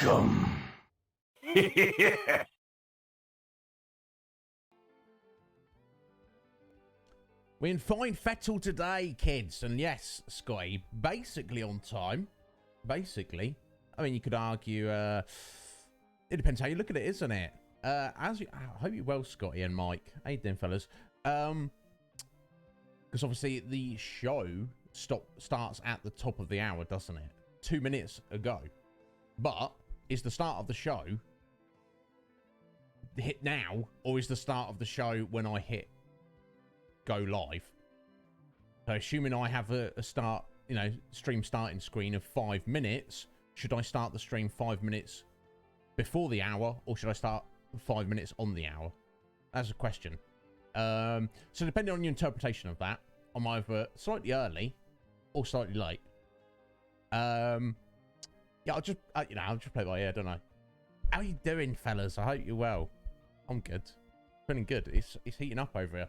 Welcome. We're in fine fettle today, kids. And yes, Scotty, basically on time. Basically. I mean, you could argue, it depends how you look at it, isn't it? I hope you're well, Scotty and Mike. How you doing, fellas? Because obviously the show starts at the top of the hour, doesn't it? 2 minutes ago. But is the start of the show hit now, or is the start of the show when I hit go live? So assuming I have a start, stream starting screen of 5 minutes, should I start the stream 5 minutes before the hour, or should I start 5 minutes on the hour? That's a question. So depending on your interpretation of that, I'm either slightly early or slightly late. Yeah, I'll just play by ear, don't I? How you doing, fellas? I hope you're well. I'm good. Feeling good. It's heating up over here.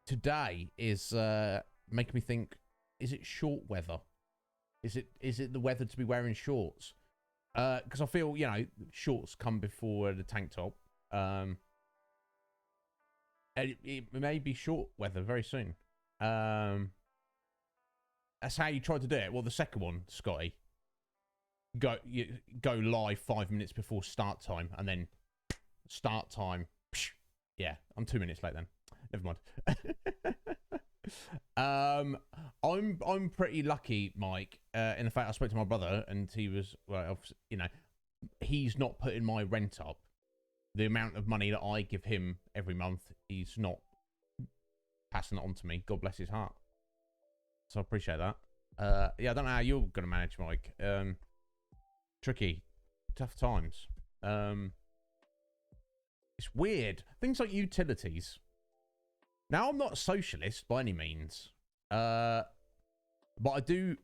Today is making me think, is it short weather? Is it the weather to be wearing shorts? Because I feel, shorts come before the tank top. And it may be short weather very soon. That's how you tried to do it. Well, the second one, Scotty, go live 5 minutes before start time, and then start time. Yeah, I'm 2 minutes late then. Never mind. I'm pretty lucky, Mike. In fact, I spoke to my brother, and he was, well, he's not putting my rent up. The amount of money that I give him every month, he's not passing it on to me. God bless his heart. So I appreciate that. Yeah, I don't know how you're gonna manage, Mike. Tricky, tough times. It's weird. Things like utilities. Now, I'm not a socialist by any means. But I do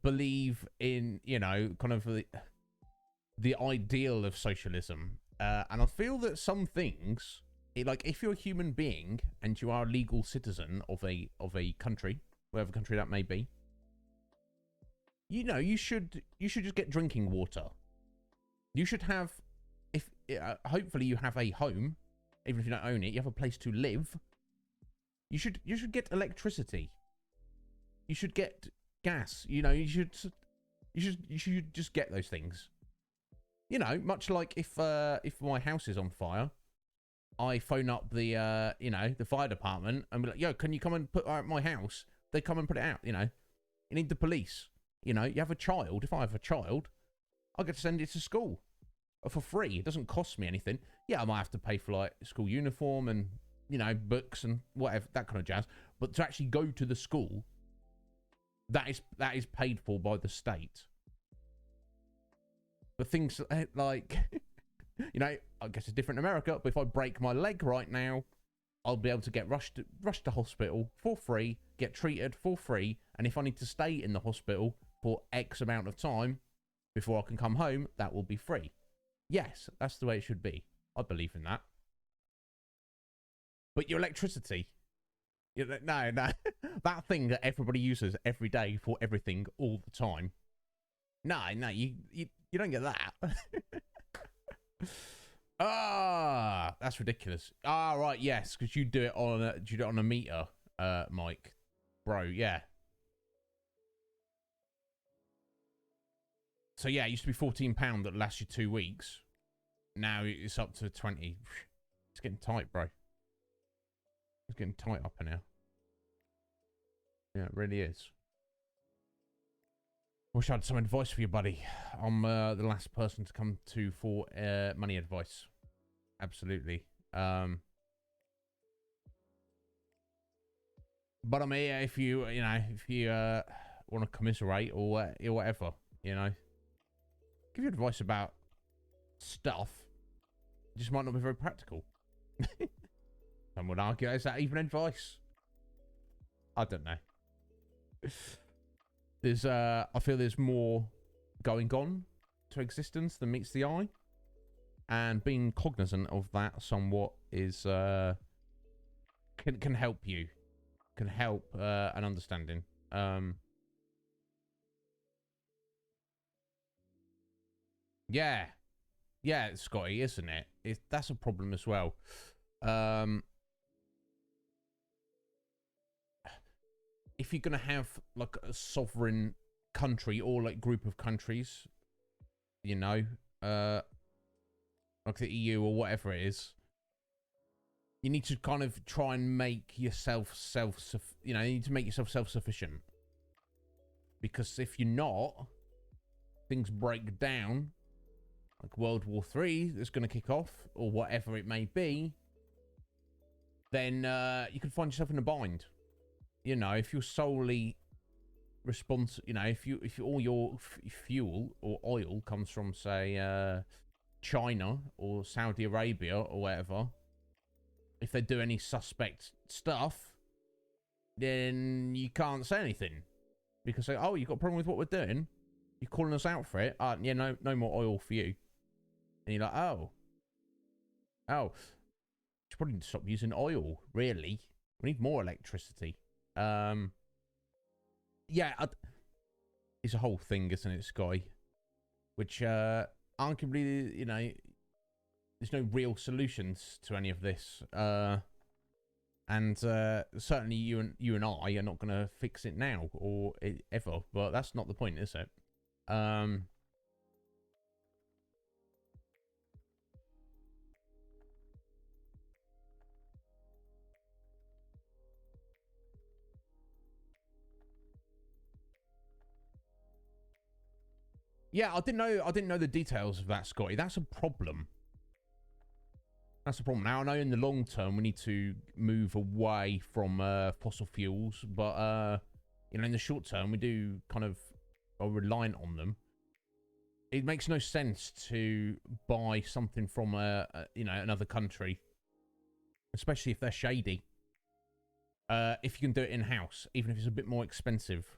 believe in, kind of the ideal of socialism. And I feel that some things, like if you're a human being and you are a legal citizen of a country, whatever country that may be, you should just get drinking water. You should have, hopefully you have a home, even if you don't own it, you have a place to live. You should get electricity. You should get gas. You should just get those things. Much like if my house is on fire, I phone up the the fire department and be like, yo, can you come and put out my house? They come and put it out. You need the police. You have a child. If I have a child, I get to send it to school for free. It doesn't cost me anything. Yeah, I might have to pay for like school uniform and books and whatever, that kind of jazz. But to actually go to the school, that is paid for by the state. But things like, I guess it's different in America, but if I break my leg right now, I'll be able to get rushed to hospital for free, get treated for free, and if I need to stay in the hospital for X amount of time before I can come home, that will be free. Yes, that's the way it should be. I believe in that. But your electricity, no, that thing that everybody uses every day for everything all the time. No, you don't get that. That's ridiculous. Right, yes, because you do it on a meter, Mike, bro. Yeah. So yeah, it used to be £14 that lasts you 2 weeks. Now it's up to 20. It's getting tight, bro. It's getting tight up in here. Yeah, it really is. Wish I had some advice for you, buddy. I'm the last person to come to for money advice. Absolutely. But I'm here if you want to commiserate or whatever, Give you advice about stuff. It just might not be very practical. Some would argue, is that even advice? I don't know. I feel there's more going on to existence than meets the eye, and being cognizant of that somewhat is can help you, can help an understanding. Yeah. Yeah, Scotty, isn't it? That's a problem as well. If you're going to have like a sovereign country or like group of countries, you know, like the EU or whatever it is, you need to kind of try and make yourself you need to make yourself self-sufficient. Because if you're not, things break down, like World War III that's going to kick off, or whatever it may be, then you could find yourself in a bind. You know, if you're solely responsible, you know, if all your fuel or oil comes from, say, China or Saudi Arabia or whatever, if they do any suspect stuff, then you can't say anything. Because, oh, you've got a problem with what we're doing? You're calling us out for it? Yeah, no more oil for you. And you're like, oh. Should probably stop using oil, really. We need more electricity. Yeah, it's a whole thing, isn't it, Sky? Which, arguably, you know, there's no real solutions to any of this. And certainly you and I are not going to fix it now or ever. But that's not the point, is it? Yeah, I didn't know the details of that, Scotty. That's a problem. That's the problem. Now, I know in the long term we need to move away from fossil fuels, but you know, in the short term we do kind of are reliant on them. It makes no sense to buy something from you know, another country, especially if they're shady. If you can do it in house, even if it's a bit more expensive.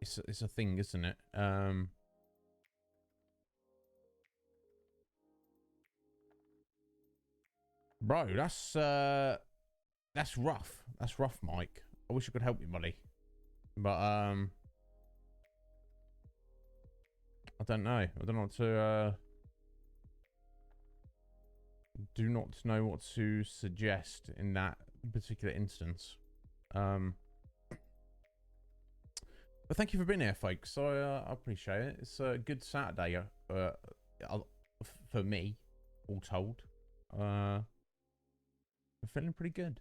It's a thing, isn't it? Bro, that's rough. That's rough, Mike. I wish I could help you, buddy. But I don't know. I don't know what to do not know what to suggest in that particular instance. But thank you for being here, folks. I appreciate it. It's a good Saturday for me, all told. I'm feeling pretty good.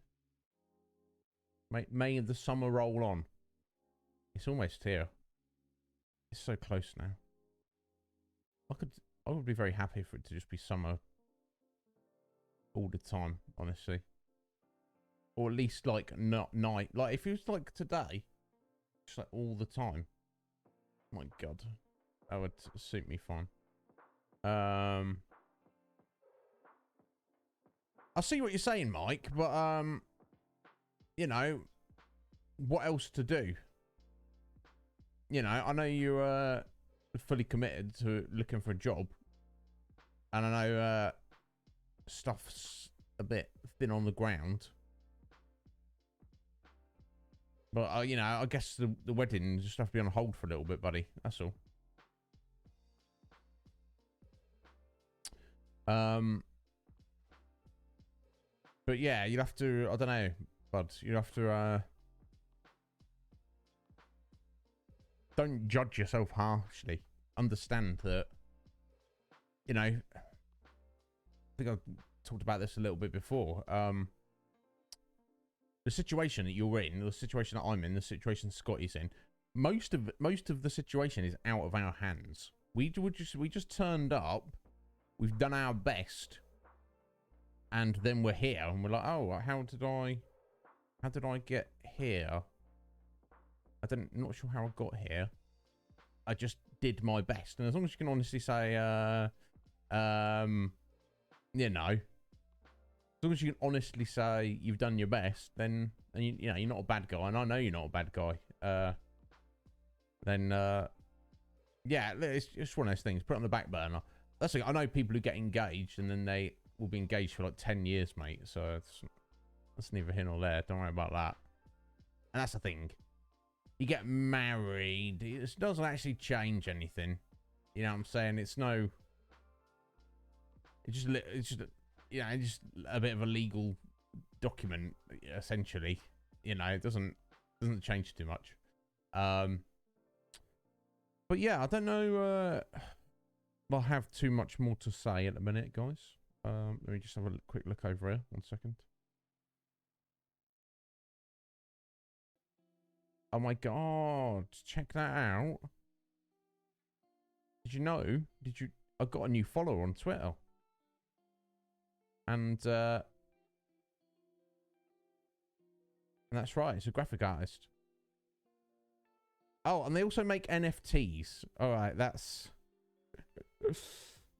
May the summer roll on. It's almost here. It's so close now. I would be very happy for it to just be summer all the time, honestly. Or at least like not night. Like if it was like today, just like all the time. My God, that would suit me fine. I see what you're saying, Mike, but you know, what else to do? You know, I know you're fully committed to looking for a job, and I know stuff's a bit thin on the ground. But you know, I guess the wedding just have to be on hold for a little bit, buddy. That's all. But yeah, you'll have to. I don't know, bud. You'll have to. Don't judge yourself harshly. Understand that. You know. I think I've talked about this a little bit before. The situation that you're in, the situation that I'm in, the situation Scotty's in, most of the situation is out of our hands. We just turned up, we've done our best, and then we're here, and we're like, oh, how did I get here? I'm not sure how I got here. I just did my best, and as long as you can honestly say, you know. As long as you can honestly say you've done your best, then you know you're not a bad guy, and I know you're not a bad guy. Then yeah, it's just one of those things. Put it on the back burner. That's like, I know people who get engaged and then they will be engaged for like 10 years, mate. So that's neither here nor there. Don't worry about that. And that's the thing. You get married. It doesn't actually change anything. You know what I'm saying? It's no. It's just you know, just a bit of a legal document essentially. You know, it doesn't change too much. But yeah, I don't know. I'll have too much more to say at the minute, guys. Let me just have a quick look over here. 1 second. Oh my god, check that out. Did you know? I got a new follower on Twitter. And that's right, it's a graphic artist. Oh, and they also make NFTs. Alright, that's...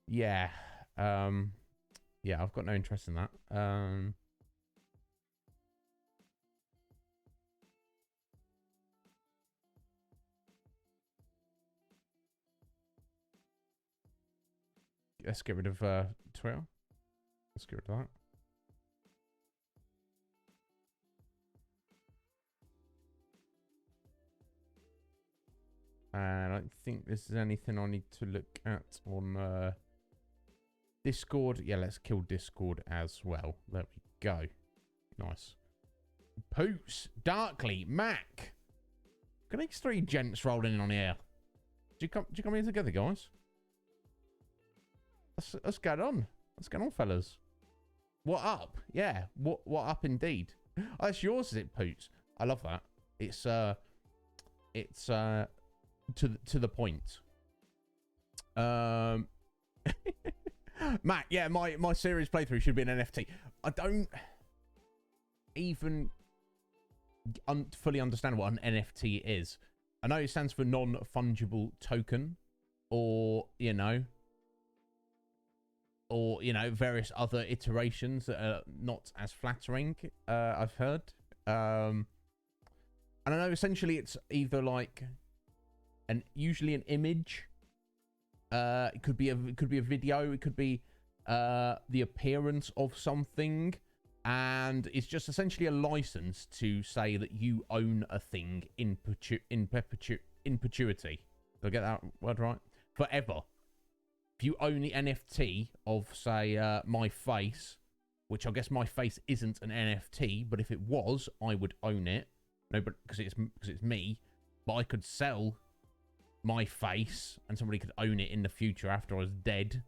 yeah. Yeah, I've got no interest in that. Let's get rid of Twitter. Let's get rid of that. And I don't think there's anything I need to look at on Discord. Yeah, let's kill Discord as well. There we go. Nice. Poots, Darkly, Mac. Got these 3 gents rolling in on here. Do you come here together, guys? Let's get on. Let's get on, fellas. What up? Yeah. What up indeed? Oh, that's yours, is it, Poots? I love that. It's to the point. Matt, yeah, my series playthrough should be an NFT. I don't even fully understand what an NFT is. I know it stands for non-fungible token, or you know, various other iterations that are not as flattering. I've heard. And I know essentially it's either like usually an image. It could be a video. It could be the appearance of something, and it's just essentially a license to say that you own a thing in perpetuity. Did I get that word right? Forever. If you own the NFT of, say, my face, which I guess my face isn't an NFT, but if it was, I would own it. No, but because it's me, but I could sell my face and somebody could own it in the future after I was dead.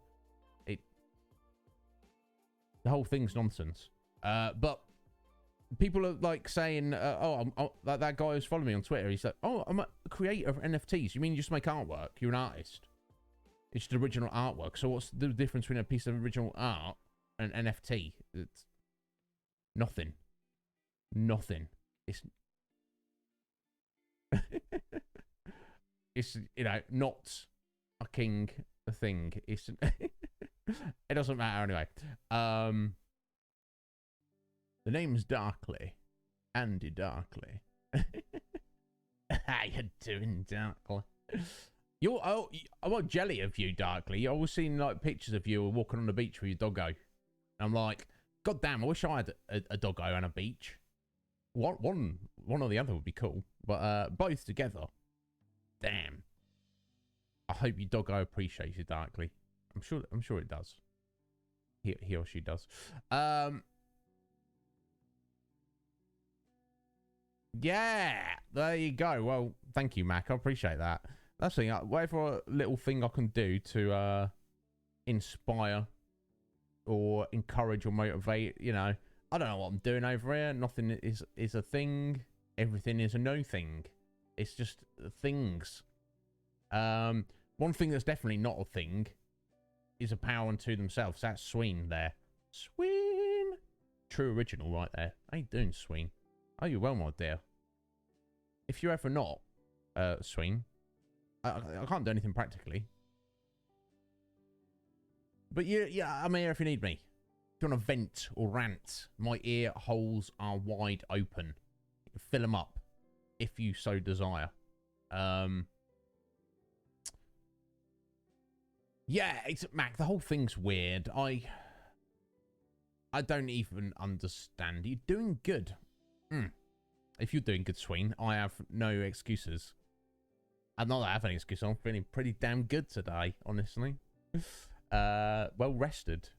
The whole thing's nonsense. But people are like saying, that guy who's following me on Twitter, he's like, oh, I'm a creator of NFTs. You mean you just make artwork? You're an artist. It's the original artwork. So what's the difference between a piece of original art and an NFT? It's nothing. Nothing. It's it's, you know, not fucking a thing. It's it doesn't matter anyway. The name's Darkly. Andy Darkly. How you doing, Darkly? I'm not jelly of you, Darkly. I've always seen like pictures of you walking on the beach with your doggo. And I'm like, God damn, I wish I had a doggo and a beach. One or the other would be cool, but both together. Damn. I hope your doggo appreciates you, Darkly. I'm sure it does. He or she does. Yeah, there you go. Well, thank you, Mac. I appreciate that. That's the thing. Whatever little thing I can do to inspire or encourage or motivate, you know. I don't know what I'm doing over here. Nothing is a thing. Everything is a no thing. It's just things. One thing that's definitely not a thing is a power unto themselves. That's Sween there. Sween. True original right there. How you doing, Sween? Oh, you're well, my dear. If you're ever not, Sween, I can't do anything practically. But yeah, I'm here if you need me. If you want to vent or rant, my ear holes are wide open. Fill them up if you so desire. Yeah, it's Mac. The whole thing's weird. I don't even understand. You're doing good. If you're doing good, Sween, I have no excuses. I'm not having an excuse. I'm feeling pretty damn good today, honestly. Well rested,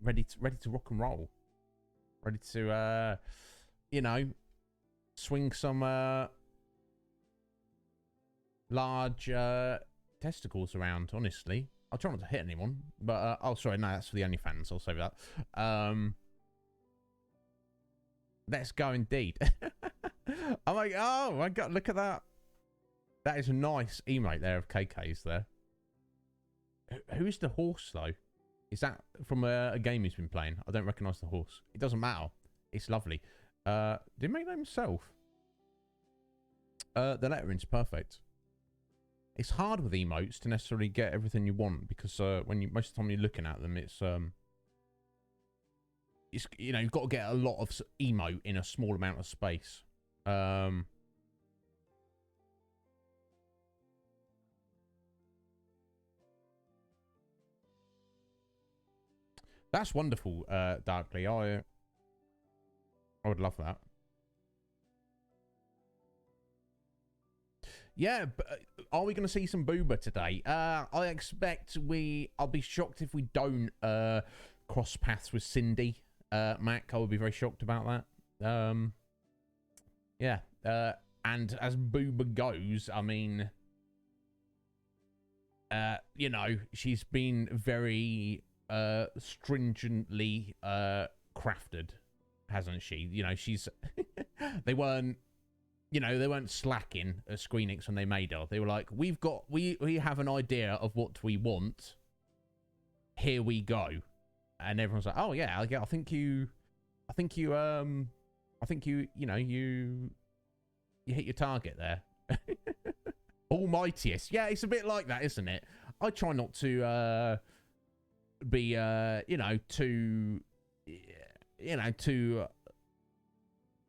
ready to rock and roll, ready to you know, swing some large testicles around. Honestly, I'll try not to hit anyone, but oh, sorry, no, that's for the OnlyFans. I'll save that. Let's go indeed. I'm like, oh my god, look at that. That is a nice emote there of KK's there. Who is the horse, though? Is that from a game he's been playing? I don't recognise the horse. It doesn't matter. It's lovely. Did he make that himself? The lettering's perfect. It's hard with emotes to necessarily get everything you want because when you most of the time you're looking at them, it's you know, you've got to get a lot of emote in a small amount of space. That's wonderful, Darkly. I would love that. Yeah, but are we going to see some boober today? I expect I'll be shocked if we don't cross paths with Cindy. Mac, I would be very shocked about that. Yeah. And as boober goes, I mean, you know, she's been very stringently crafted, hasn't she? You know, she's they weren't slacking at Squeenix when they made her. They were like, we have an idea of what we want, here we go. And everyone's like, oh yeah, I think you hit your target there. Almightiest. Yeah, it's a bit like that, isn't it? I try not to be too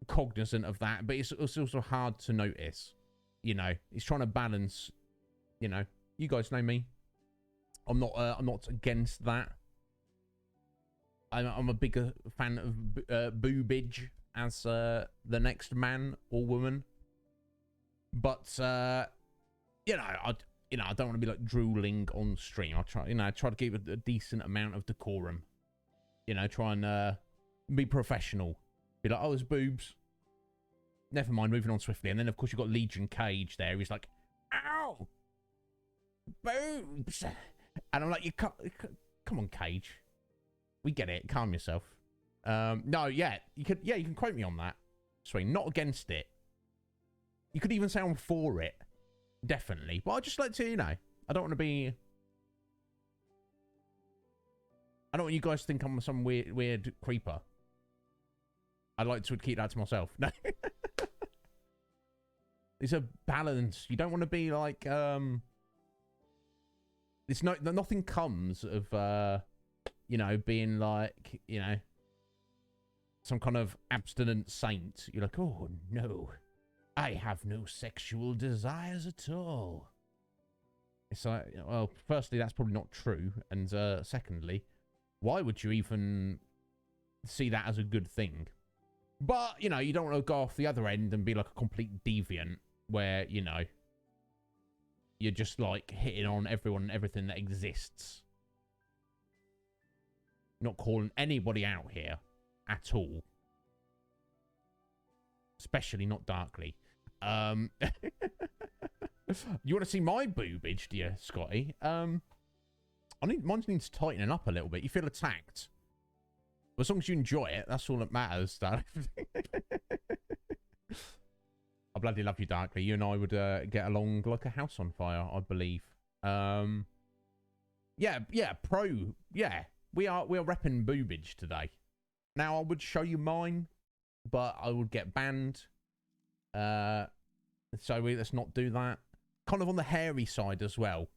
cognizant of that, but it's also hard to notice. You know, it's trying to balance. You know, you guys know me. I'm not against that. I'm a bigger fan of boobage as the next man or woman, but you know, I don't want to be like drooling on stream. I try to keep a decent amount of decorum. You know, try and be professional. Be like, oh, there's boobs. Never mind, moving on swiftly. And then, of course, you've got Legion Cage there. He's like, ow, boobs. And I'm like, come on, Cage. We get it. Calm yourself. No, yeah, you can quote me on that. Swing, not against it. You could even say I'm for it. Definitely. But I just like to, I don't want to be... I don't want you guys to think I'm some weird creeper. I'd like to keep that to myself. No. It's a balance. You don't want to be like, it's nothing comes of, being like, some kind of abstinent saint. You're like, oh, no. I have no sexual desires at all. It's like, well, firstly, that's probably not true. And secondly, why would you even see that as a good thing? But, you don't want to go off the other end and be like a complete deviant where, you're just like hitting on everyone and everything that exists. Not calling anybody out here at all. Especially not Darkly. You want to see my boobage, do you, Scotty? Mine needs tightening up a little bit. You feel attacked. But as long as you enjoy it, that's all that matters, Dad. I bloody love you, Darkly. You and I would get along like a house on fire, I believe. Yeah, pro. Yeah, we are repping boobage today. Now, I would show you mine, but I would get banned. So let's not do that. Kind of on the hairy side as well.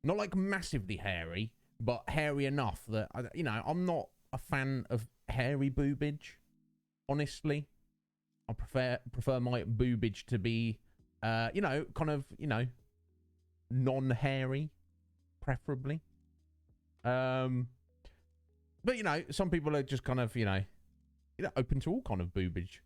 Not like massively hairy, but hairy enough that, I'm not a fan of hairy boobage, honestly. I prefer my boobage to be, non-hairy, preferably. But, some people are just kind of, open to all kind of boobage.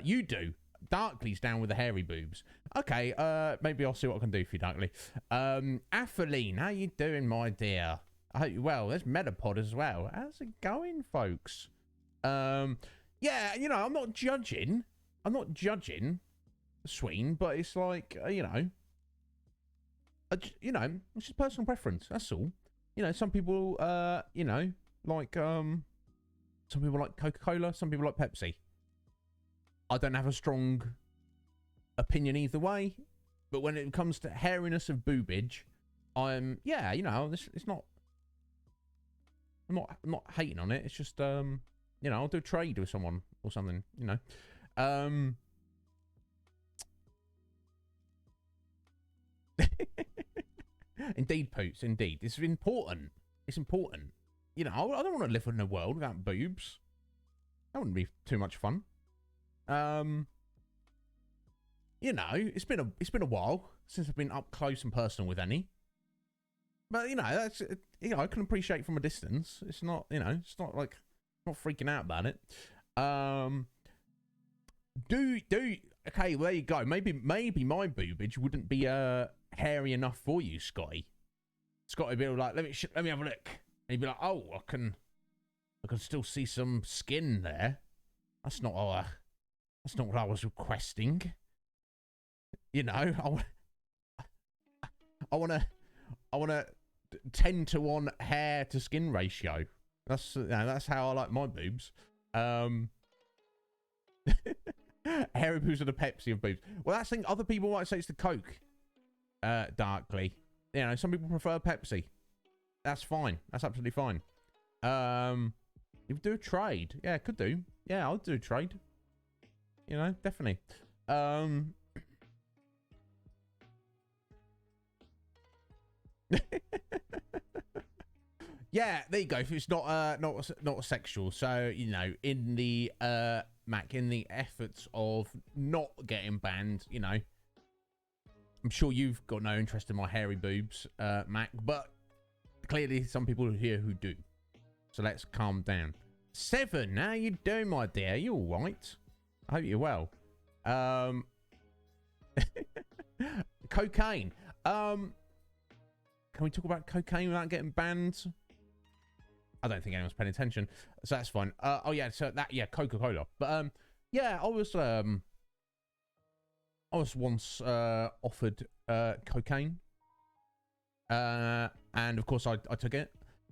You do. Darkly's down with the hairy boobs. Okay, maybe I'll see what I can do for you, Darkly. Athaline, how you doing, my dear? I hope you're well. There's Metapod as well. How's it going, folks? Yeah, you know, I'm not judging. Sween, but it's like, you know, it's just personal preference. That's all. You know, some people, you know, like, some people like Coca-Cola, some people like Pepsi. I don't have a strong opinion either way, but when it comes to hairiness of boobage, yeah, you know, it's not. I'm not hating on it. It's just, you know, I'll do a trade with someone or something. You know, Indeed, Poots. Indeed, it's important. It's important. You know, I don't want to live in a world without boobs. That wouldn't be too much fun. You know, it's been a while since I've been up close and personal with any. But you know, that's, you know, I can appreciate from a distance. It's not, you know, it's not like I'm not freaking out about it. Okay, well, there you go. Maybe my boobage wouldn't be hairy enough for you, Scotty. Scotty would be like, let me have a look. And he'd be like, oh, I can still see some skin there. That's not what I was requesting. You know, I want a 10-to-1 hair to skin ratio. That's, you know, that's how I like my boobs. Hairy boobs are the Pepsi of boobs. Well, that's the thing. Other people might say it's the Coke. Darkly, you know, some people prefer Pepsi. That's fine. That's absolutely fine. You do a trade. Yeah, could do. Yeah, I'll do a trade. You know, definitely. Yeah, there you go. If it's not sexual, so you know, in the Mac, in the efforts of not getting banned, you know, I'm sure you've got no interest in my hairy boobs, Mac, but clearly some people here who do. So let's calm down. 7, how you doing, my dear? You all right? I hope you're well. Cocaine. Can we talk about cocaine without getting banned? I don't think anyone's paying attention, so that's fine. Oh yeah, so that, yeah, Coca-Cola. But yeah, I was once offered cocaine, and of course I took it.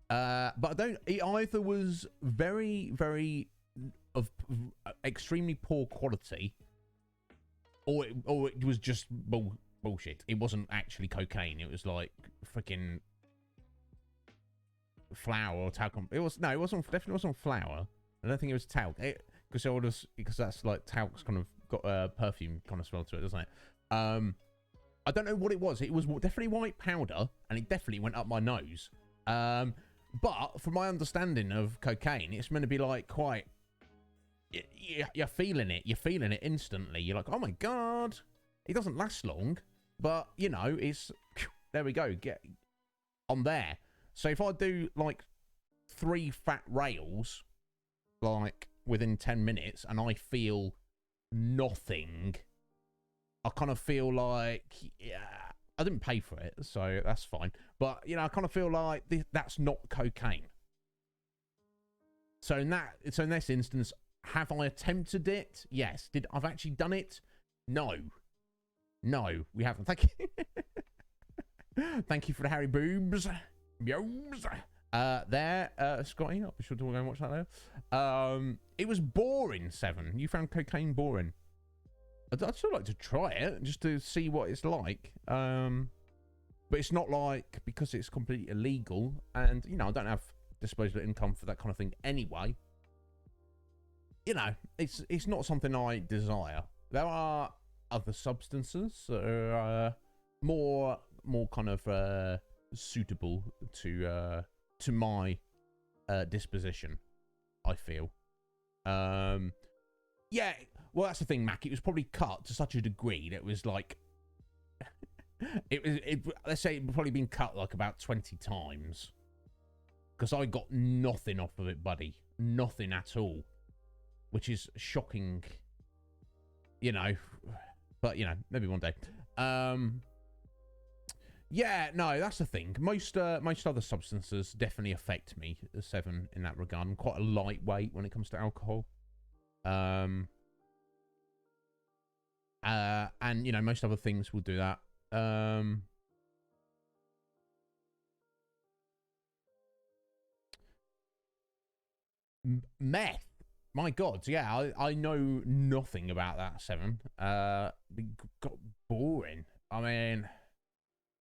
But it either was very of extremely poor quality, or it was just bullshit. It wasn't actually cocaine. It was like freaking flour or talcum. It definitely wasn't flour. I don't think it was talc. Because that's like talc's kind of got a perfume kind of smell to it, doesn't it? I don't know what it was. It was definitely white powder, and it definitely went up my nose. But from my understanding of cocaine, it's meant to be like quite. You're feeling it. You're feeling it instantly. You're like, oh my god, it doesn't last long, but you know, it's there we go. Get on there. So if I do like 3 fat rails, like within 10 minutes, and I feel nothing, I kind of feel like, yeah, I didn't pay for it, so that's fine. But you know, I kind of feel like that's not cocaine. So in this instance, have I attempted it? Yes. I've actually done it? No, we haven't. Thank you. Thank you for the hairy boobs. Scotty, I'll be sure to go and watch that later. It was boring, 7. You found cocaine boring. I'd still like to try it, just to see what it's like. But it's not like, because it's completely illegal, and, you know, I don't have disposable income for that kind of thing anyway. You know, it's not something I desire. There are other substances that are more kind of suitable to my disposition, I feel. Yeah, well, that's the thing, Mac. It was probably cut to such a degree that it was like let's say it probably been cut like about 20 times, because I got nothing off of it, buddy. Nothing at all, which is shocking. you know, but you know, maybe one day. Yeah, no, that's the thing. Most other substances definitely affect me, 7, in that regard. I'm quite a lightweight when it comes to alcohol. And, you know, most other things will do that. Meth. My God, yeah, I know nothing about that, 7. Got boring. I mean...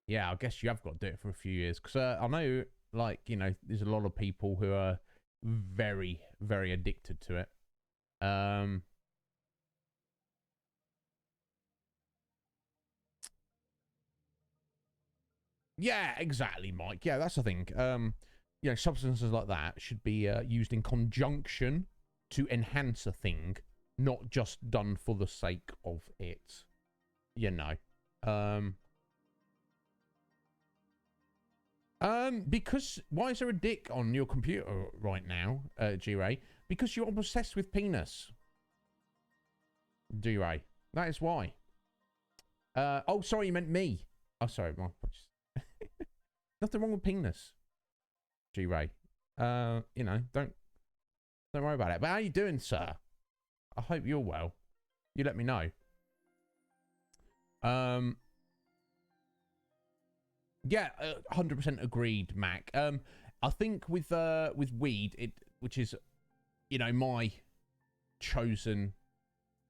Yeah, I guess you have got to do it for a few years. Because I know, like, you know, there's a lot of people who are very, very addicted to it. Yeah, exactly, Mike. Yeah, that's the thing. You know, substances like that should be used in conjunction to enhance a thing, not just done for the sake of it. You know. Because why is there a dick on your computer right now, G-Ray? Because you're obsessed with penis. G-Ray. That is why. Oh, sorry, you meant me. Oh, sorry, my nothing wrong with penis. G-Ray. You know, don't worry about it. But how you doing, sir? I hope you're well. You let me know. Yeah, 100% agreed, Mac. I think with weed, which is, you know, my chosen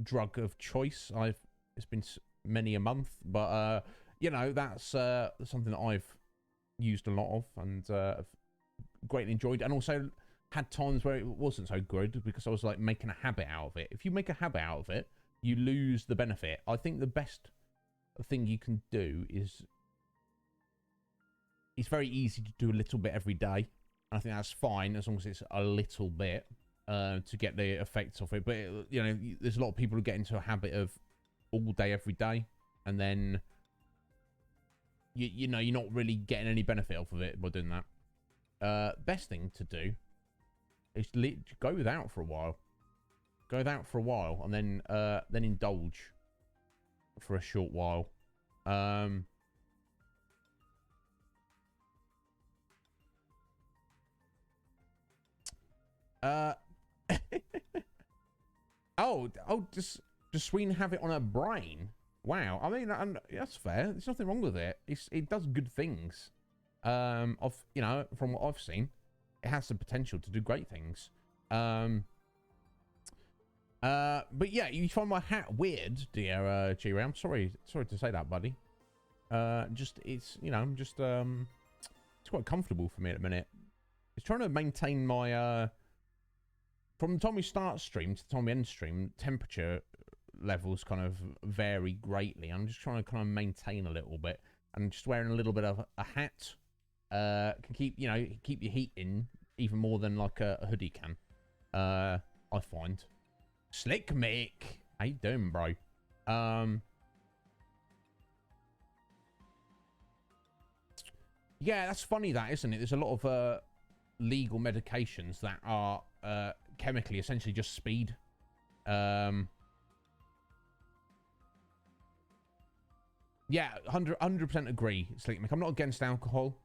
drug of choice. It's been many a month, but you know, that's something that I've used a lot of and greatly enjoyed, and also had times where it wasn't so good because I was like making a habit out of it. If you make a habit out of it, you lose the benefit. I think the best thing you can do is, it's very easy to do a little bit every day. I think that's fine as long as it's a little bit to get the effects of it. But, you know, there's a lot of people who get into a habit of all day, every day. And then, you know, you're not really getting any benefit off of it by doing that. Best thing to do is go without for a while. Go without for a while and then indulge for a short while. Does Sween have it on her brain? Wow. I mean, that's fair. There's nothing wrong with it. It does good things. You know, from what I've seen, it has the potential to do great things. But yeah, you find my hat weird, dear G-Ray. I'm sorry to say that, buddy. It's, you know, it's quite comfortable for me at the minute. It's trying to maintain my from the time we start stream to the time we end stream, temperature levels kind of vary greatly. I'm just trying to kind of maintain a little bit, and just wearing a little bit of a hat can keep your heat in even more than like a hoodie can. I find. Slick Mick, how you doing, bro? Yeah, that's funny, that, isn't it? There's a lot of legal medications that are chemically essentially just speed. Yeah, 100% agree, Slick Mick. I'm not against alcohol,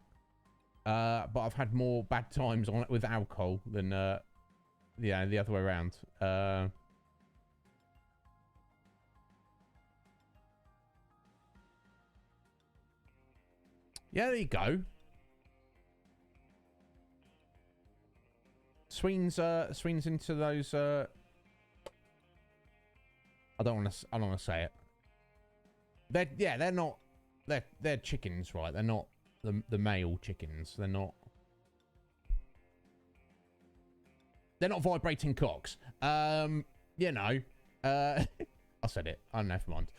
but I've had more bad times on it with alcohol than yeah, the other way around. Yeah, there you go. Sween's into those. I don't want to say it. They're not. They're chickens, right? They're not the male chickens. They're not vibrating cocks. You know. I said it. Oh, never mind.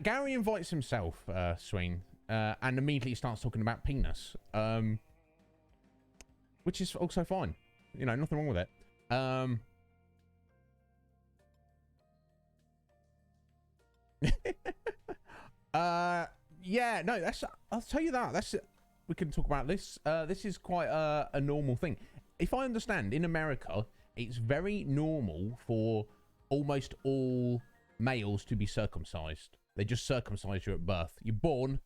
Gary invites himself, Sween, and immediately starts talking about penis. Which is also fine. You know, nothing wrong with it. Yeah, no, I'll tell you that. We can talk about this. This is quite a normal thing. If I understand, in America, it's very normal for almost all males to be circumcised. They just circumcise you at birth. You're born,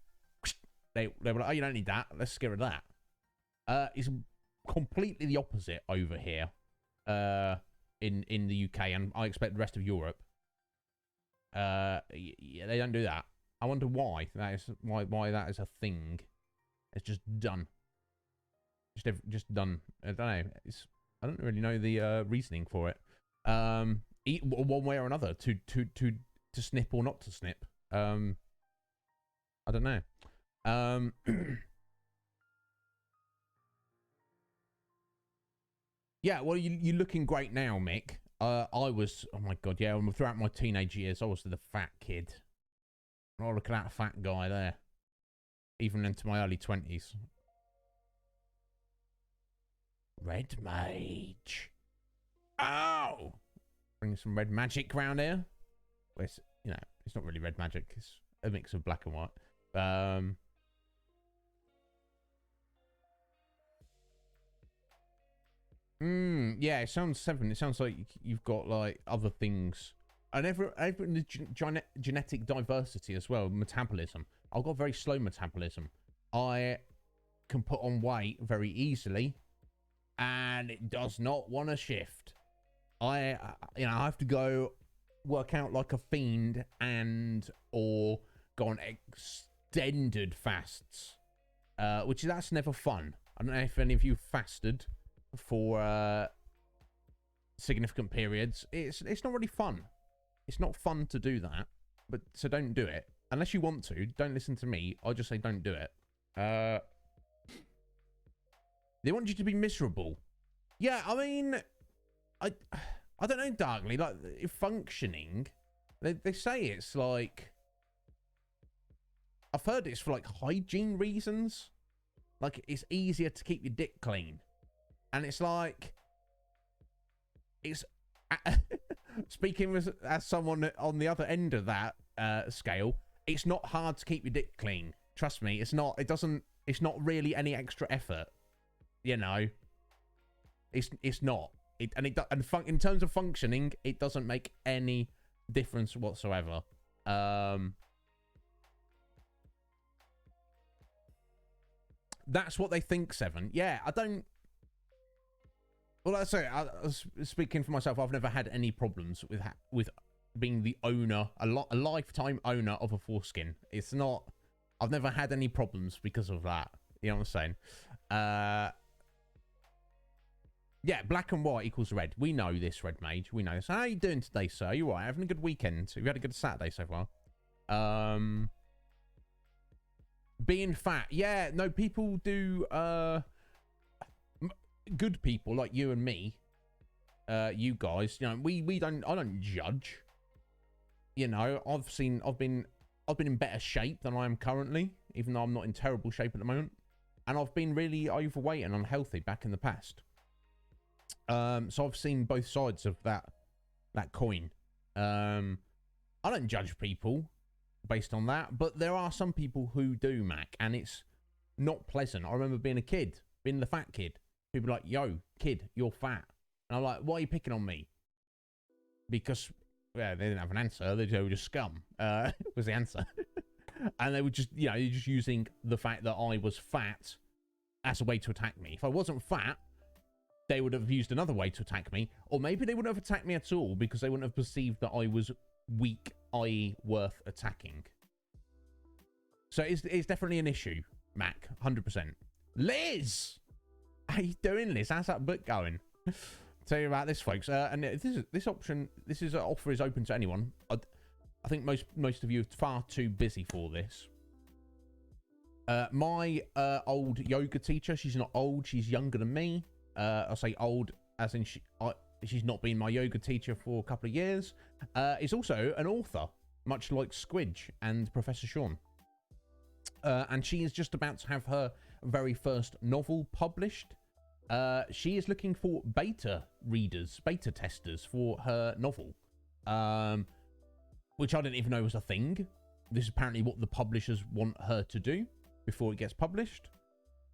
they were like, oh, you don't need that. Let's get rid of that. It's completely the opposite over here in the UK, and I expect the rest of Europe. Yeah, they don't do that. I wonder why. That is why that is a thing. It's just done. Just done. I don't know. I don't really know the reasoning for it. One way or another, to snip or not to snip. I don't know. Yeah, well, you're looking great now, Mick. I was, oh my god, yeah. Throughout my teenage years, I was the fat kid. Oh, look at that fat guy there. Even into my early 20s. Red Mage. Oh! Bring some red magic around here. Well, it's, you know, it's not really red magic. It's a mix of black and white. Yeah, it sounds 7. It sounds like you've got, like, other things. And every the genetic diversity as well, metabolism. I've got very slow metabolism. I can put on weight very easily, and it does not want to shift. I have to go work out like a fiend or go on extended fasts, that's never fun. I don't know if any of you fasted for significant periods. It's not really fun. It's not fun to do that, so don't do it. Unless you want to, don't listen to me. I'll just say don't do it. They want you to be miserable. Yeah, I mean, I don't know, Darkly. Like, if functioning, they say it's like... I've heard it's for, like, hygiene reasons. Like, it's easier to keep your dick clean. And it's like... It's... Speaking as someone on the other end of that scale, it's not hard to keep your dick clean. Trust me, it's not. It's not really any extra effort. You know, it's not. In terms of functioning, it doesn't make any difference whatsoever. That's what they think, 7. Yeah, I don't. Well, I say, speaking for myself, I've never had any problems with being the owner, a lifetime owner of a foreskin. It's not. I've never had any problems because of that. You know what I'm saying? Yeah, black and white equals red. We know this, Red Mage. We know this. How are you doing today, sir? You all right? Having a good weekend? Have you had a good Saturday so far? Being fat. Yeah, no, people do... good people like you and me, you guys, you know, I don't judge. You know, I've been in better shape than I am currently, even though I'm not in terrible shape at the moment. And I've been really overweight and unhealthy back in the past. So I've seen both sides of that coin. I don't judge people based on that, but there are some people who do, Mac, and it's not pleasant. I remember being a kid, being the fat kid. People are like, yo, kid, you're fat. And I'm like, why are you picking on me? Because, yeah, they didn't have an answer. They were just scum, was the answer. And they were just, you know, just using the fact that I was fat as a way to attack me. If I wasn't fat, they would have used another way to attack me. Or maybe they wouldn't have attacked me at all because they wouldn't have perceived that I was weak, i.e. worth attacking. So it's definitely an issue, Mac, 100%. Liz! How you doing, Liz? How's that book going? Tell you about this, folks. And this offer is open to anyone. I think most of you are far too busy for this. My old yoga teacher, she's not old, she's younger than me. I say old as in she's not been my yoga teacher for a couple of years. Is also an author, much like Squidge and Professor Sean. And she is just about to have her very first novel published. She is looking for beta testers for her novel, which I didn't even know was a thing. This is apparently what the publishers want her to do before it gets published.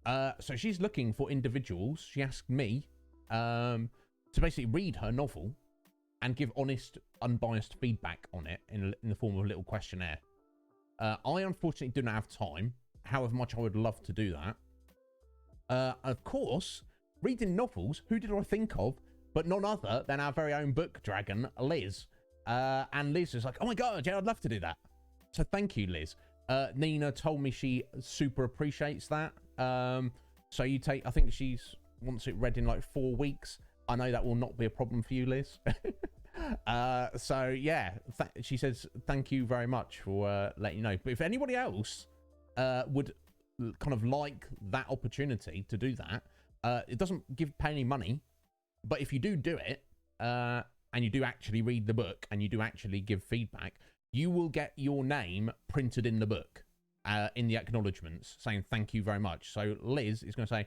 So she's looking for individuals. She asked me to basically read her novel and give honest, unbiased feedback on it in the form of a little questionnaire. I unfortunately do not have time, however much I would love to do that. Of course, reading novels, who did I think of but none other than our very own book dragon, Liz. And Liz was like, oh my God, yeah, I'd love to do that. So thank you, Liz. Nina told me she super appreciates that. So you take, I think she's wants it read in like 4 weeks. I know that will not be a problem for you, Liz. So yeah, she says thank you very much for letting you know. But if anybody else would kind of like that opportunity to do that, it doesn't pay any money, but if you do it, and you do actually read the book and you do actually give feedback, you will get your name printed in the book, in the acknowledgements, saying thank you very much. So Liz is going to say,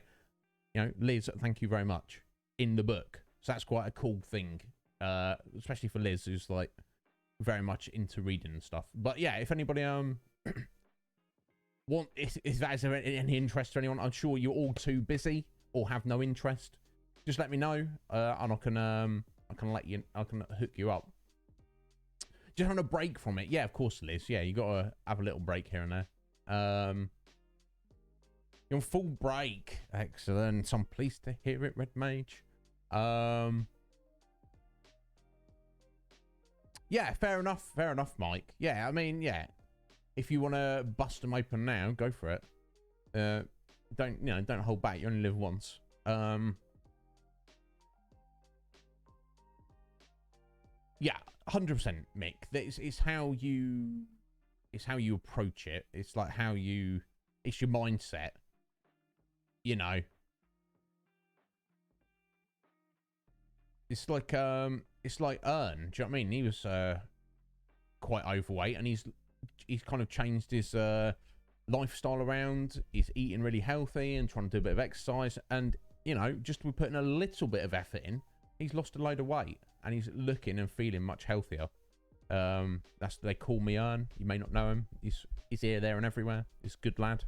you know, Liz, thank you very much in the book. So that's quite a cool thing, especially for Liz, who's like very much into reading and stuff. But yeah, if anybody if that is of any interest to anyone, I'm sure you're all too busy or have no interest. Just let me know, and I can hook you up. Just on a break from it, yeah, of course, Liz. Yeah, you gotta have a little break here and there. You're on full break. Excellent. I'm pleased to hear it, Red Mage. Yeah, fair enough, Mike. Yeah, I mean, yeah. If you want to bust them open now, go for it. Don't hold back. You only live once. Yeah, 100%, Mick. It's how you approach it. It's like it's your mindset. You know. It's like Ern. Do you know what I mean? He was quite overweight, and he's kind of changed his lifestyle around. He's eating really healthy and trying to do a bit of exercise, and you know, just with putting a little bit of effort in, he's lost a load of weight, and he's looking and feeling much healthier. They call me Ern. You may not know him. He's here, there, and everywhere. He's a good lad.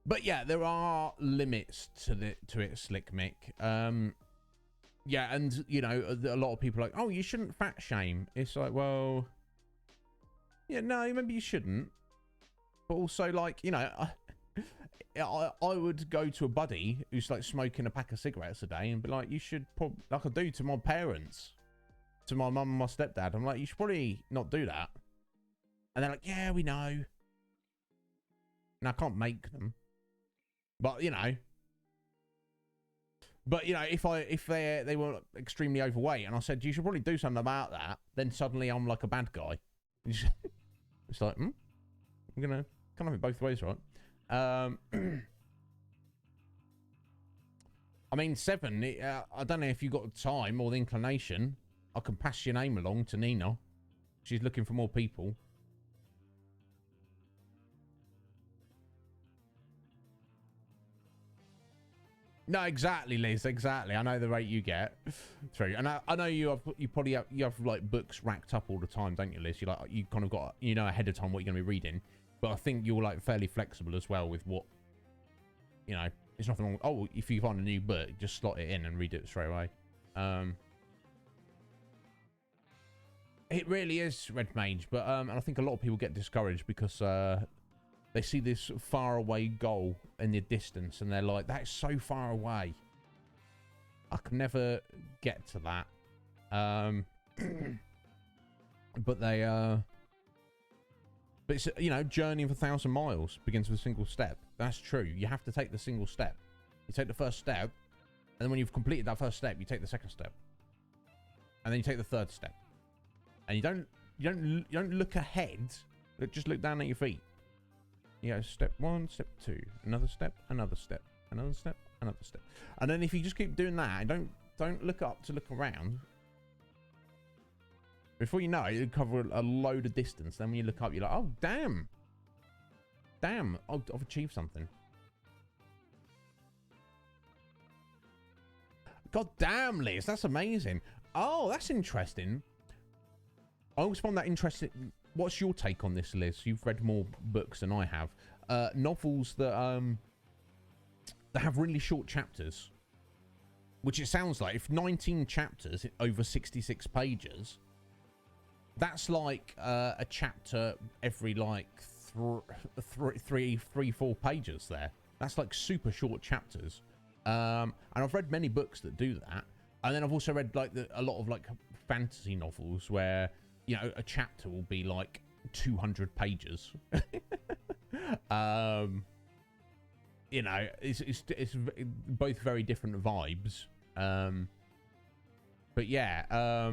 But yeah, there are limits to it, Slick Mick. Yeah, and you know, a lot of people are like, oh, you shouldn't fat shame. It's like, well, yeah, no, maybe you shouldn't. But also, like, you know, I would go to a buddy who's like smoking a pack of cigarettes a day and be like, you should probably, like I do to my parents, to my mum and my stepdad. I'm like, you should probably not do that. And they're like, yeah, we know. And I can't make them. But, you know. But, you know, if they were extremely overweight and I said, you should probably do something about that, then suddenly I'm like a bad guy. It's like, I'm going to kind of have it both ways, right? I mean, 7, I don't know if you got the time or the inclination. I can pass your name along to Nina. She's looking for more people. No, exactly, Liz. Exactly. I know the rate you get. True, and I know you probably have like books racked up all the time, don't you, Liz? You kind of got ahead of time what you're going to be reading. But I think you're like fairly flexible as well with what, you know. There's nothing wrong. Oh, if you find a new book, just slot it in and read it straight away. It really is, Red Mage, but and I think a lot of people get discouraged because they see this faraway goal in the distance and they're like, that's so far away. I can never get to that. But it's, you know, journey of 1,000 miles begins with a single step. That's true. You have to take the single step. You take the first step, and then when you've completed that first step, you take the second step, and then you take the third step. And you don't look ahead. Just look down at your feet. You go step 1, step 2, another step, another step, another step, another step. And then if you just keep doing that and don't look up to look around, before you know it, you cover a load of distance. Then when you look up, you're like, oh, damn, I've achieved something. God damn, Liz, that's amazing. Oh, that's interesting. I always found that interesting. What's your take on this, Liz? You've read more books than I have. Novels that have really short chapters. which it sounds like, if 19 chapters over 66 pages, that's like a chapter every like 4 pages there. That's like super short chapters. And I've read many books that do that. And then I've also read like a lot of like fantasy novels where, you know, a chapter will be like 200 pages. You know, it's both very different vibes. But yeah,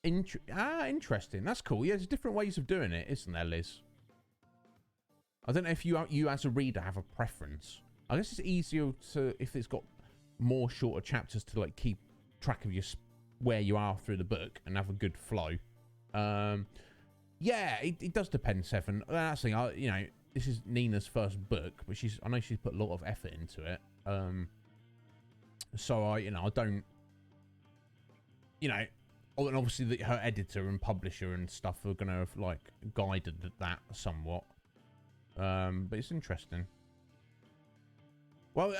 interesting. That's cool. Yeah, there's different ways of doing it, isn't there, Liz? I don't know if you as a reader have a preference. I guess it's easier to, if it's got more shorter chapters, to like keep track of where you are through the book and have a good flow. Yeah, it does depend, Seven. That's the thing. You know, this is Nina's first book, but I know she's put a lot of effort into it. So you know, I don't, you know, and obviously her editor and publisher and stuff are gonna have like guided that somewhat. But it's interesting. Well,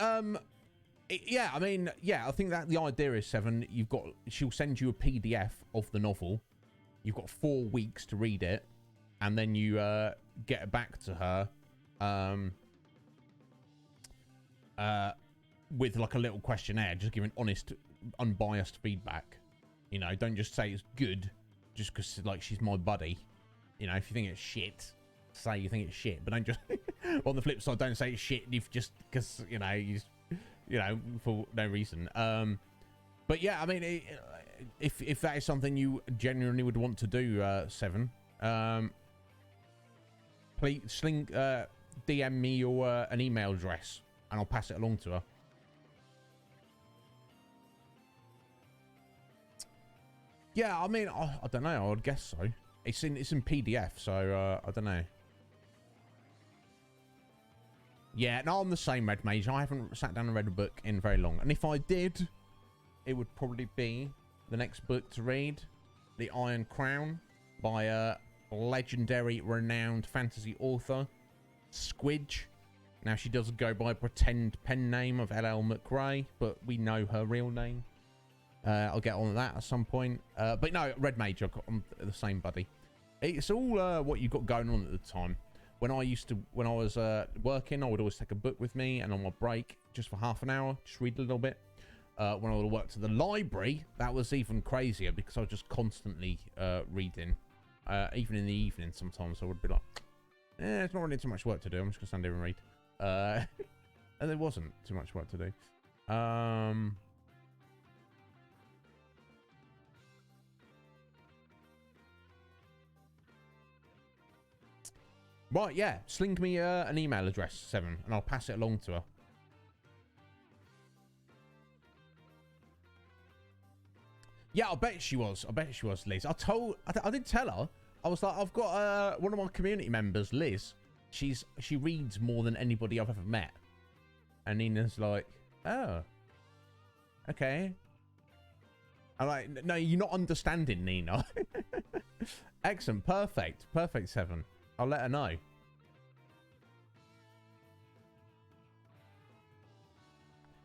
yeah, I mean, yeah, I think that the idea is, Seven, she'll send you a PDF of the novel. You've got 4 weeks to read it, and then you get it back to her with like a little questionnaire, just giving honest, unbiased feedback. You know, don't just say it's good just because like she's my buddy. You know, if you think it's shit, say you think it's shit, but don't just on the flip side, don't say it's shit if just because you know, for no reason. But yeah, I mean, if that is something you genuinely would want to do, Seven, please DM me your an email address and I'll pass it along to her. Yeah, I mean, I don't know. I would guess so. It's in PDF, so I don't know. Yeah, no, I'm the same, Red Mage. I haven't sat down and read a book in very long. And if I did, it would probably be the next book to read, The Iron Crown, by a legendary, renowned fantasy author, Squidge. Now, she does go by a pretend pen name of L.L. McRae, but we know her real name. I'll get on that at some point. But no, Red Mage, I'm the same, buddy. It's all what you got going on at the time. When I was working, I would always take a book with me, and on my break, just for half an hour, just read a little bit. When I would work to the library, that was even crazier because I was just constantly reading. Even in the evening, sometimes I would be like, it's not really too much work to do. I'm just going to stand here and read. And there wasn't too much work to do. Right, yeah. Sling me an email address, Seven, and I'll pass it along to her. Yeah, I bet she was. I bet she was, Liz. I did tell her. I was like, I've got one of my community members, Liz. She reads more than anybody I've ever met. And Nina's like, oh, okay. I'm like, no, you're not understanding, Nina. Excellent. Perfect. Perfect, Seven. I'll let her know.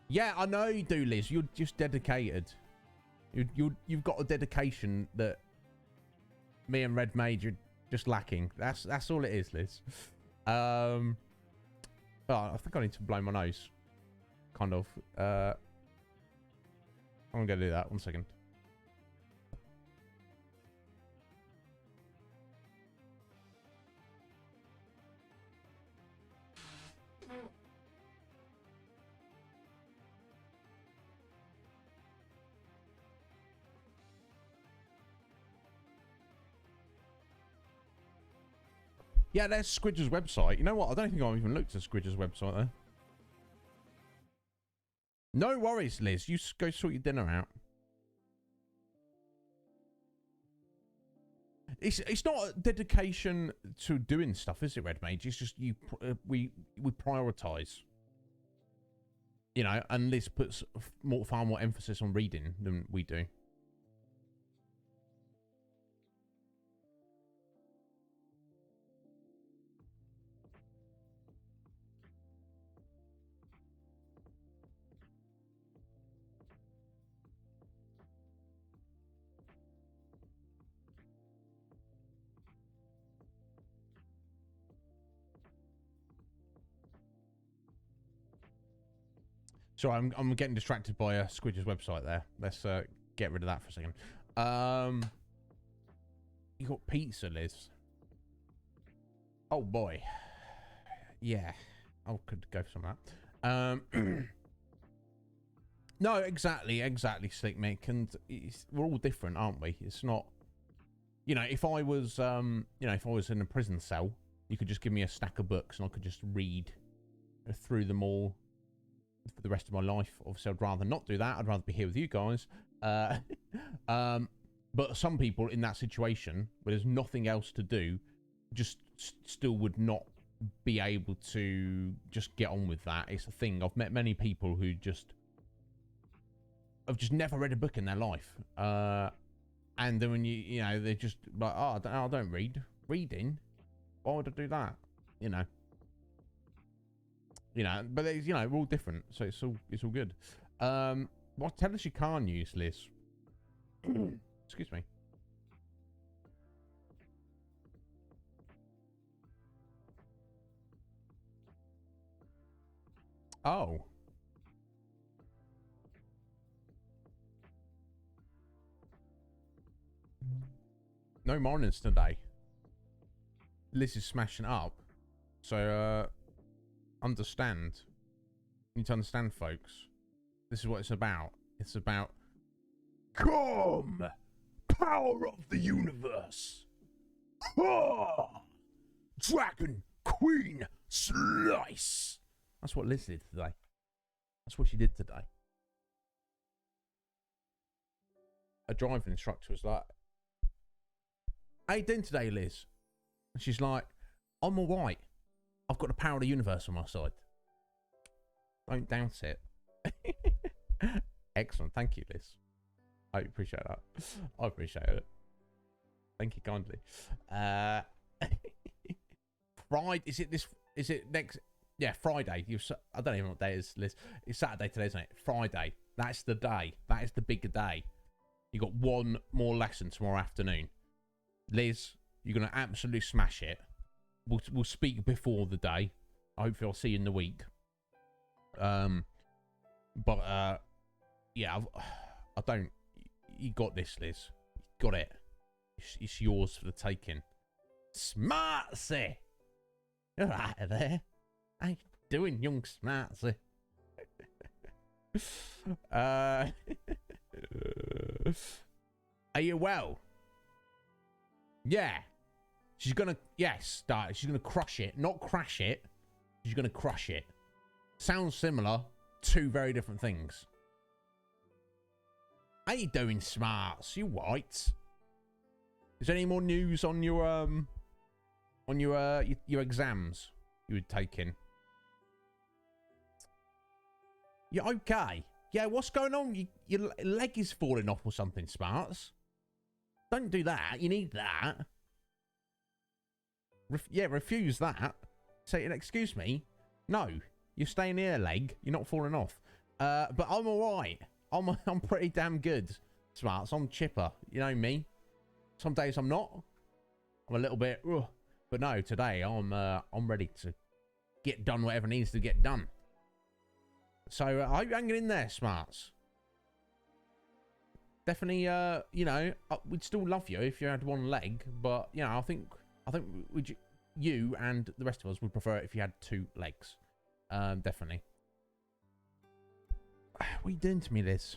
Yeah, I know you do, Liz. You're just dedicated. You've got a dedication that me and Red Mage are just lacking. That's all it is, Liz. Oh, I think I need to blow my nose. Kind of. I'm gonna do that. 1 second. Yeah, there's Squidge's website. You know what? I don't think I've even looked at Squidge's website there. No worries, Liz. You go sort your dinner out. It's not a dedication to doing stuff, is it, Red Mage? It's just we prioritize. You know, and Liz puts far more emphasis on reading than we do. Sorry, I'm getting distracted by Squidger's website there. Let's get rid of that for a second. You got pizza, Liz. Oh boy. Yeah. I could go for some of that. No, exactly, Slick Mick, and we're all different, aren't we? It's not, you know, if I was, if I was in a prison cell, you could just give me a stack of books and I could just read through them all for the rest of my life. Obviously, I'd rather not do that. I'd rather be here with you guys. But some people in that situation, where there's nothing else to do, just still would not be able to just get on with that. It's a thing. I've met many people who have just never read a book in their life. And then when you know, they're just like, oh, I don't read. Reading? Why would I do that? You know, but it's, you know, we're all different, so it's all good. Well, tell us you can't use, Liz. Excuse me. Oh. No mornings today. Liz is smashing up. So, understand. You need to understand, folks. This is what it's about. It's about... Come! Power of the universe! Ah! Dragon Queen Slice! That's what Liz did today. That's what she did today. A driving instructor was like, how you doing today, Liz? And she's like, I'm alright. I've got the power of the universe on my side. Don't doubt it. Excellent. Thank you, Liz. I appreciate that. I appreciate it. Thank you kindly. Friday, is it next? Yeah, Friday. I don't even know what day it is, Liz. It's Saturday today, isn't it? Friday. That's the day. That is the bigger day. You got one more lesson tomorrow afternoon. Liz, you're going to absolutely smash it. We'll speak before the day. Hopefully I'll see you in the week. Yeah, I don't... You got this, Liz. You got it. It's yours for the taking. Smartsy! You're right there. How you doing, young Smartsy? Are you well? Yeah. She's gonna... Yes, she's gonna crush it. Not crash it. She's gonna crush it. Sounds similar. Two very different things. How you doing, Smarts? You white? Is there any more news on your exams you were taking? You okay? Yeah, what's going on? Your leg is falling off or something, Smarts. Don't do that. You need that. Refuse that. Say, excuse me. No, you're staying here, leg. You're not falling off. But I'm all right. I'm pretty damn good, Smarts. I'm chipper. You know me. Some days I'm not. I'm a little bit, but no. Today I'm ready to get done whatever needs to get done. So I hope you're hanging in there, Smarts. Definitely, you know, we'd still love you if you had one leg, but you know, I think you and the rest of us would prefer it if you had two legs. Definitely. What are you doing to me, Liz?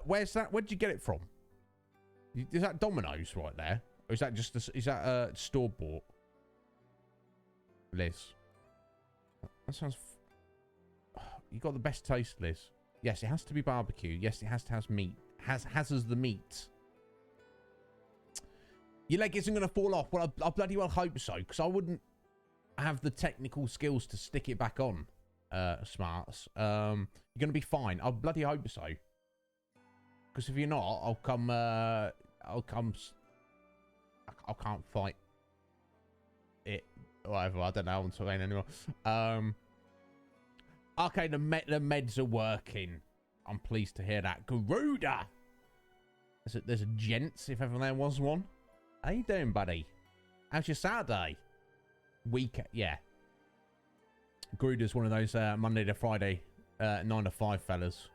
Where's that? Where'd you get it from? Is that Domino's right there? Or is that just is that store bought? Liz. That sounds... You got the best taste, Liz. Yes, it has to be barbecue. Yes, it has to have meat. Has as the meat. Your leg isn't going to fall off. Well, I bloody well hope so, because I wouldn't have the technical skills to stick it back on, Smarts. You're going to be fine. I bloody hope so. Because if you're not, I can't fight it. Whatever, I don't know what I'm saying anymore. Okay, the meds are working. I'm pleased to hear that. Garuda! There's a gents, if ever there was one. How you doing, buddy? How's your Saturday? Weekend, yeah. Gruder's one of those Monday to Friday 9 to 5 fellas.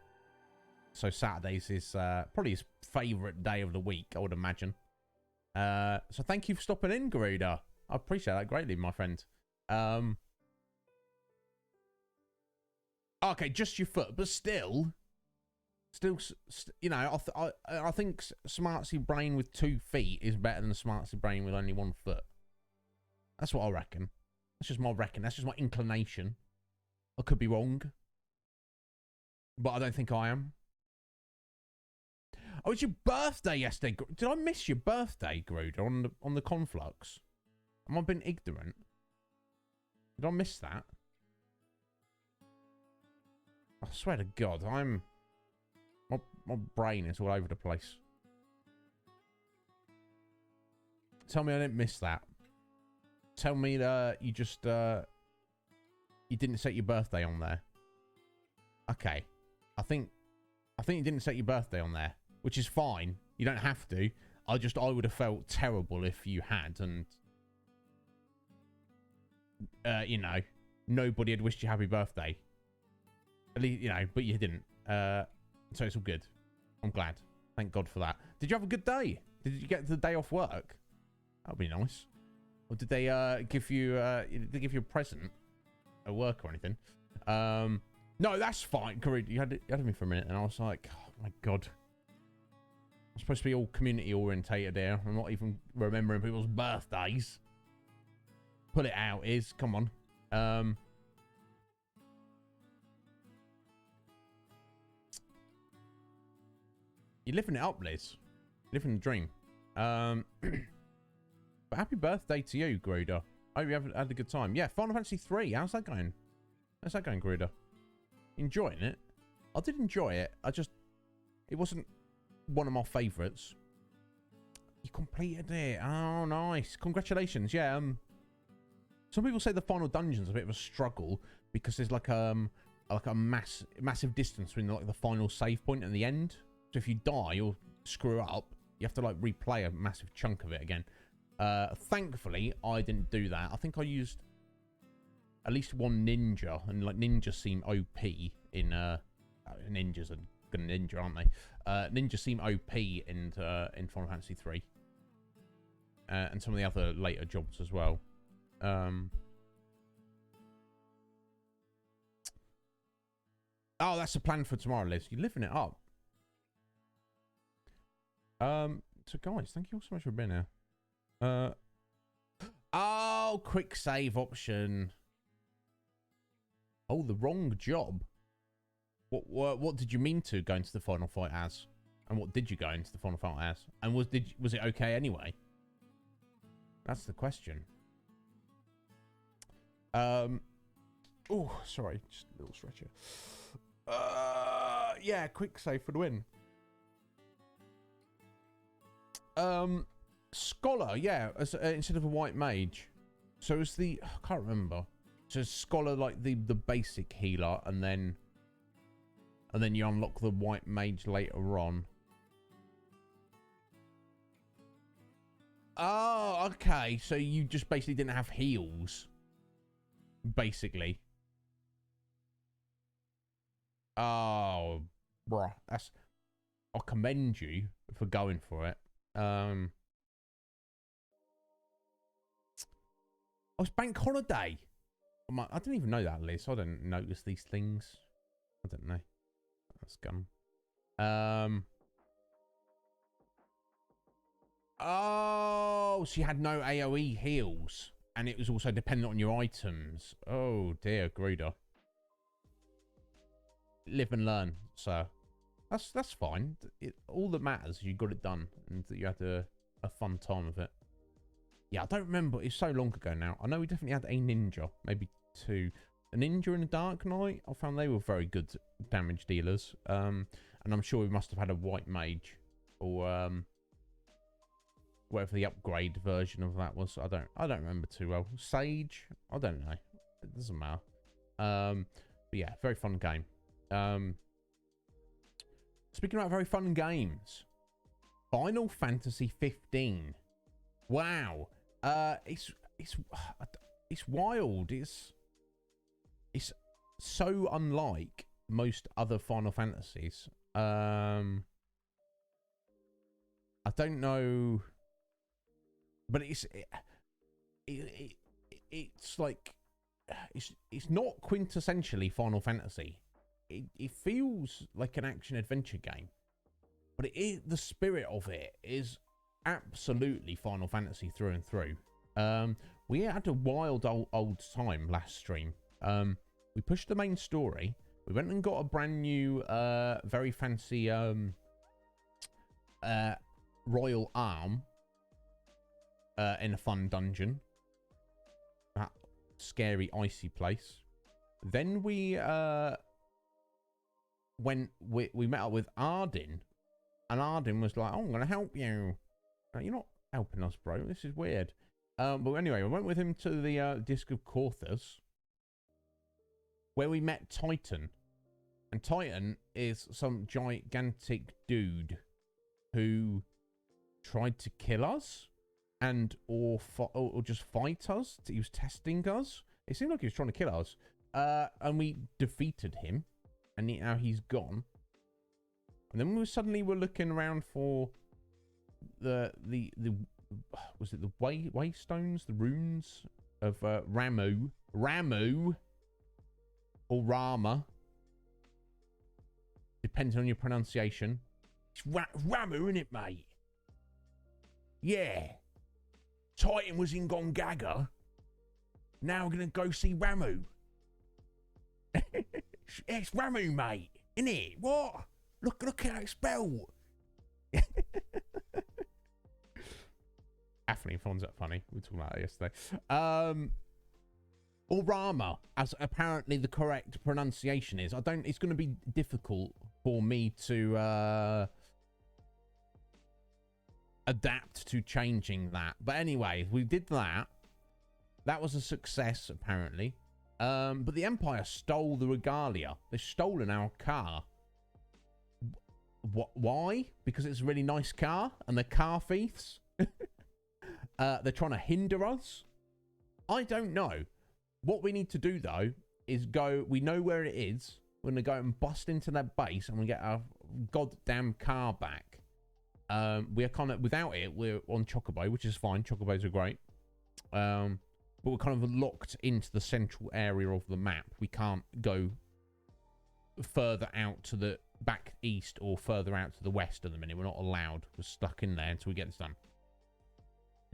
So Saturdays is probably his favourite day of the week, I would imagine. So thank you for stopping in, Gruder. I appreciate that greatly, my friend. Okay, just your foot, but still, you know, I think Smartsy Brain with 2 feet is better than Smartsy Brain with only 1 foot. That's what I reckon. That's just my reckon. That's just my inclination. I could be wrong, but I don't think I am. Oh, it's your birthday yesterday. Did I miss your birthday, Gruder, on the Conflux? Am I being ignorant? Did I miss that? I swear to God, my brain is all over the place. Tell me I didn't miss that. Tell me that you just you didn't set your birthday on there. Okay, I think you didn't set your birthday on there, which is fine. You don't have to. I would have felt terrible if you had, and you know, nobody had wished you happy birthday. At least, you know, but you didn't. So it's all good. I'm glad. Thank God for that. Did you have a good day? Did you get the day off work? That would be nice. Or did they give you a present at work or anything? No, that's fine. You had me for a minute, and I was like, oh my God. I'm supposed to be all community orientated here. I'm not even remembering people's birthdays. Pull it out, come on. You're living it up, Liz. Living the dream. But happy birthday to you, Gruder. I hope you have had a good time. Yeah, Final Fantasy 3. How's that going? How's that going, Gruder? Enjoying it? I did enjoy it. It wasn't one of my favourites. You completed it. Oh, nice. Congratulations. Yeah. Some people say the final dungeon's a bit of a struggle because there's like a massive distance between like the final save point and the end. So if you die or screw up, you have to like replay a massive chunk of it again. Thankfully, I didn't do that. I think I used at least one ninja, and like ninjas seem OP in ninjas are good ninja, aren't they? Ninjas seem OP in Final Fantasy 3, and some of the other later jobs as well. Oh, that's the plan for tomorrow, Liz. You're living it up. So guys, thank you all so much for being here. Oh, quick save option. Oh, the wrong job. What did you mean to go into the final fight as? And what did you go into the final fight as? And was it okay anyway? That's the question. Oh, sorry, just a little stretcher. Yeah, quick save for the win. Scholar, yeah, as, instead of a white mage. So it's the, I can't remember. So Scholar, like the basic healer, and then you unlock the white mage later on. Oh, okay. So you just basically didn't have heals, basically. Oh, bruh, I commend you for going for it. Oh, it's bank holiday. I didn't even know that, Liz. I don't notice these things. I don't know. That's gone. Oh, so you had no AoE heals, and it was also dependent on your items. Oh dear, Gruder. Live and learn, sir. That's fine. All that matters is you got it done, and that you had a fun time of it. Yeah, I don't remember. It's so long ago now. I know we definitely had a ninja, maybe two. A ninja and a Dark Knight. I found they were very good damage dealers. And I'm sure we must have had a white mage, or whatever the upgrade version of that was. I don't remember too well. Sage. I don't know. It doesn't matter. But yeah, very fun game. Speaking about very fun games, Final Fantasy 15. Wow. It's wild. it's so unlike most other Final Fantasies. I don't know, but it's like it's not quintessentially Final Fantasy. It feels like an action adventure game, but the spirit of it is absolutely Final Fantasy through and through. We had a wild old time last stream. We pushed the main story. We went and got a brand new, very fancy royal arm in a fun dungeon. That scary icy place. Then we met up with Arden, and Arden was like, "Oh, I'm gonna help you." You're not helping us, bro. This is weird. But anyway, I went with him to the Disc of Corthus, where we met Titan. And Titan is some gigantic dude who tried to kill us or just fight us. He was testing us. It seemed like he was trying to kill us. And we defeated him. And now he's gone. And then we suddenly were looking around for the was it the waystones, the runes of Ramu or Rama, depending on your pronunciation. It's Ramu, isn't it, mate? Yeah. Titan was in Gongaga. Now we're gonna go see Ramu. It's Ramu, mate, isn't it? What? Look how it's spelled. Definitely finds that funny. We were talking about it yesterday. Or Rama, as apparently the correct pronunciation is. It's going to be difficult for me to adapt to changing that. But anyway, we did that. That was a success, apparently. But the Empire stole the regalia. They've stolen our car. Why? Because it's a really nice car and they're car thieves? They're trying to hinder us? I don't know. What we need to do, though, is go... We know where it is. We're going to go and bust into that base and we get our goddamn car back. We're kind of... Without it, we're on Chocobo, which is fine. Chocobos are great. But we're kind of locked into the central area of the map. We can't go further out to the back east or further out to the west at the minute. We're not allowed. We're stuck in there until we get this done.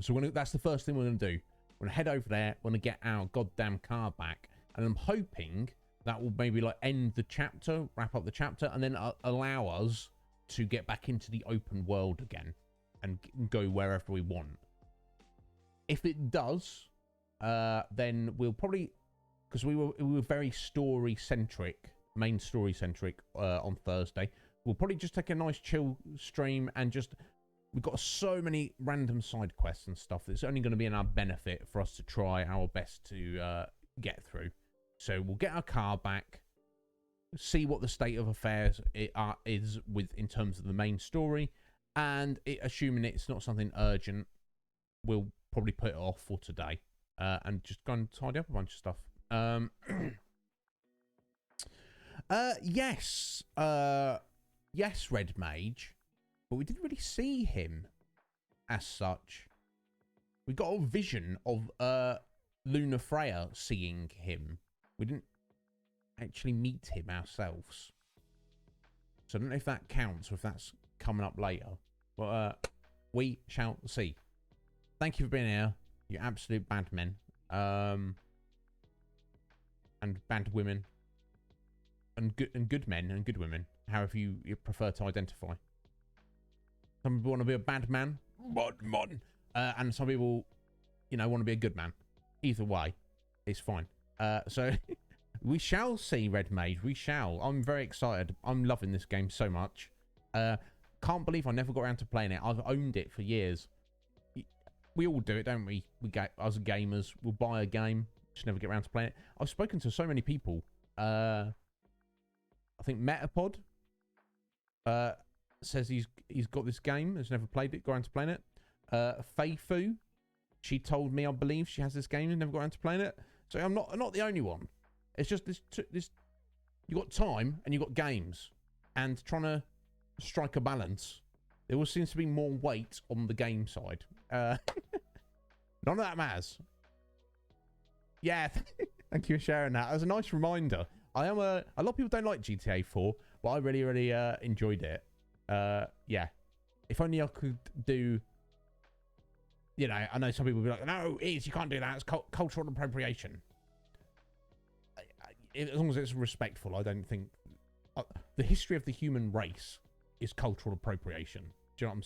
So that's the first thing we're going to do. We're going to head over there. We're going to get our goddamn car back. And I'm hoping that will maybe like end the chapter, wrap up the chapter, and then allow us to get back into the open world again and go wherever we want. If it does, then we'll probably, because we were very story-centric, main story-centric on Thursday, we'll probably just take a nice chill stream and just... We've got so many random side quests and stuff that's only going to be in our benefit for us to try our best to get through. So we'll get our car back, see what the state of affairs is in terms of the main story, and assuming it's not something urgent, we'll probably put it off for today and just go and tidy up a bunch of stuff. Yes, Red Mage. But we didn't really see him as such. We got a vision of Luna Freya seeing him. We didn't actually meet him ourselves. So I don't know if that counts or if that's coming up later. But we shall see. Thank you for being here, you absolute bad men. And bad women. And good men and good women. However you prefer to identify. Some people want to be a bad man, and some people, want to be a good man. Either way, it's fine. So we shall see, Red Mage. We shall. I'm very excited. I'm loving this game so much. Can't believe I never got around to playing it. I've owned it for years. We all do it, don't we? Us gamers, we'll buy a game, just never get around to playing it. I've spoken to so many people. I think Metapod. Says he's got this game, has never played it, got around to playing it. Feifu, she told me, I believe she has this game and never got around to playing it. So I'm not the only one. It's just this. You got time and you got games, and trying to strike a balance. There always seems to be more weight on the game side. None of that matters. Yeah, thank you for sharing that. That was a nice reminder. I am a lot of people don't like GTA 4, but I really, really enjoyed it. Yeah. If only I could do, you know, I know some people will be like, no, you can't do that. It's cultural appropriation. As long as it's respectful, I don't think... the history of the human race is cultural appropriation. Do you know what I'm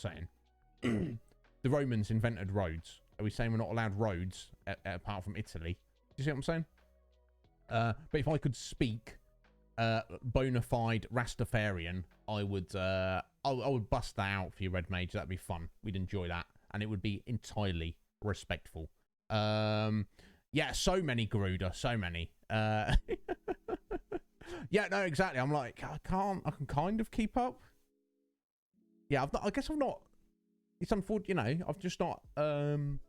saying? The Romans invented roads. Are we saying we're not allowed roads apart from Italy? Do you see what I'm saying? But if I could speak bona fide Rastafarian, I would bust that out for you, Red Mage. That'd be fun. We'd enjoy that, and it would be entirely respectful. Yeah, so many Garuda, so many. Yeah, no, exactly. I'm like, I can kind of keep up. Yeah, I guess I've not. It's unfortunate, you know. I've just not hung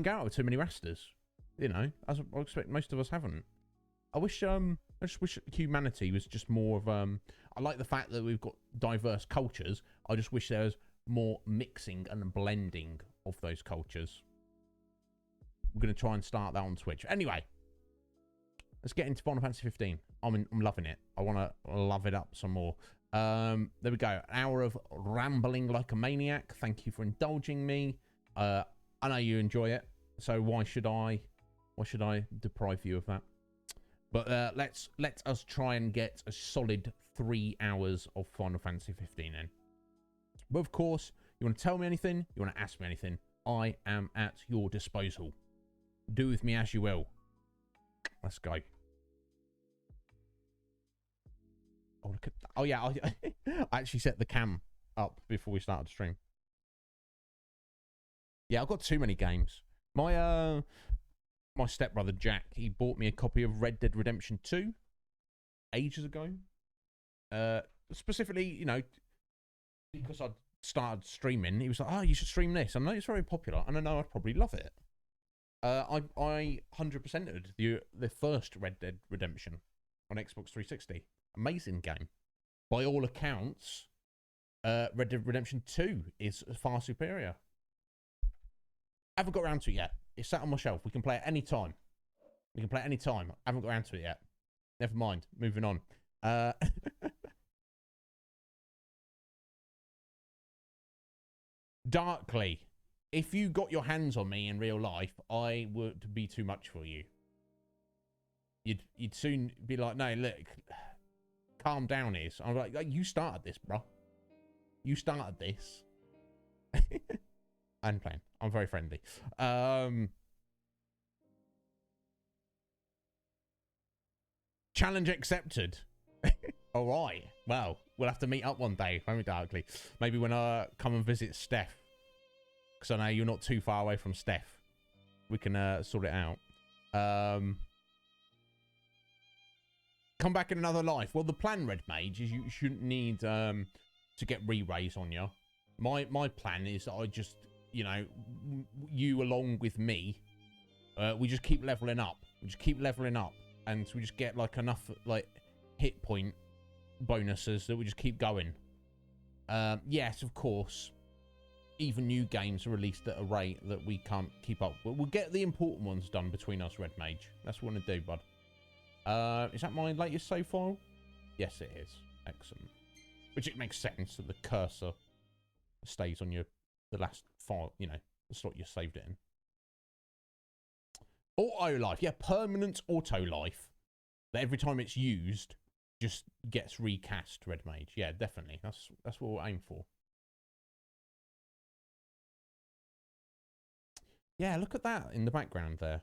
out with too many Rastas. You know, as I expect most of us haven't. I just wish humanity was just more of I like the fact that we've got diverse cultures. I just wish there was more mixing and blending of those cultures. We're gonna try and start that on Twitch. Anyway, let's get into Final Fantasy 15. I'm loving it. I want to love it up some more. There we go. An hour of rambling like a maniac. Thank you for indulging me. I know you enjoy it, so why should I deprive you of that? But let us try and get a solid 3 hours of Final Fantasy 15 in. But of course, you want to tell me anything, you want to ask me anything, I am at your disposal. Do with me as you will. Let's go. Oh, look at that. Oh yeah, I actually set the cam up before we started the stream. Yeah, I've got too many games. My stepbrother Jack, he bought me a copy of Red Dead Redemption 2 ages ago. Specifically, you know, because I'd started streaming, he was like, "Oh, you should stream this." I know it's very popular, and I know I'd probably love it. I 100%ed the first Red Dead Redemption on Xbox 360. Amazing game. By all accounts, Red Dead Redemption 2 is far superior. I haven't got around to it yet. It's sat on my shelf. We can play it any time. We can play it any time. I haven't got around to it yet. Never mind. Moving on. Darkly, if you got your hands on me in real life, I would be too much for you. You'd soon be like, no, look, calm down, is. I'm like, you started this, bro. You started this. I'm playing. I'm very friendly. Challenge accepted. All right. Well, we'll have to meet up one day, won't we, Darkly? Maybe when I come and visit Steph. Because I know you're not too far away from Steph. We can sort it out. Come back in another life. Well, the plan, Red Mage, is you shouldn't need to get re-raise on you. My plan is that I just, you know, you along with me, we just keep leveling up. We just keep leveling up. And we just get, like, enough, like, hit point bonuses that we just keep going. Yes, of course. Even new games are released at a rate that we can't keep up. But we'll get the important ones done between us, Red Mage. That's what we want to do, bud. Is that my latest save file? Yes, it is. Excellent. Which it makes sense that the cursor stays on the last file, you know, the slot you saved it in. Auto life. Yeah, permanent auto life. That every time it's used, just gets recast, Red Mage. Yeah, definitely. That's what we'll aim for. Yeah, look at that in the background there.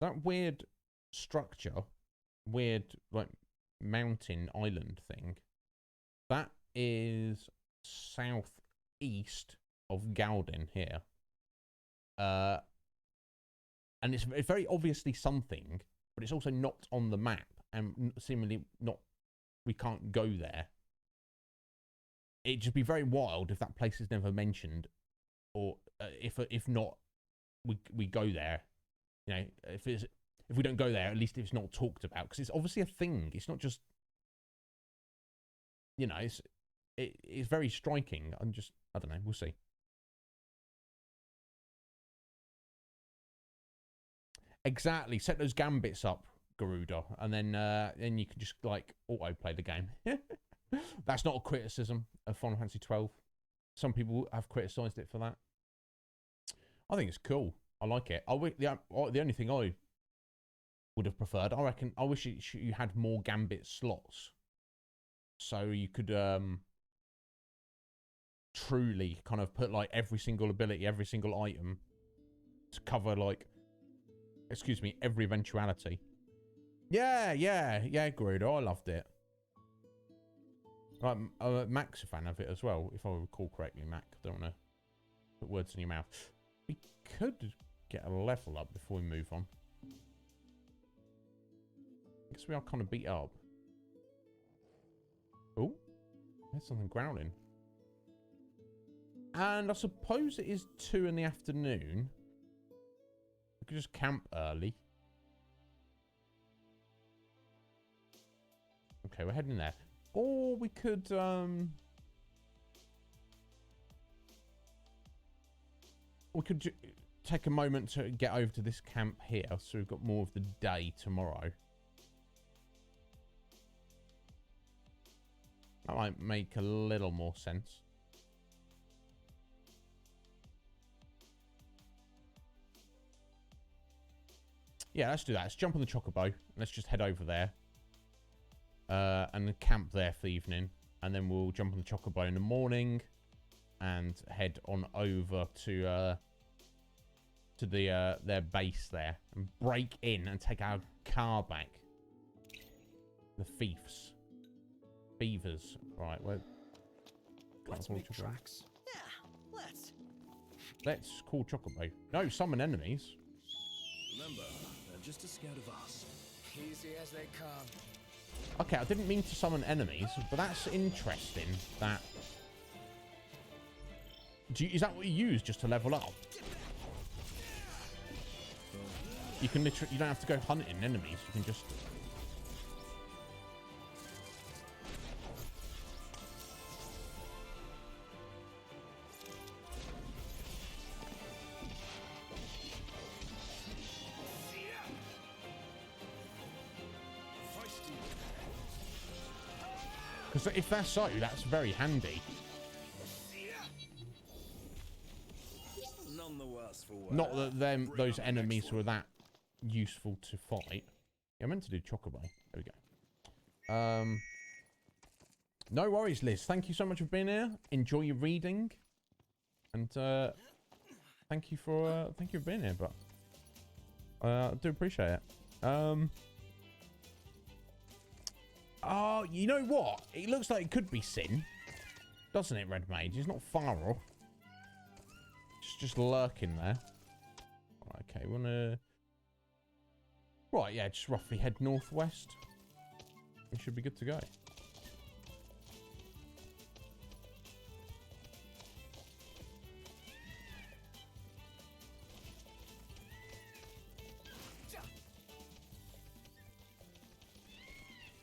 That weird structure, weird, like, mountain island thing. That is southeast of Galdin here. And it's very obviously something, but it's also not on the map, and seemingly not, we can't go there. It'd just be very wild if that place is never mentioned, or if not, we go there. You know, if if we don't go there, at least it's not talked about, because it's obviously a thing. It's not just, you know, it's very striking. I don't know. We'll see. Exactly. Set those gambits up, Garuda, and then you can just like auto play the game. That's not a criticism of Final Fantasy 12. Some people have criticised it for that. I think it's cool. I like it. The only thing I would have preferred, I wish you had more gambit slots, so you could truly kind of put like every single ability, every single item to cover like, excuse me, every eventuality. Yeah, Garuda, I loved it. Mac's a fan of it as well, if I recall correctly. Mac, I don't want to put words in your mouth. We could get a level up before we move on. I guess we are kind of beat up. Oh, there's something growling. And I suppose it is 2 in the afternoon. We could just camp early. Okay, we're heading there. Or we could, take a moment to get over to this camp here, so we've got more of the day tomorrow. That might make a little more sense. Yeah, let's do that. Let's jump on the Chocobo. Let's just head over there. And camp there for the evening. And then we'll jump on the Chocobo in the morning. And head on over to their base there. And break in and take our car back. The thieves. Beavers. Right, well... Let's make tracks. Yeah, let's. Let's call Chocobo. No, summon enemies. Remember, they're just a scared of us. Easy as they come. Okay, I didn't mean to summon enemies, but that's interesting. That is that what you use just to level up? You can literally, you don't have to go hunting enemies. You can just. Because if that's so, that's very handy. None the worse for wear. Not that those enemies were that useful to fight. Yeah, I meant to do Chocobo. There we go. No worries, Liz. Thank you so much for being here. Enjoy your reading, and thank you for being here. But I do appreciate it. Oh, you know what? It looks like it could be Sin, doesn't it, Red Mage? He's not far off. Just lurking there. Okay, we wanna. Right, yeah, just roughly head northwest. We should be good to go.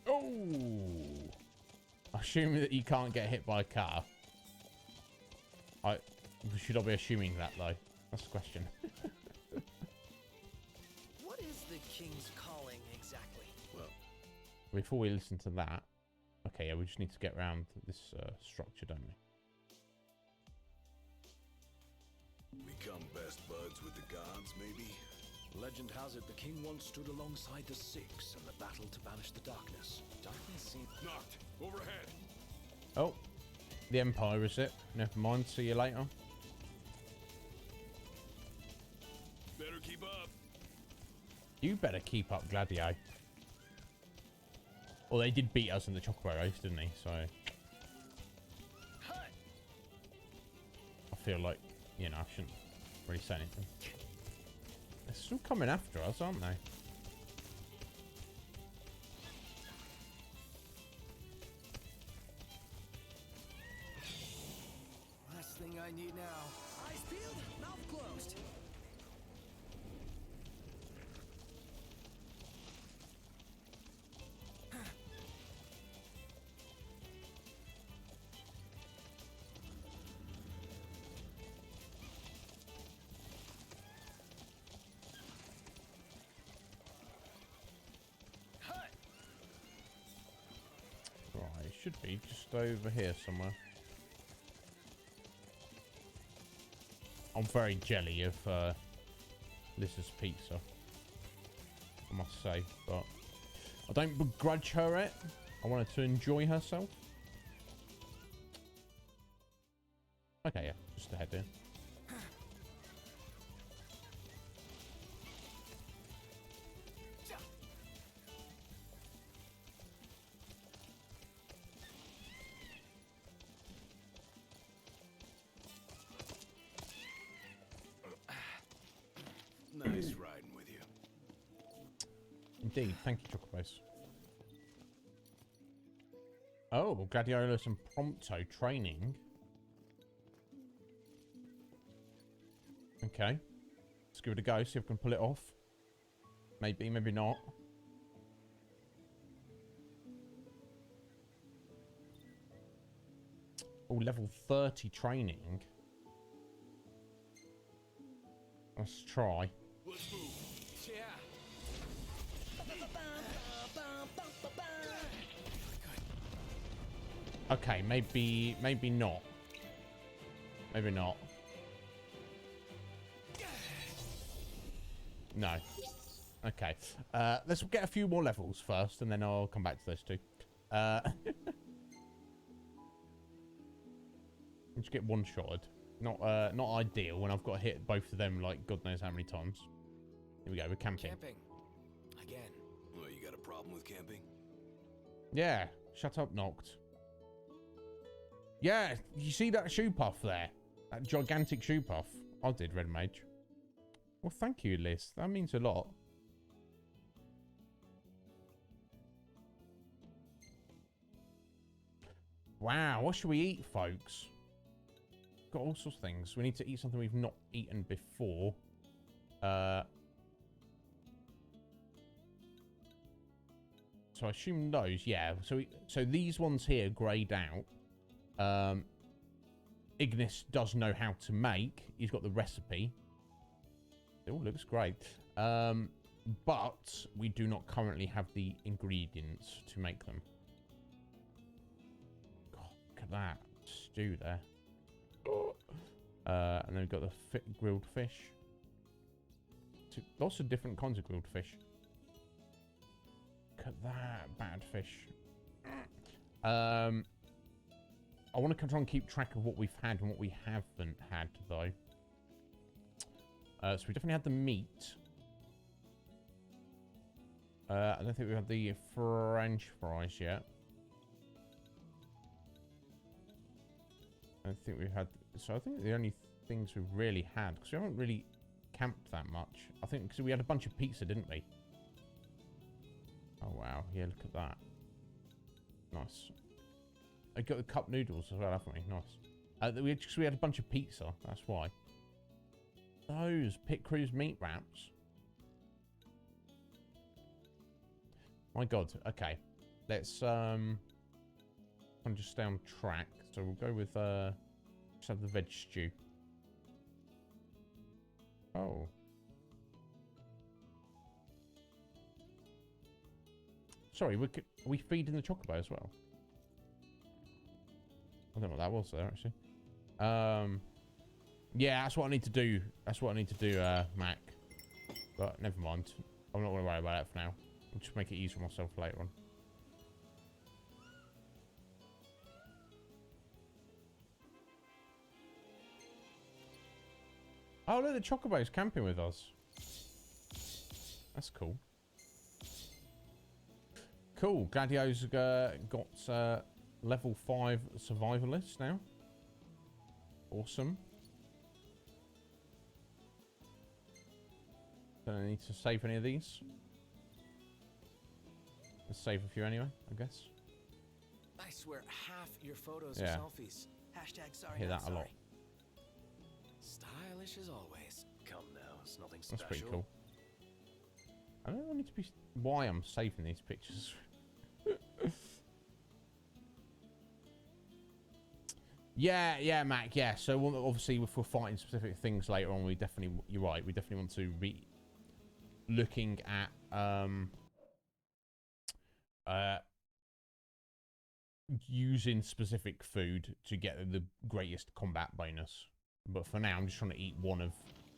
Oh! Assuming that you can't get hit by a car. Should I be assuming that, though? That's the question. What is the king's calling exactly? Well, before we listen to that, okay, yeah, we just need to get around this structure, don't we? Become best buds with the gods, maybe? Legend has it the king once stood alongside the Six in the battle to banish the darkness. Darkness seemed Knocked overhead. Oh, the Empire is it? Never mind. See you later. Better keep up. You better keep up, Gladio. Well, they did beat us in the Chocobo race, didn't they? So I feel like, you know, I shouldn't really say anything. They're still coming after us, aren't they? last thing I need now. Eyes peeled, mouth closed. should be just over here somewhere. I'm very jelly of Liz's pizza, I must say, but I don't begrudge her it. I wanted to enjoy herself. Okay, yeah, just ahead there. Nice riding with you. Indeed, thank you, Chocobos. Oh, Gladiolus and Prompto training. Okay. Let's give it a go, see if we can pull it off. Maybe, maybe not. Oh, level 30 training. Let's try. Let's move. Yeah. Okay, maybe not. Maybe not. No. Okay. Let's get a few more levels first, and then I'll come back to those two. Just get one-shotted. Not ideal when I've got to hit both of them like God knows how many times. Here we go. We're camping. Camping. Again. Well, you got a problem with camping? Yeah. Shut up, Noct. Yeah. You see that shoe puff there? That gigantic shoe puff. I did, Red Mage. Well, thank you, Liz. That means a lot. Wow. What should we eat, folks? Got all sorts of things. We need to eat something we've not eaten before. So I assume those, yeah. So these ones here greyed out. Ignis does know how to make. He's got the recipe. It all looks great. But we do not currently have the ingredients to make them. God, look at that stew there. And then we've got the grilled fish. Lots of different kinds of grilled fish. Look at that bad fish. I want to try and keep track of what we've had and what we haven't had, though. So we definitely had the meat. I don't think we had the French fries yet. I don't think we had... So I think the only things we've really had... Because we haven't really camped that much. I think because we had a bunch of pizza, didn't we? Oh, wow. Yeah, look at that. Nice. I got the cup noodles as well, haven't we? Nice. We had a bunch of pizza. That's why. Those Pit Crew's meat wraps. My God. Okay. Let's just stay on track. So we'll go with just have the veg stew. Oh. Sorry, are we feeding the chocobo as well? I don't know what that was there, actually. Yeah, that's what I need to do. That's what I need to do, Mac. But never mind. I'm not going to worry about it for now. I'll just make it easier for myself later on. Oh, look, the chocobo's camping with us. That's cool. Cool. Gladio's got level 5 survivalist now. Awesome. Don't need to save any of these. Let's save a few anyway, I guess. I swear half your photos Yeah. are selfies. Hashtag sorry. I hear not that a lot. sorry. Stylish as always. Come now, it's nothing That's special. pretty cool. I don't need to be... Why I'm saving these pictures. Yeah, Mac, yeah. So obviously if we're fighting specific things later on, we definitely... You're right, we definitely want to be looking at... using specific food to get the greatest combat bonus. But for now, I'm just trying to eat one of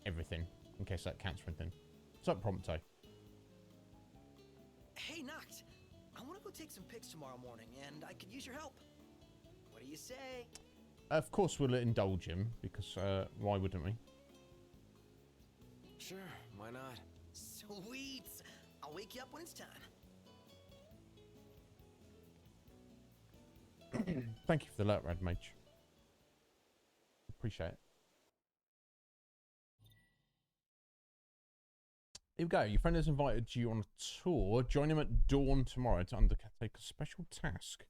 everything in case that counts for anything. What's up, Prompto? Hey, Noct. I want to go take some pics tomorrow morning, and I could use your help. What do you say? Of course, we'll indulge him because why wouldn't we? Sure, why not? Sweet. I'll wake you up when it's time. Thank you for the alert, Red Mage. Appreciate it. Here we go. Your friend has invited you on a tour. Join him at dawn tomorrow to undertake a special task.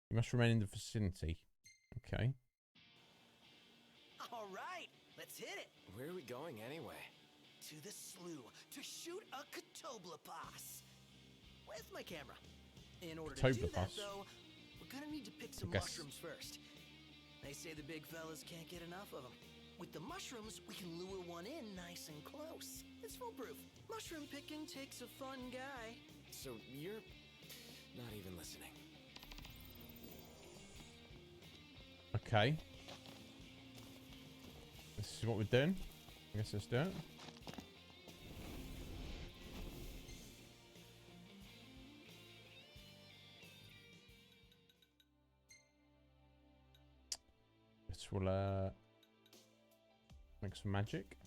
You must remain in the vicinity. Okay. All right, let's hit it. Where are we going anyway? To the slough to shoot a Catoblepas. Where's my camera? In order to do that, Catoblepas. though, we're gonna need to pick some guess. mushrooms first. They say the big fellas can't get enough of them. With the mushrooms, we can lure one in nice and close. It's foolproof. Mushroom picking takes a fun guy. So you're not even listening. Okay. This is what we're doing. I guess let's do it. This will make some magic.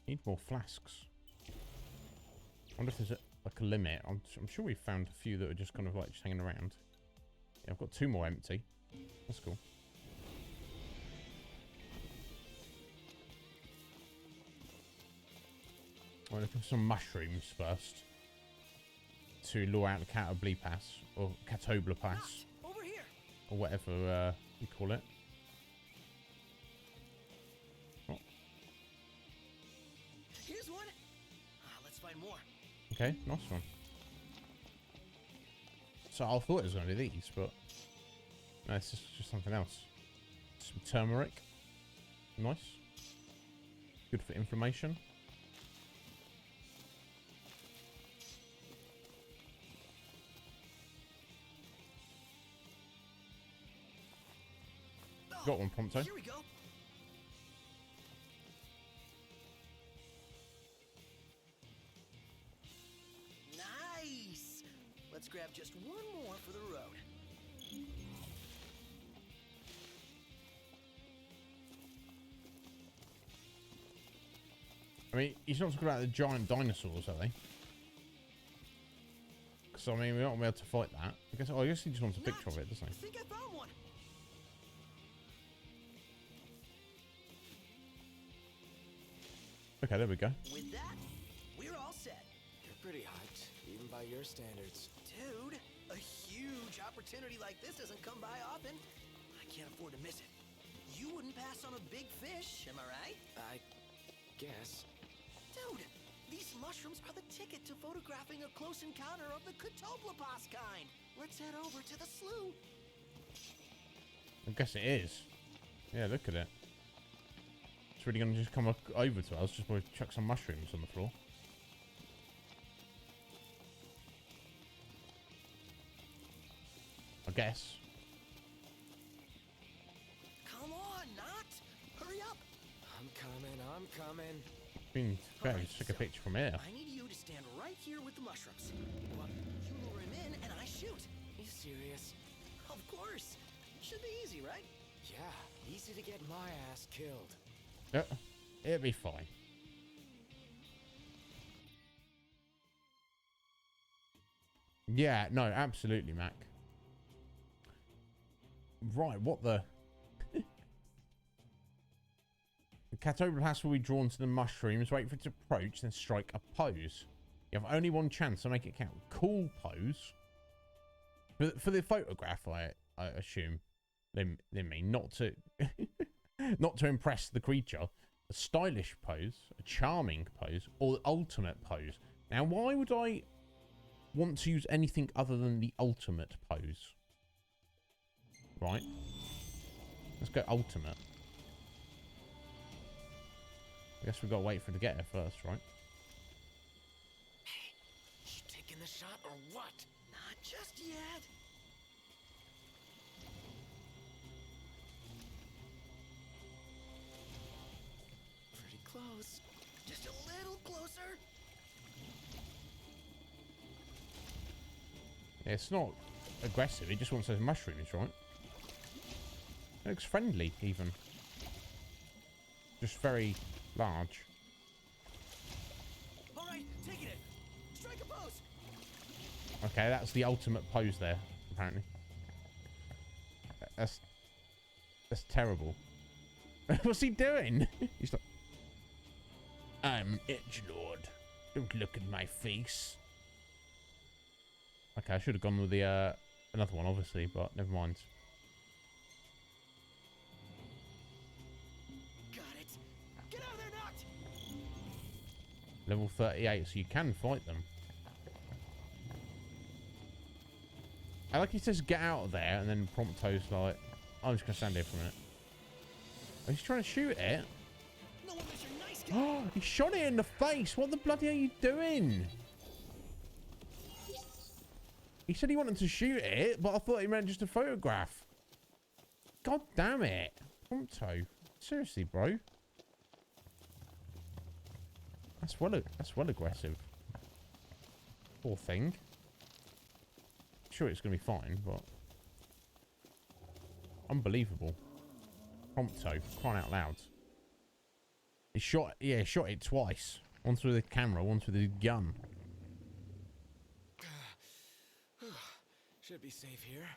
Need more flasks. I wonder if there's like a limit. I'm sure we found a few that are just kind of like just hanging around. Yeah, I've got 2 more empty. That's cool. I'm looking for some mushrooms first to lure out the Catoblepas or Catoblepas Over here. or whatever you call it. Oh, Here's one. Let's find more. okay, nice one. So I thought it was going to be these, but no, it's just something else. Some turmeric. Nice. Good for inflammation. Got one, Prompto. Here we go. Nice. Let's grab just one more for the road. I mean, he's not talking about the giant dinosaurs, are they? Because, I mean, we're not going to be able to fight that. I guess he just wants a picture of it, doesn't I he? think I found one. Okay, there we go. With that, we're all set. You're pretty hyped, even by your standards. Dude, a huge opportunity like this doesn't come by often. I can't afford to miss it. You wouldn't pass on a big fish, am I right? I guess. Dude, these mushrooms are the ticket to photographing a close encounter of the Catoblepas kind. Let's head over to the slough. I guess it is. Yeah, look at it. It's really going to just come over to us just by chuck some mushrooms on the floor. I guess. Come on, Noct. Hurry up. I'm coming. Been fair, Alright, just take a so picture from here. I need you to stand right here with the mushrooms. Well, you lure him in and I shoot. You serious? Of course. Should be easy, right? Yeah, easy to get my ass killed. Yeah, it'll be fine. Yeah, no, absolutely, Mac. Right, what the... The Catoblepas will be drawn to the mushrooms, wait for it to approach, then strike a pose. You have only one chance to make it count. Cool pose. For the photograph, I assume. They mean not to... not to impress the creature. A stylish pose, a charming pose, or the ultimate pose. Now, why would I want to use anything other than the ultimate pose? Right. Let's go ultimate. I guess we've got to wait for it to get there first, right? or what? Not just yet. Pretty close. Just a little closer. Yeah, it's not aggressive. It just wants those mushrooms, right? It looks friendly, even. Just very large. All right, taking it. Strike a pose. Okay, that's the ultimate pose there, apparently. That's terrible. What's he doing? He's like, I'm Edgelord. Don't look at my face. Okay, I should have gone with the another one, obviously, but never mind. Got it. Get out of there, Noct. Level 38, so you can fight them. I like he says get out of there, and then Prompto's like, I'm just going to stand here for a minute. Oh, he's trying to shoot it. No one is your nice guy. Oh, he shot it in the face. What the bloody are you doing? He said he wanted to shoot it, but I thought he meant just a photograph. God damn it. Prompto. Seriously, bro. That's well aggressive. Poor thing. Sure it's going to be fine, but... Unbelievable. Prompto. Crying out loud. He shot it twice. One through the camera, one through the gun. Should be safe here.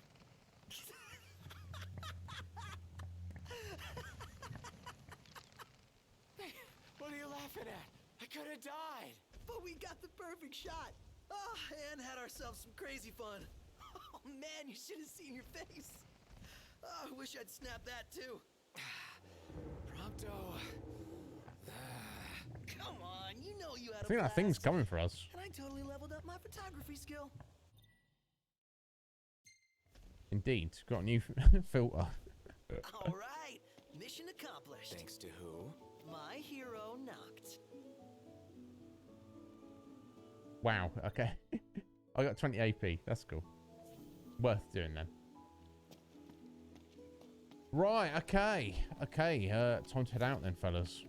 Hey, what are you laughing at? I could have died. But we got the perfect shot. Oh, and had ourselves some crazy fun. Oh, man, you should have seen your face. Oh, I wish I'd snapped that, too. Prompto. Come on, you know you had I think that thing's coming for us. And I totally leveled up my photography skill. Indeed. Got a new filter. All right, mission accomplished. Thanks to who? My hero Noct. Wow, okay. I got 20 AP. That's cool. Worth doing then. Right, okay. Okay, time to head out then, fellas.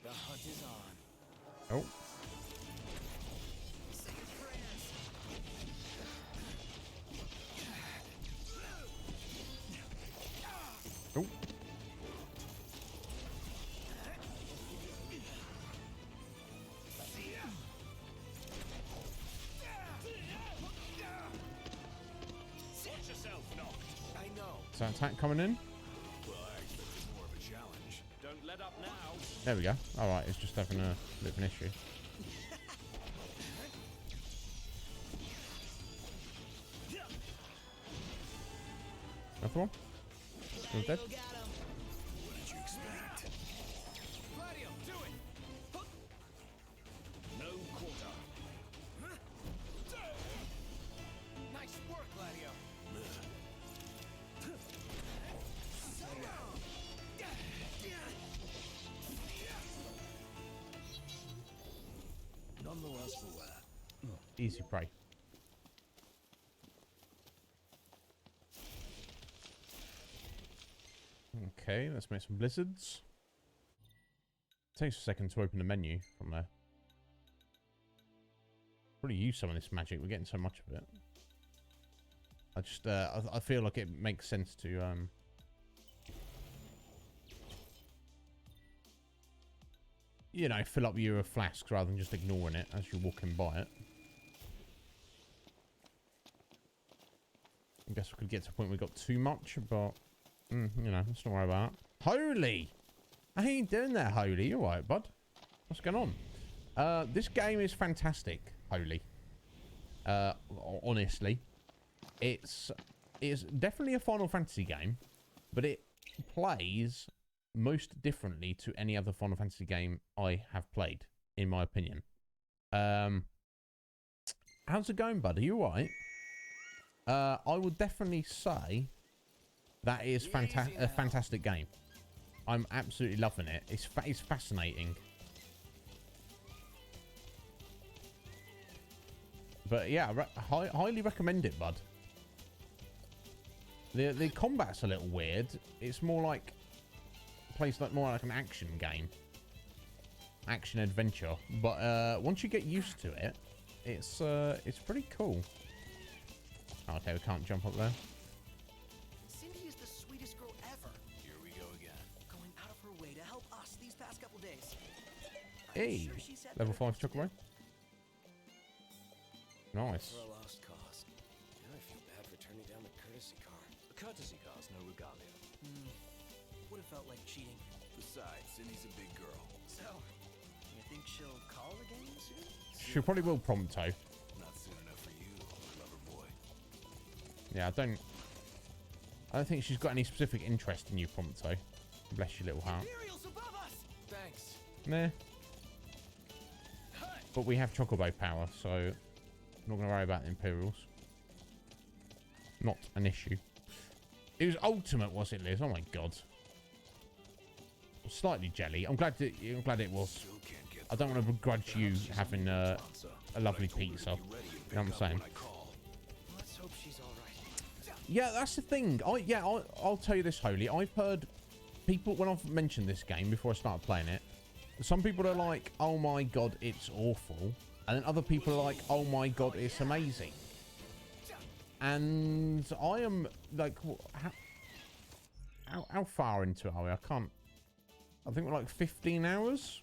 The hunt is on. Oh. Say your prayers. Oh. Watch yourself, Noct. I know. Is that attack coming in? Well, I expected more of a challenge. Don't let up now. There we go. Alright, it's just having a bit of an issue. Another one? Still dead? Got him. What did you expect? Gladio, do it. No quarter. Nice work, Gladio. None the worse for wear. Easy prey. Okay, let's make some blizzards. Takes a second to open the menu from there. Probably use some of this magic. We're getting so much of it. I just, I feel like it makes sense to, you know, fill up your flasks rather than just ignoring it as you're walking by it. I guess we could get to a point we got too much, but, you know, let's not worry about it. Holy! How you doing there, Holy? You alright, bud? What's going on? This game is fantastic, Holy. Honestly. It's definitely a Final Fantasy game, but it plays most differently to any other Final Fantasy game I have played, in my opinion. How's it going, bud? Are you alright? I would definitely say that is a fantastic game. I'm absolutely loving it. It's fascinating. But yeah, highly recommend it, bud. The combat's a little weird. It's more like plays like more like an action game, action adventure. But once you get used to it, it's pretty cool. Okay, we can't jump up there. Cindy is the sweetest girl ever. Here we go again. Going out of her way to help us these past couple days. Hey, Sure she's had level better 5 chocolate. Nice. For a lost cause. Now I feel bad for turning down the courtesy car. The courtesy car's no regalia. Would have felt like cheating. Besides, Cindy's a big girl. So, you think she'll call again soon? She probably will pronto. Not soon enough for you, lover boy. Yeah, I don't think she's got any specific interest in you, pronto. Bless your little heart. Imperials above us! Thanks. Nah. But we have chocobo power, so I'm not going to worry about the Imperials. Not an issue. It was ultimate, was it, Liz? Oh my god. Slightly jelly. I'm glad it was. Still can't get I don't want to begrudge you having a lovely pizza. You know what I'm saying? Let's hope she's alright. Yeah, that's the thing. I'll tell you this, Holy. I've heard people, when I've mentioned this game before I started playing it, some people are like, oh my god, it's awful. And then other people are like, oh my god, it's amazing. And I am like, how far into it are we? I think we're like 15 hours.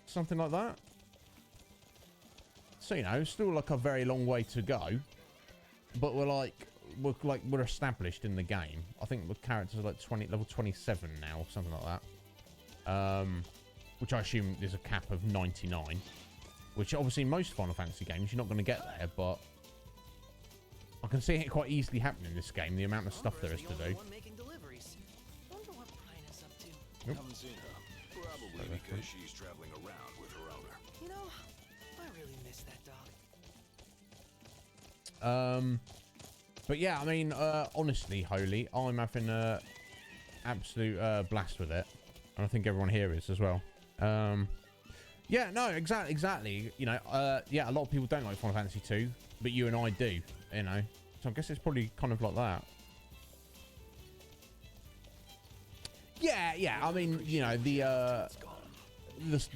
Something like that. So, you know, still like a very long way to go. But we're established in the game. I think the characters are like level 27 now, or something like that. Which I assume is a cap of 99. Which obviously in most Final Fantasy games you're not going to get there, but I can see it quite easily happening in this game, the amount of stuff there is to do. Making deliveries. Wonder what Brian is up to. Nope. Haven't seen her. Probably because she's traveling around with her owner. You know, I really miss that dog. But yeah, I mean, honestly, Holy, I'm having a absolute blast with it, and I think everyone here is as well. Yeah, no, exactly. You know, yeah, a lot of people don't like Final Fantasy 2, but you and I do. You know, so I guess it's probably kind of like that. Yeah. I mean, you know, the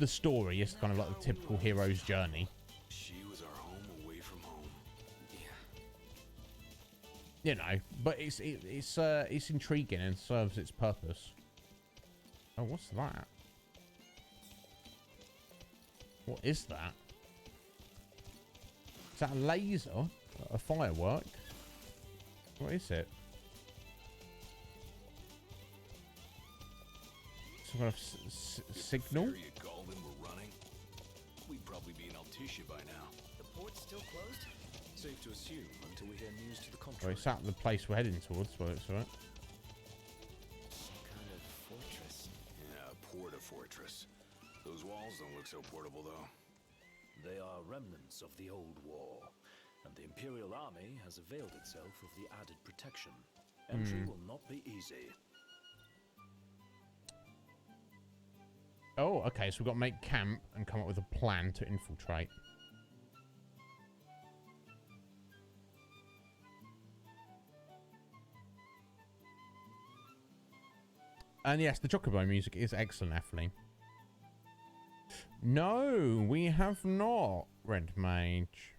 story is kind of like the typical hero's journey. She was our home away from home. You know, but it's intriguing and serves its purpose. Oh, what's that? What is that? Is that a laser? A firework? What is it? Some kind of signal? If you called and we're running, we'd probably be in Altissia by now. The port's still closed? Safe to assume until we hear news to the Well, contrary. it's at the place we're heading towards, but it's alright. Some kind of fortress. Yeah, a fortress. Those walls don't look so portable, though. They are remnants of the old war, and the Imperial Army has availed itself of the added protection. Entry will not be easy. Oh, okay, so we've got to make camp and come up with a plan to infiltrate. And yes, the Chocobo music is excellent, Atheling. No, we have not, Red Mage.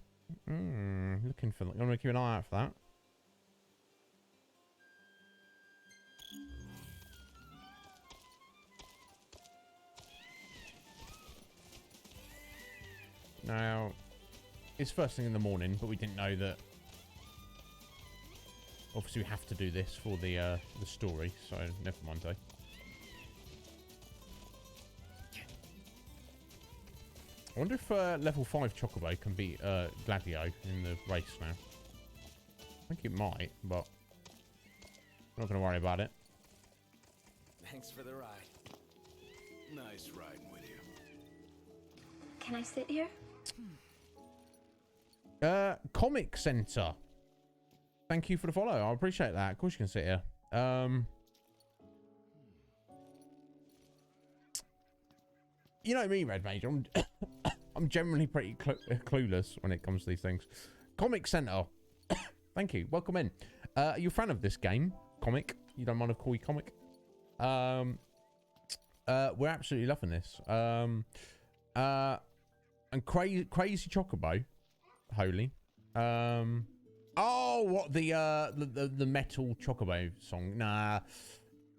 Looking for... I'm going to keep an eye out for that. Now, it's first thing in the morning, but we didn't know that... Obviously, we have to do this for the story, so never mind, though. I wonder if level 5 Chocobo can beat Gladio in the race now. I think it might, but I'm not going to worry about it. Thanks for the ride. Nice riding with you. Can I sit here? Comic Center. Thank you for the follow. I appreciate that. Of course you can sit here. You know me, Red Mage. I'm generally pretty clueless when it comes to these things. Comic Center. Thank you. Welcome in. Are you a fan of this game? Comic? You don't mind if I call you Comic? We're absolutely loving this. And Crazy Chocobo. Holy. Oh, what the metal Chocobo song? Nah.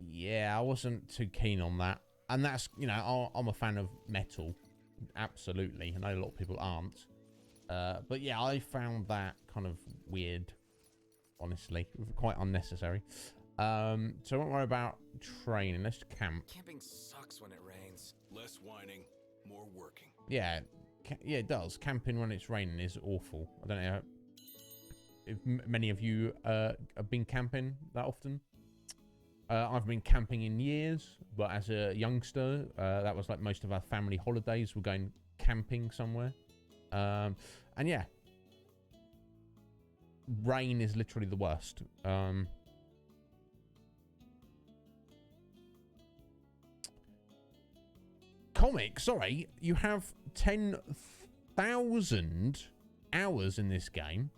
Yeah, I wasn't too keen on that. And that's, you know, I'm a fan of metal. Absolutely. I know a lot of people aren't. But yeah, I found that kind of weird, honestly. Quite unnecessary. So don't worry about training. Let's camp. Camping sucks when it rains. Less whining, more working. Yeah, yeah, it does. Camping when it's raining is awful. I don't know if many of you have been camping that often. I've been camping in years, but as a youngster, that was like most of our family holidays. We're going camping somewhere. And yeah, rain is literally the worst. Comic, sorry, you have 10,000 hours in this game.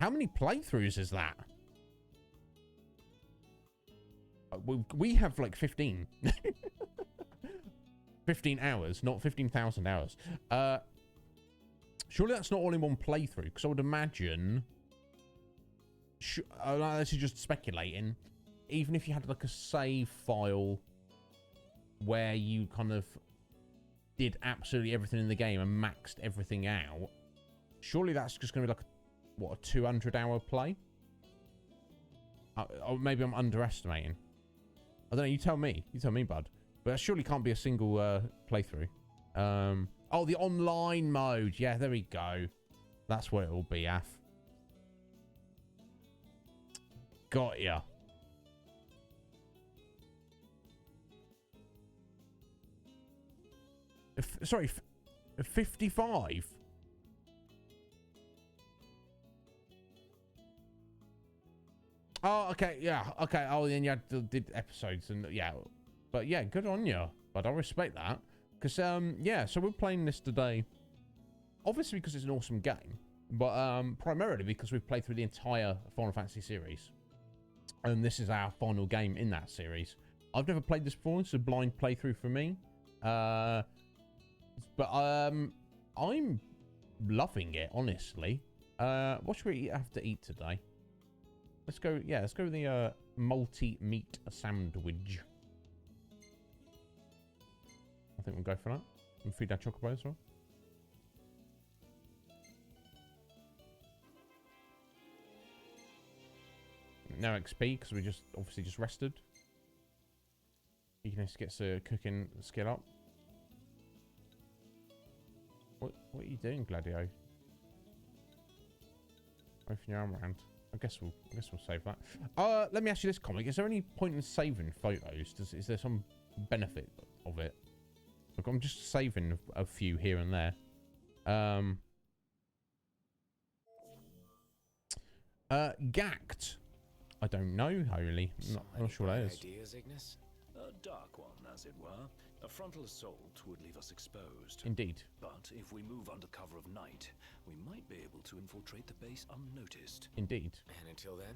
How many playthroughs is that? We have like 15. 15 hours, not 15,000 hours. Surely that's not all in one playthrough, because I would imagine... this is just speculating. Even if you had like a save file where you kind of did absolutely everything in the game and maxed everything out, surely that's just going to be like, what, a 200-hour play? Or maybe I'm underestimating. I don't know, you tell me. You tell me, bud. But that surely can't be a single playthrough. Oh, the online mode. Yeah, there we go. That's what it will be, Af. Got ya. Sorry, 55? Oh, okay, yeah, okay. Oh, then you did episodes, and yeah. But yeah, good on you. But I respect that. Because, yeah, so we're playing this today. Obviously because it's an awesome game. But primarily because we've played through the entire Final Fantasy series. And this is our final game in that series. I've never played this before. It's a blind playthrough for me. But I'm loving it, honestly. What should we have to eat today? Let's go, yeah, let's go with the multi-meat sandwich. I think we'll go for that. And feed our chocobo as well. No XP, because we just, obviously just rested. Eagerness gets a cooking skill up. What are you doing, Gladio? Open your arm around. I guess we'll save that. Let me ask you this, Comic. Is there any point in saving photos? Is there some benefit of it? Look, I'm just saving a few here and there. Gacked. I don't know, Holy. I'm not sure what that is. Ideas, Ignis? A dark one, as it were. A frontal assault would leave us exposed. Indeed. But if we move under cover of night, we might be able to infiltrate the base unnoticed. Indeed. And until then?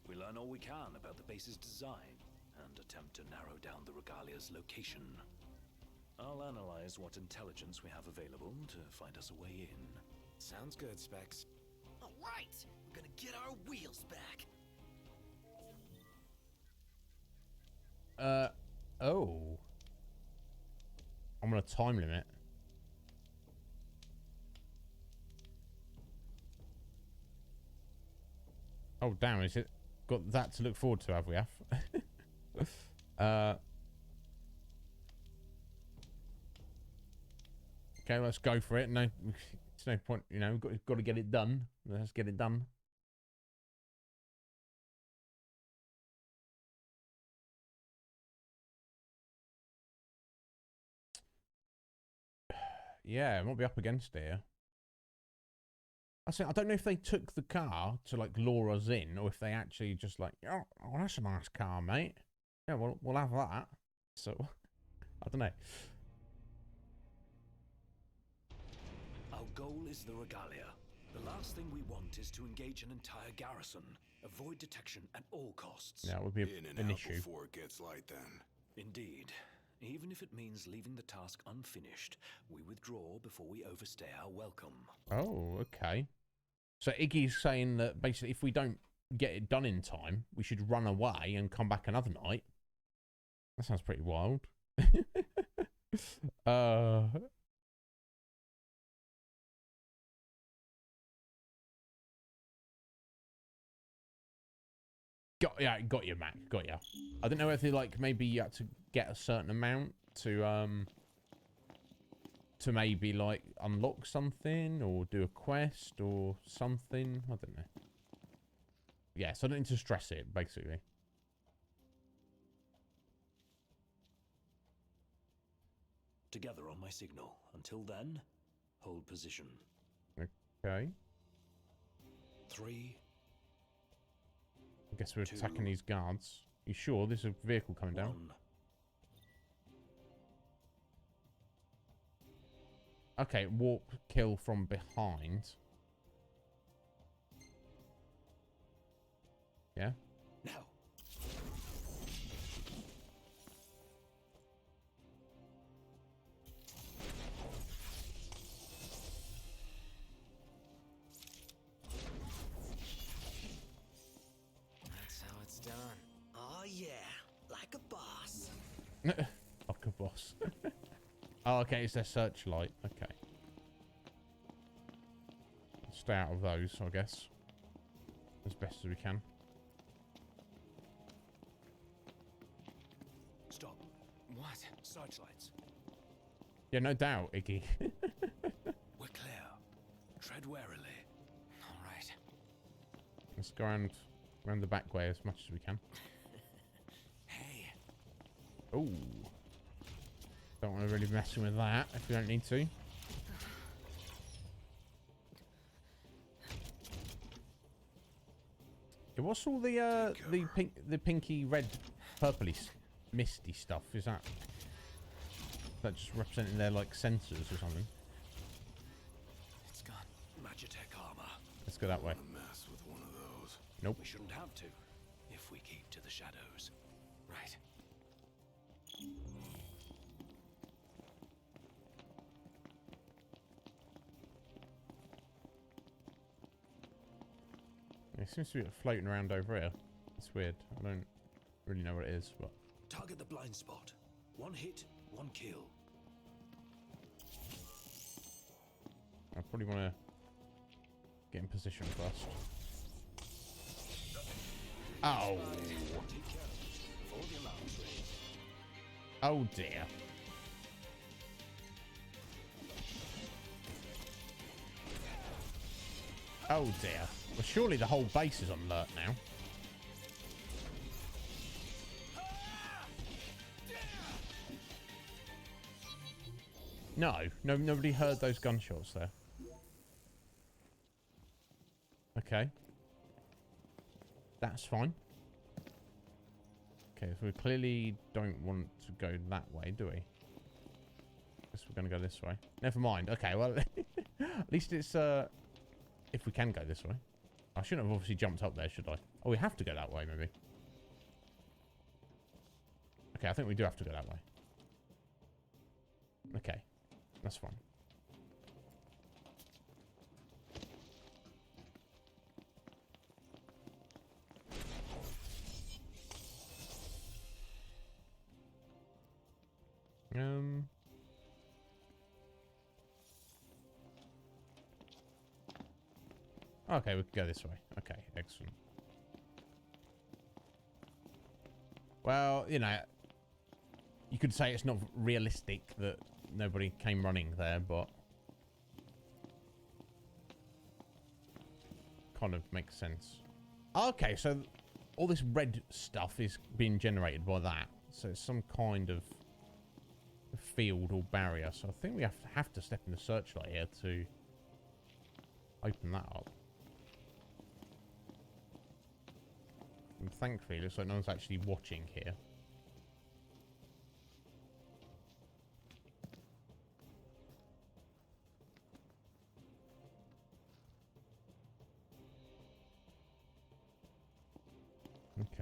We learn all we can about the base's design and attempt to narrow down the regalia's location. I'll analyze what intelligence we have available to find us a way in. Sounds good, Specs. All right, we're gonna get our wheels back. Oh. I'm on a time limit. Oh, damn, is it got that to look forward to, have we, Af? Okay, let's go for it. No, it's no point, you know, we've got to get it done. Let's get it done. Yeah, it might be up against here. I don't know if they took the car to like lure us in, or if they actually just like, oh, that's a nice car, mate. Yeah, we'll have that. So, I don't know. Our goal is the regalia. The last thing we want is to engage an entire garrison. Avoid detection at all costs. Yeah, it would be In and an out issue. before it gets light, then. Indeed. Even if it means leaving the task unfinished, we withdraw before we overstay our welcome. Oh, okay. So Iggy's saying that basically if we don't get it done in time, we should run away and come back another night. That sounds pretty wild. Got you, Mac. Got you. I don't know if like maybe you had to get a certain amount to maybe like unlock something or do a quest or something. I don't know. Yeah, so I don't need to stress it basically. Together on my signal. Until then, hold position. Okay. 3. I guess we're 2, attacking these guards. You sure there's a vehicle coming down? 1. Okay, warp kill from behind. Yeah. Now. That's how it's done. Oh yeah, like a boss. Like a boss. Oh, okay, it's their searchlight. Okay. Stay out of those, I guess. As best as we can. Stop. What? Searchlights. Yeah, no doubt, Iggy. We're clear. Tread warily. All right. Let's go around the back way as much as we can. Hey. Oh. Don't want to really be messing with that if we don't need to. Yeah, what's all the pinky red purpley misty stuff? Is that just representing their like sensors or something? It's gone. Magitek armor. Let's go that way. A mess with one of those. Nope. We shouldn't have to, if we keep to the shadows. Right. It seems to be floating around over here. It's weird. I don't really know what it is, but Target the blind spot. 1 hit, 1 kill. I probably want to get in position first. Oh. Take care of it before the alarms ring. Oh dear. Oh dear. Well, surely the whole base is on alert now. No, nobody heard those gunshots there. Okay. That's fine. Okay, so we clearly don't want to go that way, do we? Guess we're going to go this way. Never mind. Okay, well, at least it's, if we can go this way. I shouldn't have obviously jumped up there, should I? Oh, we have to go that way, maybe. Okay, I think we do have to go that way. Okay, that's fine. Okay, we can go this way. Okay, excellent. Well, you know, you could say it's not realistic that nobody came running there, but kind of makes sense. Okay, so all this red stuff is being generated by that. So it's some kind of field or barrier. So I think we have to step in the searchlight here to open that up. And thankfully, it looks like no one's actually watching here.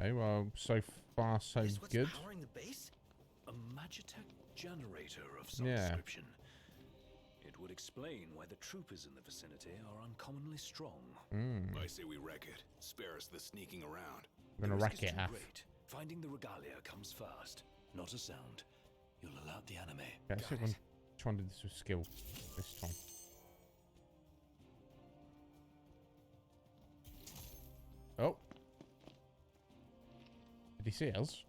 Okay, well, so far so Is what's good. powering the base? A Magitek Generator of some Yeah. description. It would explain why the troopers in the vicinity are uncommonly strong. I say we wreck it. Spare us the sneaking around. I'm gonna The wreck risk is it, too Af. great. Finding the regalia comes first. Not a sound. You'll alert the enemy. Okay, let's see if I can try and do this with skill this time. Oh. Did he see us?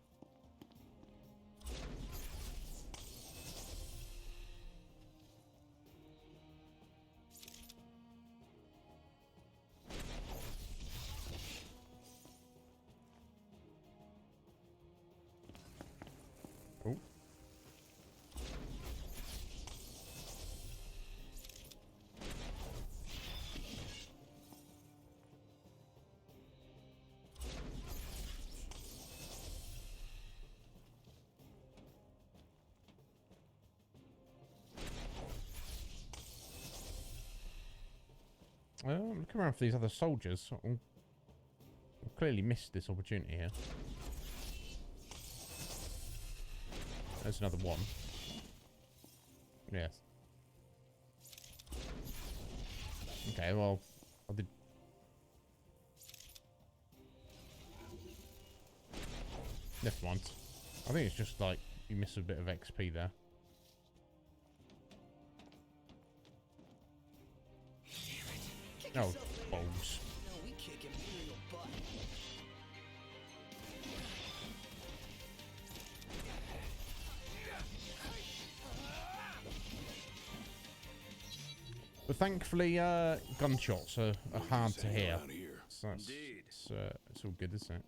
Oh. I'm looking around for these other soldiers. I've clearly missed this opportunity here. There's another one. Yes. Okay, well, I did. Never mind. I think it's just like you miss a bit of XP there. Kick Oh, yourself later. balls. No, we kick Imperial butt. But thankfully, gunshots are hard to hear. Around here. So that's, Indeed. it's all good, isn't it?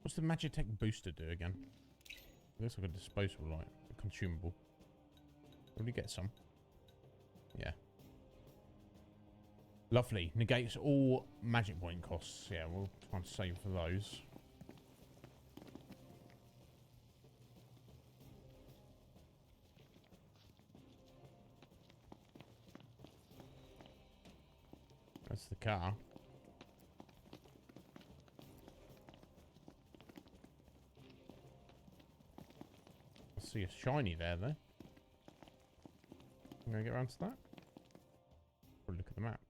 What's the Magitek Booster do again? It looks like a disposable, like a consumable. Will we get some? Yeah. Lovely. Negates all magic point costs. Yeah, we'll try and save for those. That's the car. I see a shiny there, though. I'm gonna get around to that. Probably look at the map.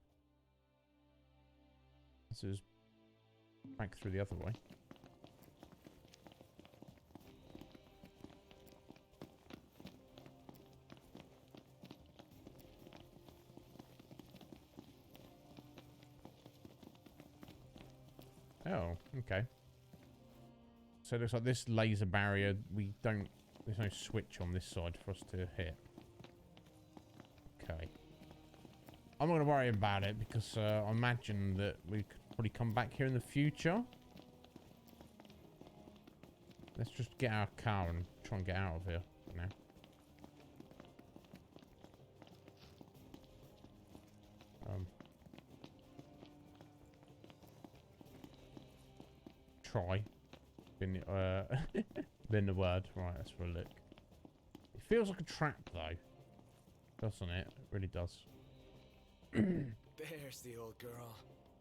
This is back through the other way. Oh, okay. So it looks like this laser barrier, there's no switch on this side for us to hit. Okay. I'm not going to worry about it because I imagine that we could probably come back here in the future. Let's just get our car and try and get out of here for now. Try. Been the word. Right, let's have a look. It feels like a trap though. Doesn't it? It really does. There's the old girl.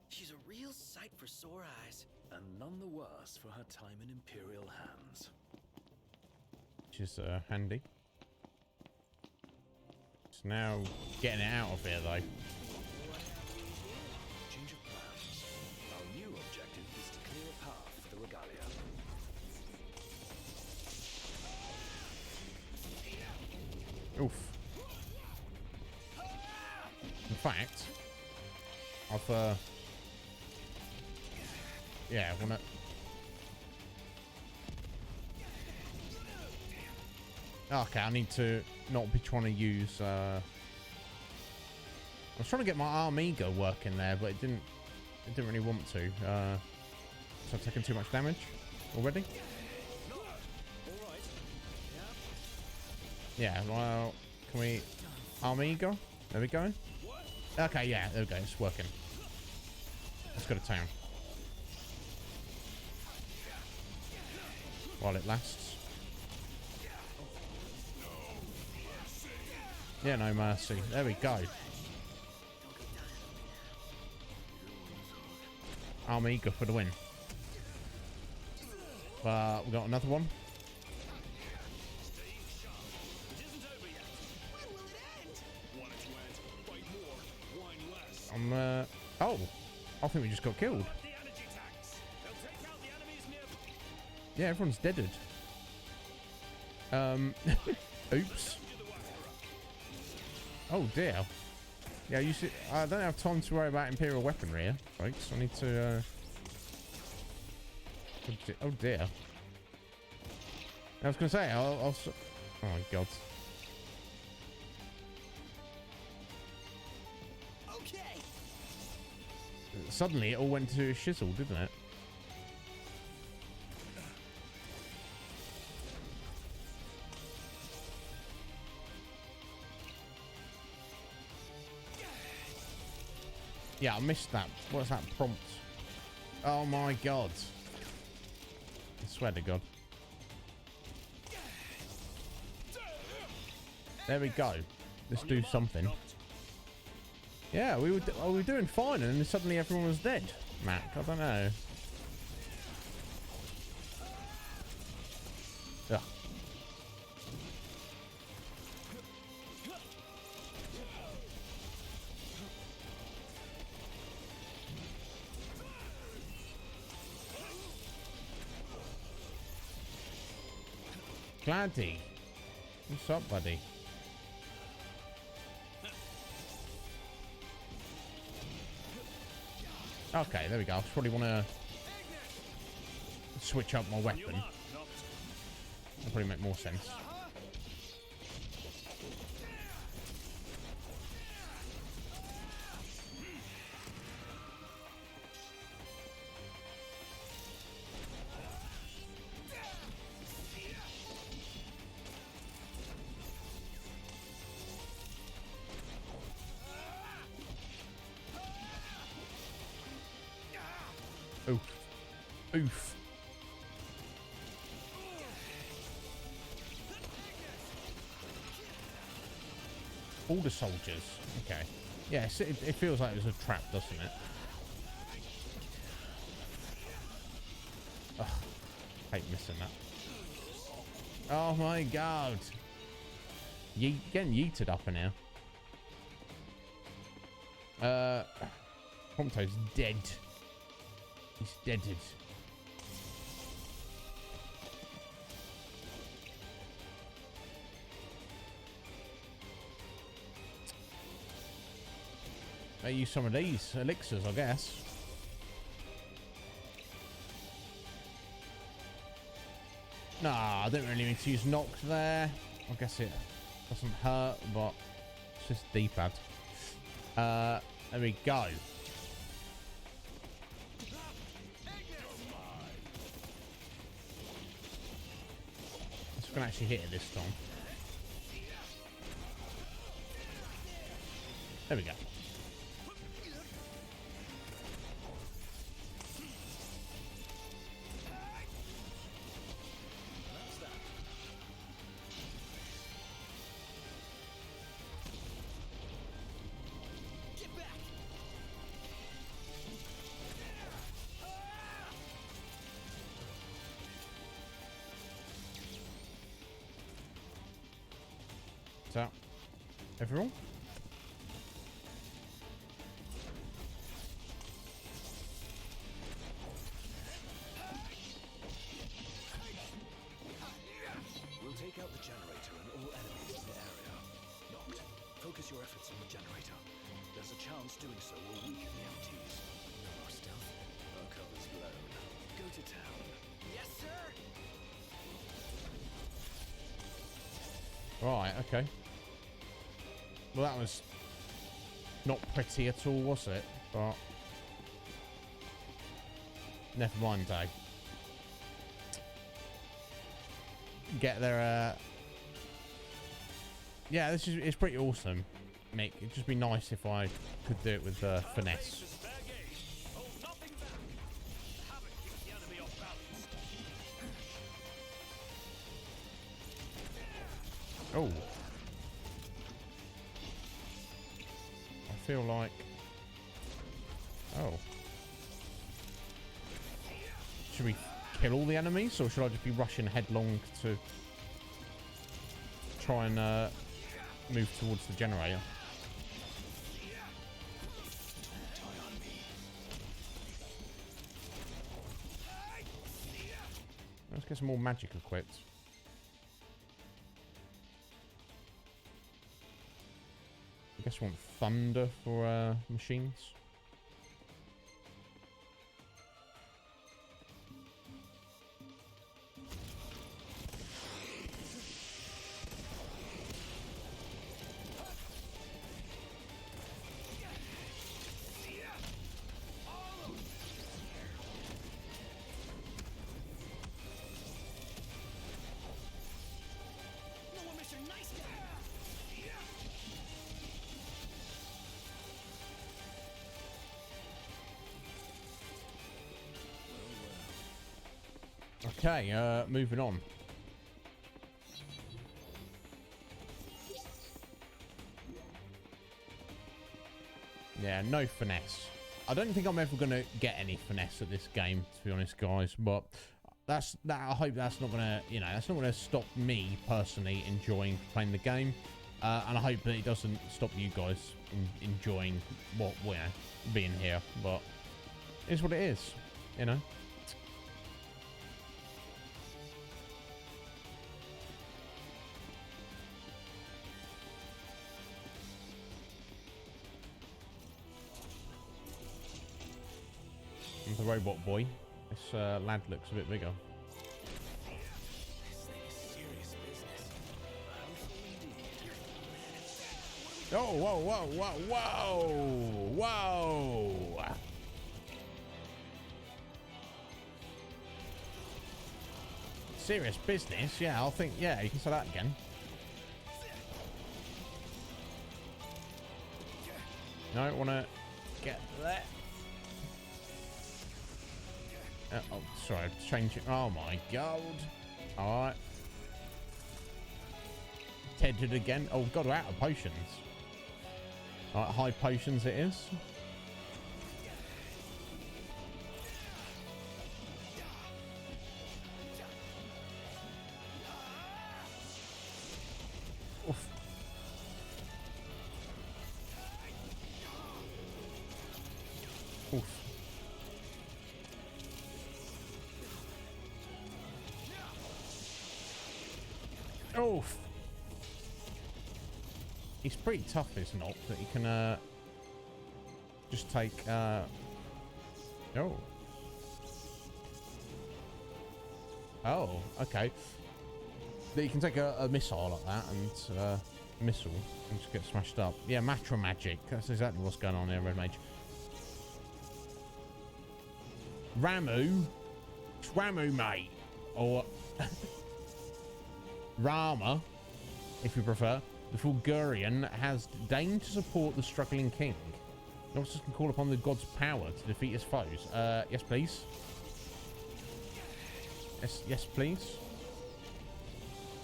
She's a real sight for sore eyes. And none the worse for her time in Imperial hands. Which is handy. It's now getting it out of here though. Change of plans. Our new objective is to clear a path for the regalia. Oof. In fact, I've yeah, I wanna. Okay, I need to not be trying to use. I was trying to get my Amiga working there, but it didn't really want to. So I've taken too much damage already. Yeah, well, can we... Amiga? There we go. Okay, yeah, there we go, it's working. Let's go to town. while it lasts. Yeah, no mercy. There we go. I'm eager for the win. But we got another one. Oh, I think we just got killed. Yeah, everyone's deaded. Oops. Oh dear. Yeah, you see, I don't have time to worry about Imperial weaponry here, folks. I need to, oh dear. I was going to say, oh my god. Okay. Suddenly it all went to shizzle, didn't it? Yeah, I missed that. What's that prompt? Oh my god. I swear to god. There we go. Let's do something. Yeah, we were doing fine and then suddenly everyone was dead. Mac, I don't know. Ugh. Gladdy. What's up, buddy? Okay, there we go. I probably want to switch up my weapon. That'll probably make more sense. Oof. Oof. All the soldiers. Okay. Yes, it feels like it was a trap, doesn't it? Ugh. Hate missing that. Oh my god. Getting yeeted up in here. Prompto's dead. He's deaded. I use some of these elixirs, I guess. Nah, I don't really need to use knock there. I guess it doesn't hurt, but it's just D-pad. There we go. Can actually hit it this time. There we go. So, everyone? We'll take out the generator and all enemies in the area. Noct, focus your efforts on the generator. There's a chance doing so will weaken the MTs. No more stealth. Our cover's blown. Go to town. Yes, sir. Right, okay. Well, that was not pretty at all, was it? But never mind, Dag. Get there. Yeah, it's pretty awesome, Mick. It'd just be nice if I could do it with finesse. Oh. I feel like... Oh. Should we kill all the enemies, or should I just be rushing headlong to try and move towards the generator? Let's get some more magic equipped. I guess we want thunder for machines. Okay, moving on. Yeah, no finesse. I don't think I'm ever going to get any finesse at this game, to be honest, guys. But I hope that's not going to, you know, that's not going to stop me personally enjoying playing the game. And I hope that it doesn't stop you guys enjoying being here. But it's what it is, you know. The robot boy. This lad looks a bit bigger. Oh, whoa, whoa, whoa, whoa, whoa! Serious business? Yeah, I'll think. Yeah, you can say that again. No, I want to get that. Oh, sorry, changing. Oh my god. Alright. Tempted again. Oh god, we're out of potions. Alright, high potions it is. Oof. Oof. Oof. He's pretty tough, is not that he can just take oh. Oh, okay. That you can take a missile like that and missile and just get smashed up. Yeah, Matra magic. That's exactly what's going on here, Red Mage. Ramu. It's Ramu, mate. Or Rama, if you prefer. The Fulgurian has deigned to support the struggling king. The officers can call upon the god's power to defeat his foes. Yes, please. Yes, please.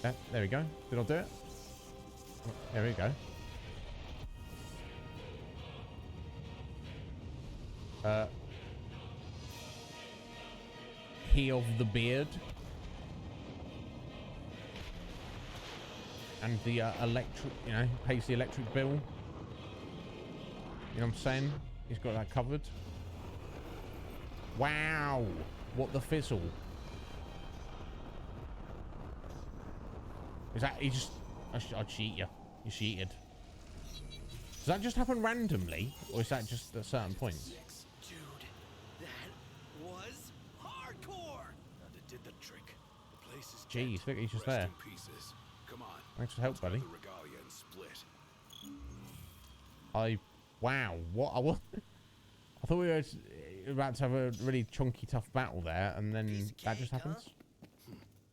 Yeah, there we go. Did I do it? There we go. He of the beard. And the electric, you know, pays the electric bill. You know what I'm saying? He's got that covered. Wow. What the fizzle? Is that, he just, I'd cheat you. You cheated. Does that just happen randomly? Or is that just at certain points? Dude, that was hardcore. And it did the trick. The place is Jeez, look, he's just there. pieces. Come on. Thanks for help, buddy. The regalia and split. Wow, what? I thought we were about to have a really chunky, tough battle there, and then that just happens.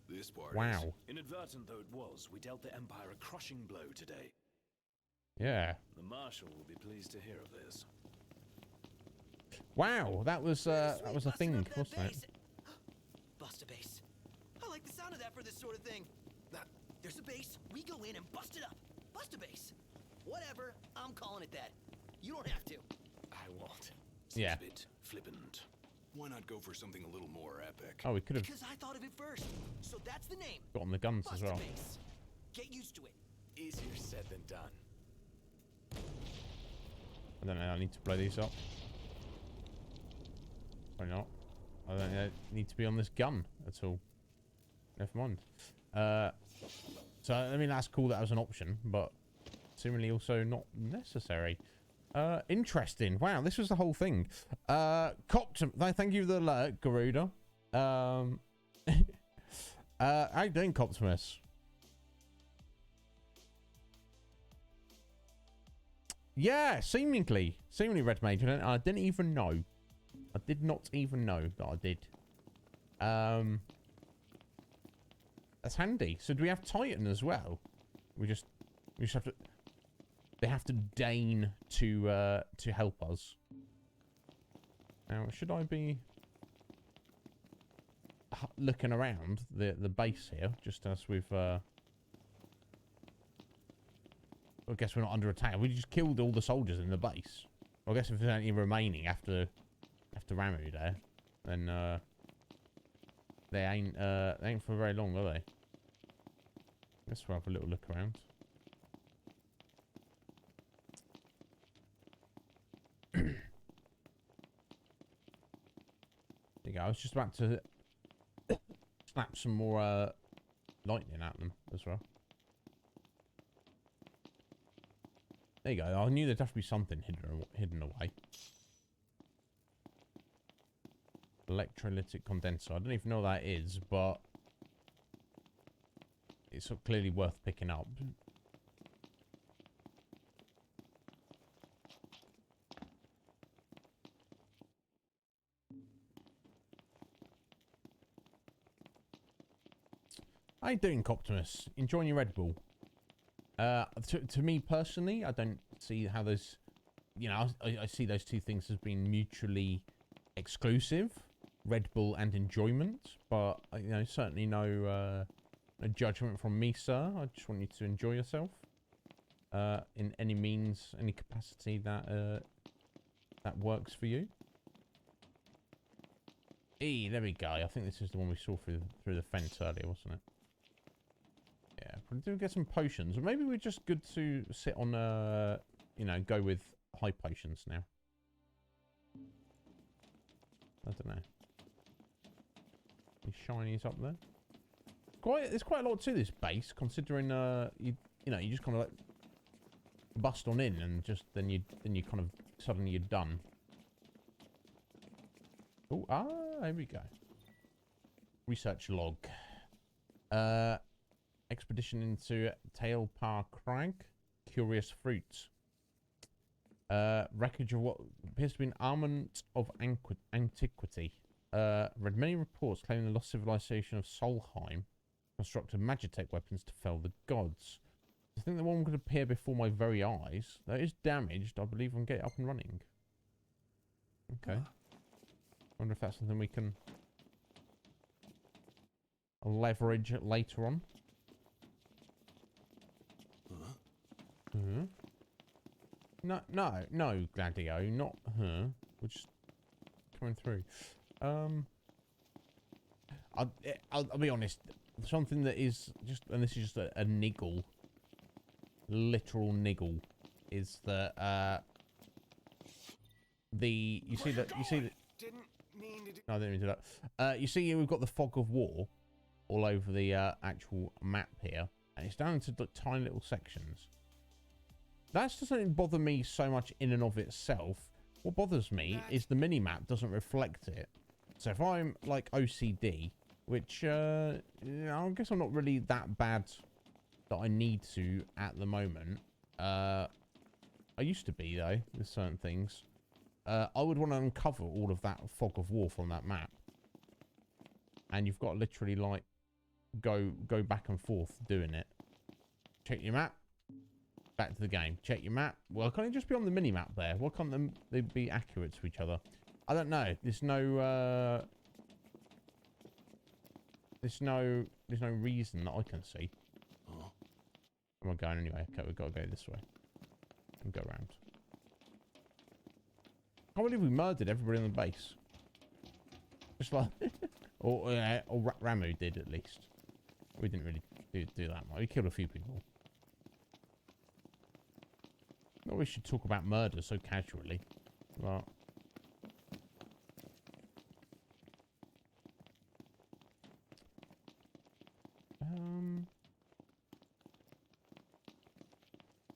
This part Wow. is Inadvertent though it was, we dealt the Empire a crushing blow today. Yeah. The Marshal will be pleased to hear of this. Wow, that was a thing, wasn't it? Bust a base. I like the sound of that for this sort of thing. There's a base, we go in and bust it up. Bust a base. Whatever, I'm calling it that. You don't have to. I won't. Yeah. Seems a bit flippant. Why not go for something a little more epic? Oh, we could have Because I thought of it first. So that's the name. got on the guns as Bust well. a base. Get used to it. Easier said than done. I don't know. I need to blow these up. Probably not. I don't need to be on this gun at all. Never mind. So I mean, that's cool. That was an option, but seemingly also not necessary. Interesting. Wow, this was the whole thing. Coptum, thank you for the alert, Garuda. How you doing, Coptimus? Yeah, seemingly Red Mage. I didn't even know. I did not even know that I did. That's handy. So do we have Titan as well? We just have to. They have to deign to help us. Now, should I be looking around the base here, just as we've? I guess we're not under attack. We just killed all the soldiers in the base. I guess if there's any remaining after Ramu there, then they ain't for very long, are they? Let's have a little look around. There you go. I was just about to snap some more lightning at them as well. There you go. I knew there'd have to be something hidden away. Electrolytic condenser. I don't even know what that is, but it's clearly worth picking up. How you doing, Coptimus? Enjoying your Red Bull? To me personally, I don't see how those, you know, I see those two things as being mutually exclusive, Red Bull and enjoyment. But you know, certainly no judgment from me, sir. I just want you to enjoy yourself in any means, any capacity that that works for you. There we go. I think this is the one we saw through the fence earlier, wasn't it? Yeah, but do get some potions. Or maybe we're just good to sit on, you know, go with high potions now. I don't know. Any shinies up there? There's quite a lot to this base, considering you know, you just kind of like bust on in and just then you kind of suddenly you're done. Oh, there we go. Research log. Expedition into Tailpar Crag. Curious fruits. Wreckage of what appears to be an armament of antiquity. Read many reports claiming the lost civilization of Solheim constructed Magitek weapons to fell the gods. I think the one could appear before my very eyes. That is damaged. I believe and get it up and running. Okay. Wonder if that's something we can leverage later on. No, Gladio, not her. We're just coming through. I'll be honest. Something that is just, and this is just a niggle, literal niggle, is that you see that. Didn't mean to do. No, I didn't mean to do that. You see, we've got the fog of war all over the actual map here, and it's down into tiny little sections. That doesn't bother me so much in and of itself. What bothers me is the mini-map doesn't reflect it. So if I'm like OCD, which I guess I'm not really that bad that I need to at the moment. I used to be though with certain things. I would want to uncover all of that fog of war from that map, and you've got to literally like go back and forth doing it. Check your map. Back to the game. Check your map. Well, can't it just be on the mini map there? Why can't they be accurate to each other? I don't know. There's no reason that I can see. Huh? I'm going anyway. Okay, we've got to go this way. And go around. I can't believe we murdered everybody on the base. Just like... or Ramu did, at least. We didn't really do that much. We killed a few people. Not we should talk about murder so casually. But...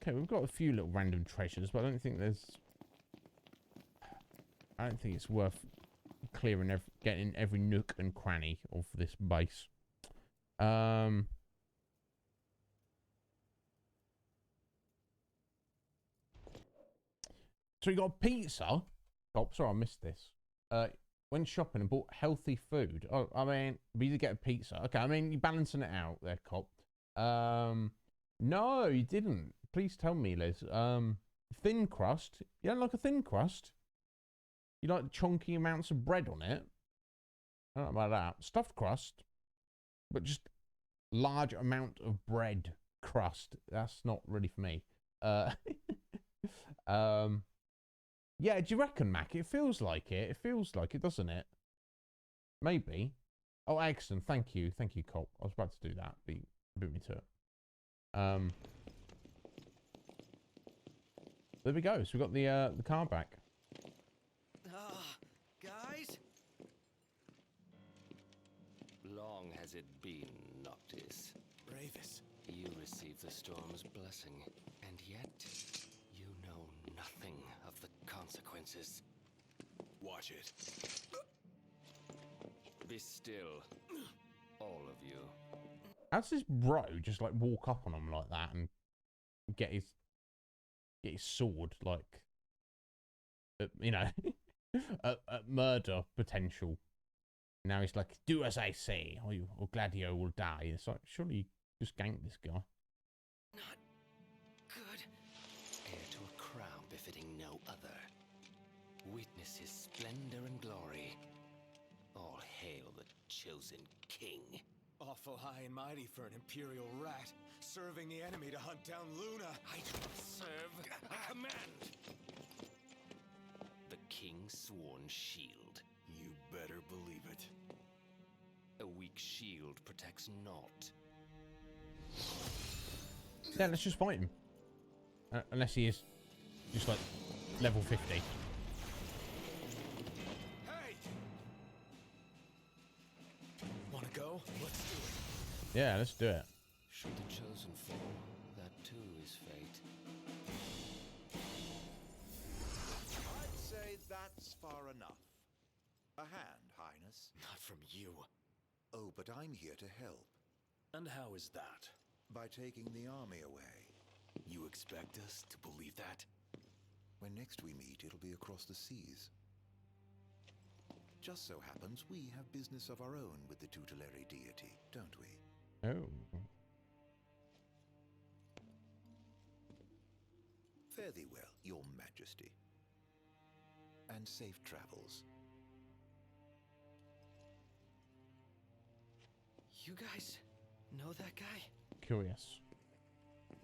Okay, we've got a few little random treasures, but I don't think it's worth clearing getting every nook and cranny of this base. So we got pizza. Oh, sorry, I missed this. Went shopping and bought healthy food. Oh, I mean, we did get a pizza. Okay, I mean, you're balancing it out there, cop. No, you didn't. Please tell me, Liz. Thin crust. You don't like a thin crust? You like chunky amounts of bread on it? I don't know about that. Stuffed crust, but just large amount of bread crust. That's not really for me. Yeah, do you reckon, Mac? It feels like it. It feels like it, doesn't it? Maybe. Oh, excellent. Thank you. Thank you, Colt. I was about to do that. Beat me to it. There we go. So we got the car back. Guys? Long has it been, Noctis. Ravis. You receive the storm's blessing, and yet you know nothing of the consequences. Watch it. Be still, all of you. How's this bro just like walk up on him like that and get his sword like, you know, at murder potential? Now he's like, do as I say, or Gladio will die. It's like, surely you just gank this guy. Not good. Heir to a crown befitting no other. Witness his splendor and glory. All hail the chosen king. Awful high and mighty for an imperial rat, serving the enemy to hunt down Luna. I do not serve, I command. The king's sworn shield. You better believe it. A weak shield protects naught. Yeah, let's just fight him. Unless he is just like level 50. Hey! Wanna go? Let's do it. Yeah, let's do it. Should the chosen fall, that too is fate. I'd say that's far enough. A hand, Highness. Not from you. Oh, but I'm here to help. And how is that? By taking the army away. You expect us to believe that? When next we meet, it'll be across the seas. Just so happens we have business of our own with the tutelary deity, don't we? Oh. Fare thee well, your majesty. And safe travels. You guys know that guy? Curious.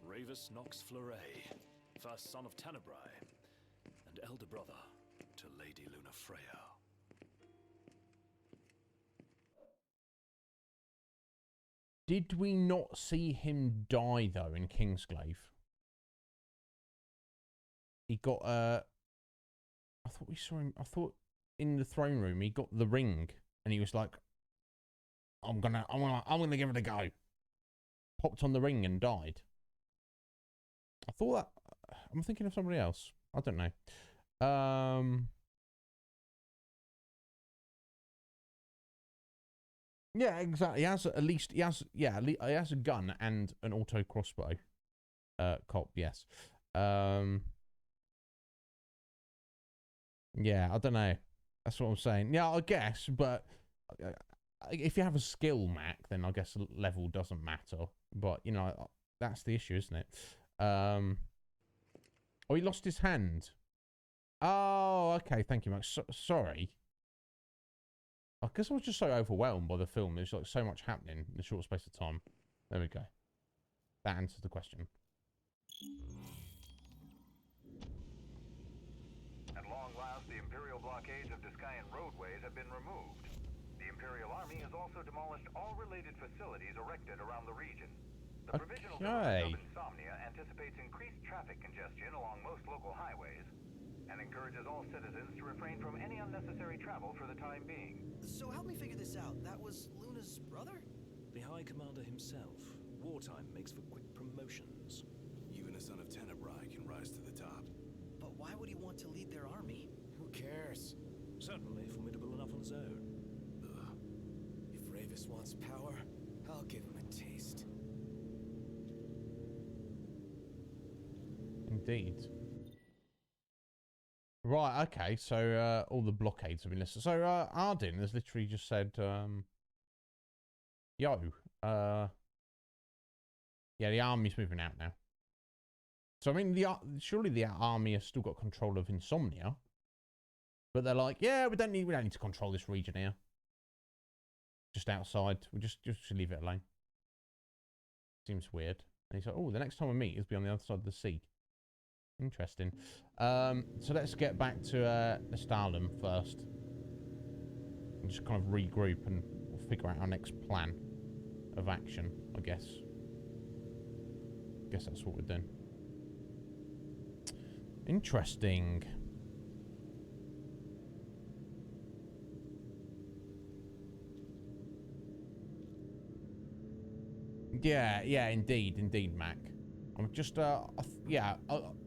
Ravis Nox Fleuret, first son of Tenebrae, and elder brother to Lady Luna Freya. Did we not see him die though in Kingsglaive? He got I thought we saw him. I thought in the throne room he got the ring and he was like, I'm gonna give it a go. Popped on the ring and died. I thought that. I'm thinking of somebody else. I don't know. Yeah, exactly. He has at least he has a gun and an auto crossbow. Cop, yes. Yeah, I don't know. That's what I'm saying. Yeah, I guess, but if you have a skill, Mac, then I guess level doesn't matter. But you know, that's the issue, isn't it? Oh, he lost his hand. Oh, okay. Thank you, Mac. Sorry. I guess I was just so overwhelmed by the film. There's like so much happening in a short space of time. There we go. That answers the question. At long last, the Imperial blockades of Discayan roadways have been removed. The Imperial Army has also demolished all related facilities erected around the region. The Provisional Government of Insomnia anticipates increased traffic congestion along most local highways and encourages all citizens to refrain from any unnecessary travel for the time being. So help me figure this out. That was Luna's brother? The High Commander himself. Wartime makes for quick promotions. Even a son of Tenebrae can rise to the top. But why would he want to lead their army? Who cares? Certainly formidable enough on his own. If Ravis wants power, I'll give him a taste. Indeed. Right, okay, so all the blockades have been listed. So Ardyn has literally just said, yo, yeah, the army's moving out now. So, I mean, surely the army has still got control of Insomnia. But they're like, yeah, we don't need to control this region here. Just outside. We'll just leave it alone. Seems weird. And he's like, oh, the next time we meet is be on the other side of the sea. Interesting. So let's get back to Nestalum first. And just kind of regroup and we'll figure out our next plan of action, I guess. Guess that's what we're doing. Interesting. Yeah, indeed, Mac. I'm just, yeah,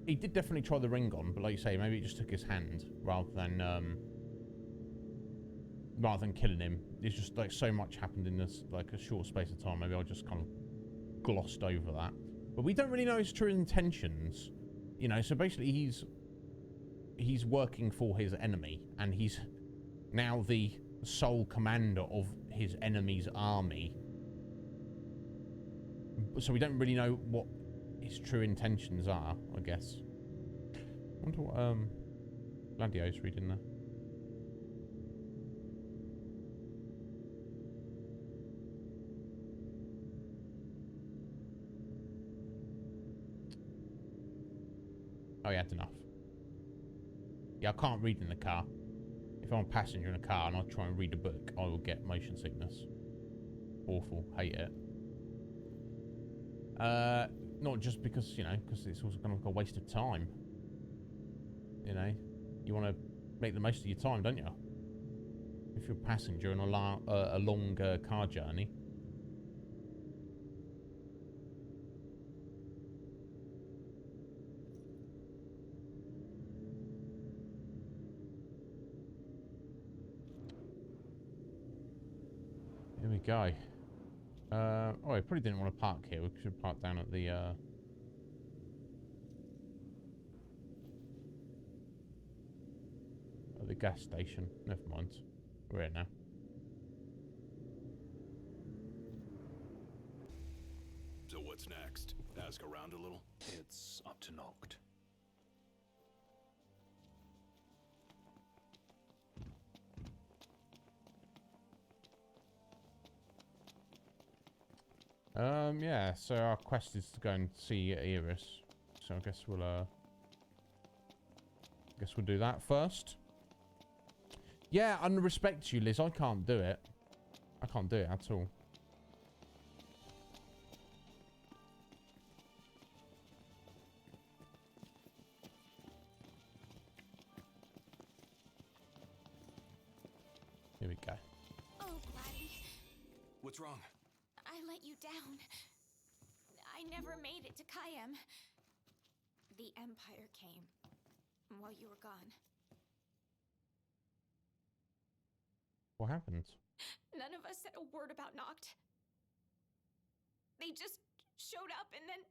he did definitely try the ring on, but like you say, maybe it just took his hand rather than killing him. It's just like so much happened in this like a short space of time. Maybe I just kind of glossed over that. But we don't really know his true intentions, you know. So basically, he's working for his enemy, and he's now the sole commander of his enemy's army. So we don't really know what his true intentions are, I guess. I wonder what Gladio's reading there. Oh, yeah, that's enough. Yeah, I can't read in the car. If I'm a passenger in a car and I try and read a book, I will get motion sickness. Awful. Hate it. Not just because, you know, because it's also kind of like a waste of time. You know, you want to make the most of your time, don't you? If you're a passenger on a long car journey. Here we go. Oh, I probably didn't want to park here. We should park down at the gas station. Never mind. We're here now. So what's next? Ask around a little? It's up to Noct. Yeah, so our quest is to go and see Iris. So I guess we'll do that first. Yeah, and respect you, Liz, I can't do it. I can't do it at all. Here we go. Oh, Gladdy. What's wrong? I let you down. I never made it to Kayem. The Empire came while you were gone. What happened? None of us said a word about Noct. They just showed up and then...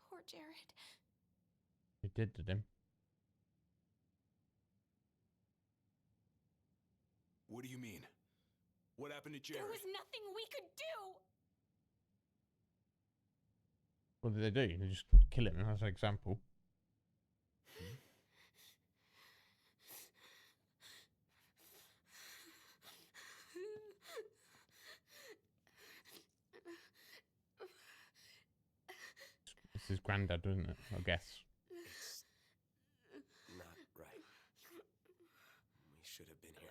Poor Jared. You did to him. What do you mean? What happened to Jared? There was nothing we could do! What did they do? They just kill him as an example. his granddad, isn't it? I guess. It's not right. We should have been here.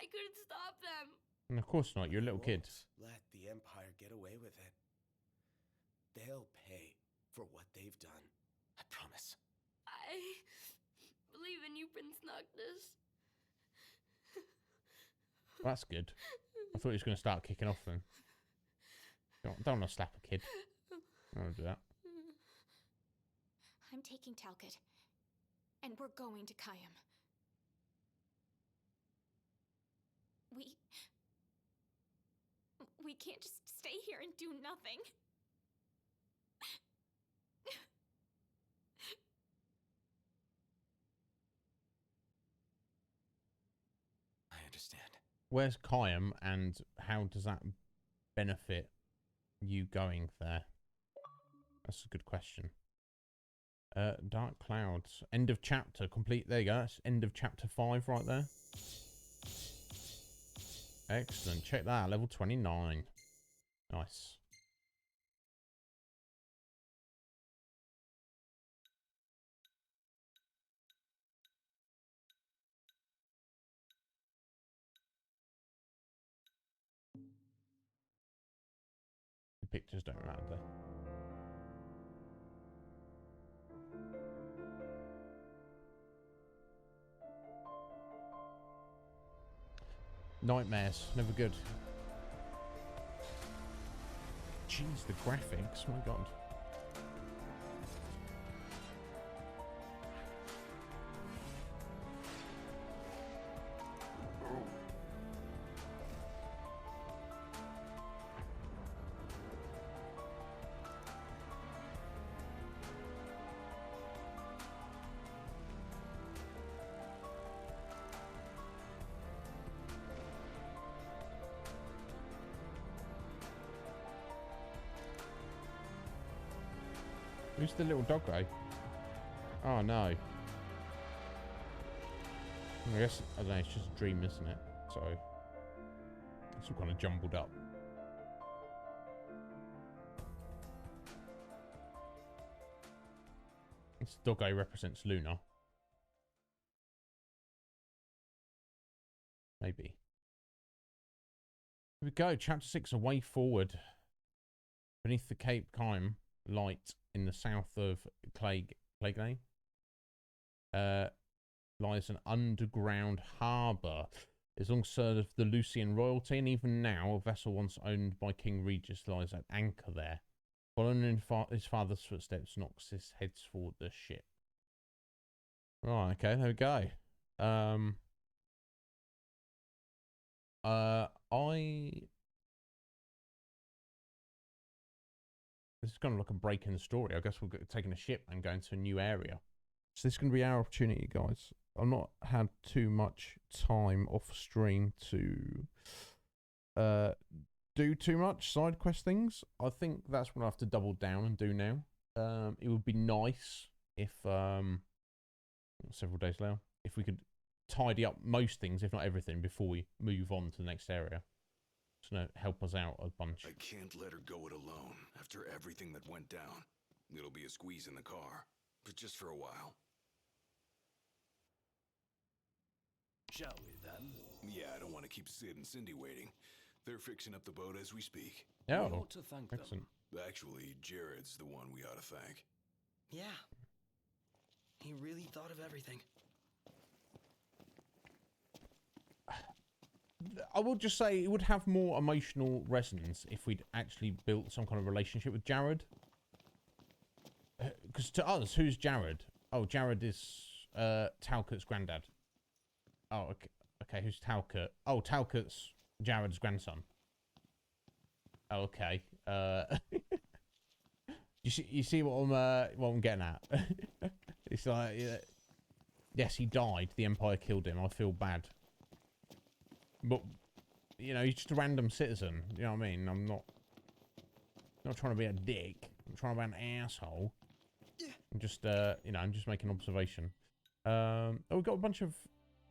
I couldn't stop them. And of course not. You're a little kid. Let the Empire get away with it. They'll pay for what they've done. I promise. I believe in you, Prince Noctis. That's good. I thought he was going to start kicking off then. Don't want to slap a kid. I don't want to do that. I'm taking Talcott, and we're going to Kayam. We can't just stay here and do nothing. I understand. Where's Kayam, and how does that benefit you going there? That's a good question. Dark Clouds. End of chapter. Complete. There you go. That's end of chapter 5 right there. Excellent. Check that out. Level 29. Nice. The pictures don't matter there. Nightmares, never good. Jeez, the graphics, my god. Who's the little doggo? Oh no. I guess, I don't know, it's just a dream, isn't it? So, it's all kind of jumbled up. This doggo represents Luna. Maybe. Here we go, chapter 6, A Way Forward. Beneath the Cape Kime light in the south of Clegane, lies an underground harbour. It's alongside of the Lucian royalty, and even now, a vessel once owned by King Regis lies at anchor there. Following in his father's footsteps, Noxus heads for the ship. Right, okay, there we go. This is kind of like a break in the story. I guess we're taking a ship and going to a new area. So this is going to be our opportunity, guys. I've not had too much time off stream to do too much side quest things. I think that's what I have to double down and do now. It would be nice if, several days later, if we could tidy up most things, if not everything, before we move on to the next area. It's going to help us out a bunch. I can't let her go it alone after everything that went down. It'll be a squeeze in the car, but just for a while. Shall we then? Yeah, I don't want to keep Sid and Cindy waiting. They're fixing up the boat as we speak. Oh, we ought to thank excellent. them. Actually, Jared's the one we ought to thank. Yeah. He really thought of everything. I will just say it would have more emotional resonance if we'd actually built some kind of relationship with Jared. Because to us, who's Jared? Oh, Jared is Talcott's granddad. Oh, okay. Okay, who's Talcott? Oh, Talcott's Jared's grandson. Oh, okay. You see what I'm getting at? It's like, yes, he died. The Empire killed him. I feel bad. But, you know, he's just a random citizen. You know what I mean? I'm not trying to be a dick. I'm trying to be an asshole. I'm just, you know, I'm just making an observation. Oh, we've got a bunch of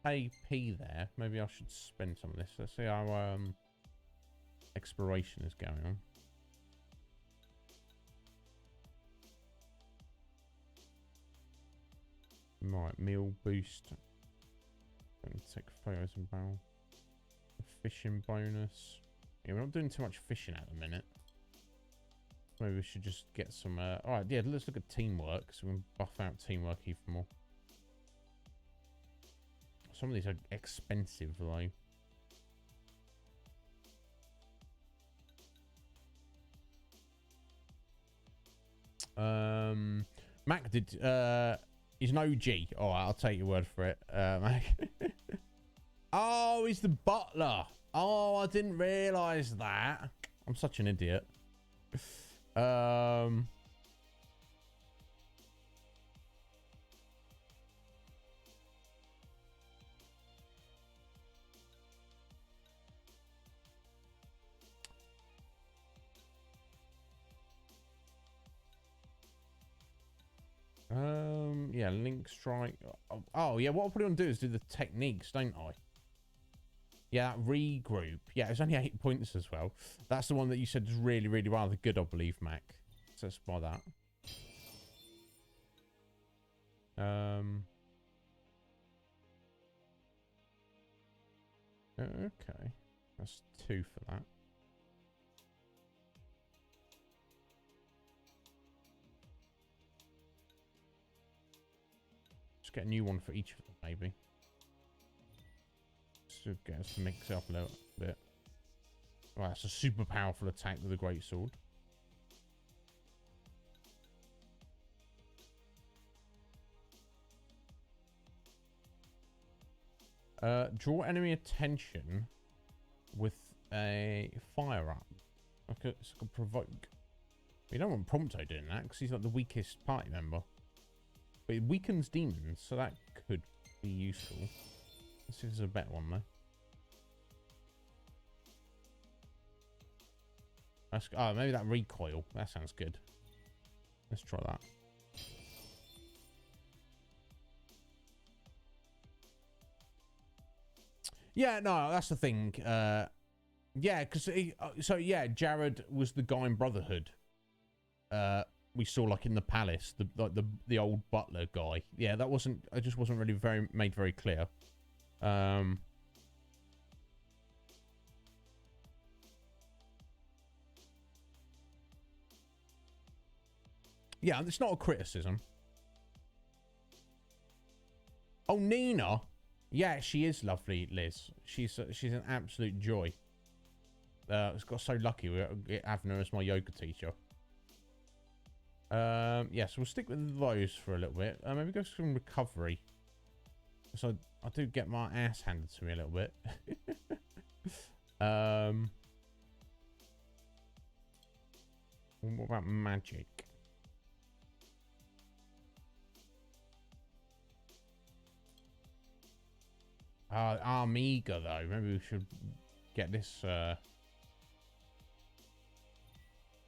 AP there. Maybe I should spend some of this. Let's see how, exploration is going on. Right, meal boost. Going to take photos and barrel. Fishing bonus. Yeah, we're not doing too much fishing at the minute. Maybe we should just get some... Alright, yeah, let's look at teamwork. So we can buff out teamwork even more. Some of these are expensive, though. Mac did... he's an OG. Alright, I'll take your word for it, Mac. Oh, he's the butler. Oh, I didn't realise that. I'm such an idiot. Yeah, link strike. Oh, yeah, what I'll probably want to do is do the techniques, don't I? Yeah, that regroup. Yeah, it's only 8 points as well. That's the one that you said is really, really rather good, I believe, Mac. So let's buy that. Okay. That's 2 for that. Just get a new one for each of them, maybe. To get us to mix it up a little bit. Right, that's a super powerful attack with a great sword. Draw enemy attention with a fire up. Okay, it's like a provoke. We don't want Prompto doing that because he's like the weakest party member. But it weakens demons, so that could be useful. Let's see if there's a better one though. That's, oh, maybe that recoil. That sounds good. Let's try that. Yeah, no, that's the thing. Yeah, because so yeah, Jared was the guy in Brotherhood. We saw like in the palace, the old butler guy. Yeah, that wasn't. It just wasn't really made very clear. Yeah, it's not a criticism. Oh, Nina. Yeah, she is lovely, Liz. She's an absolute joy. It's got so lucky we're having her as my yoga teacher. Yes, we'll stick with those for a little bit. Maybe go some recovery. So I do get my ass handed to me a little bit. What about magic? Amiga though. Maybe we should get this.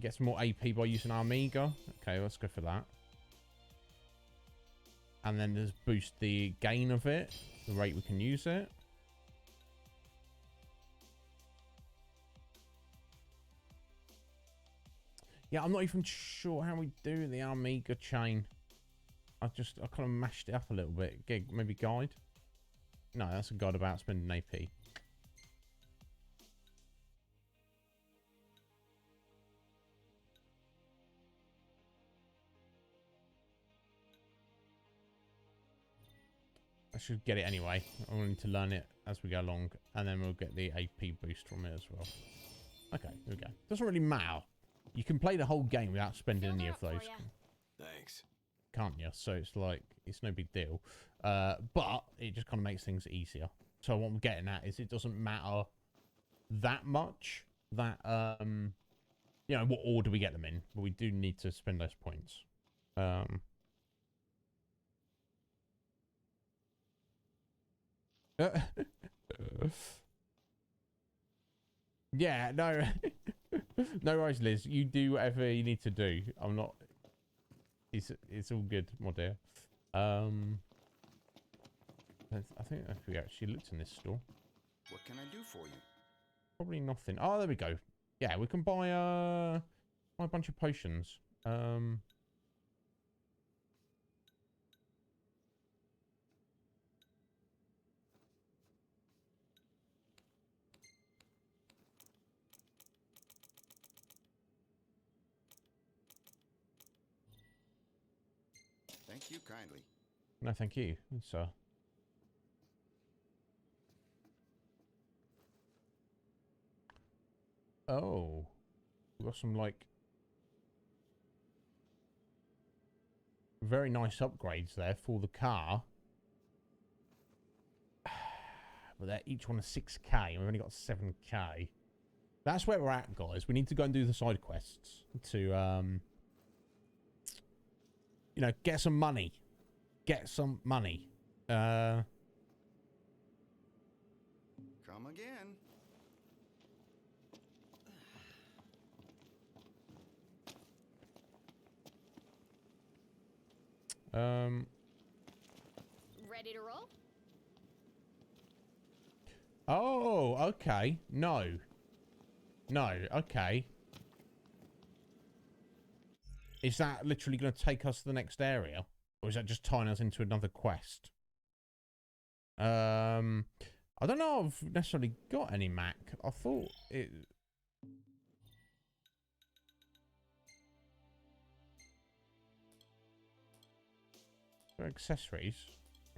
Get some more AP by using Amiga. Okay, let's go for that. And then just boost the gain of it, the rate we can use it. Yeah, I'm not even sure how we do the Amiga chain. I kind of mashed it up a little bit. Maybe guide. No, that's a guide about spending AP. I should get it anyway. I want to learn it as we go along, and then we'll get the AP boost from it as well. Okay, here we go. Doesn't really matter. You can play the whole game without spending any of those. Thanks. Can't you? So it's like, it's no big deal. But it just kind of makes things easier. So what I'm getting at is it doesn't matter that much that, you know, what order we get them in. But we do need to spend those points. Yeah, no. No worries, Liz. You do whatever you need to do. I'm not... It's all good, my dear. I think we actually looked in this store. What can I do for you? Probably nothing. Oh, there we go. Yeah, we can buy a bunch of potions. Thank you kindly. No, thank you, sir. Oh, we got some like very nice upgrades there for the car. But they're each one a 6k, and we've only got 7k. That's where we're at, guys. We need to go and do the side quests to, you know, get some money. Get some money. Come again. Ready to roll? Oh, okay. No. No, okay. Is that literally going to take us to the next area? Or is that just tying us into another quest? I don't know if I've necessarily got any Mac. I thought it... Accessories,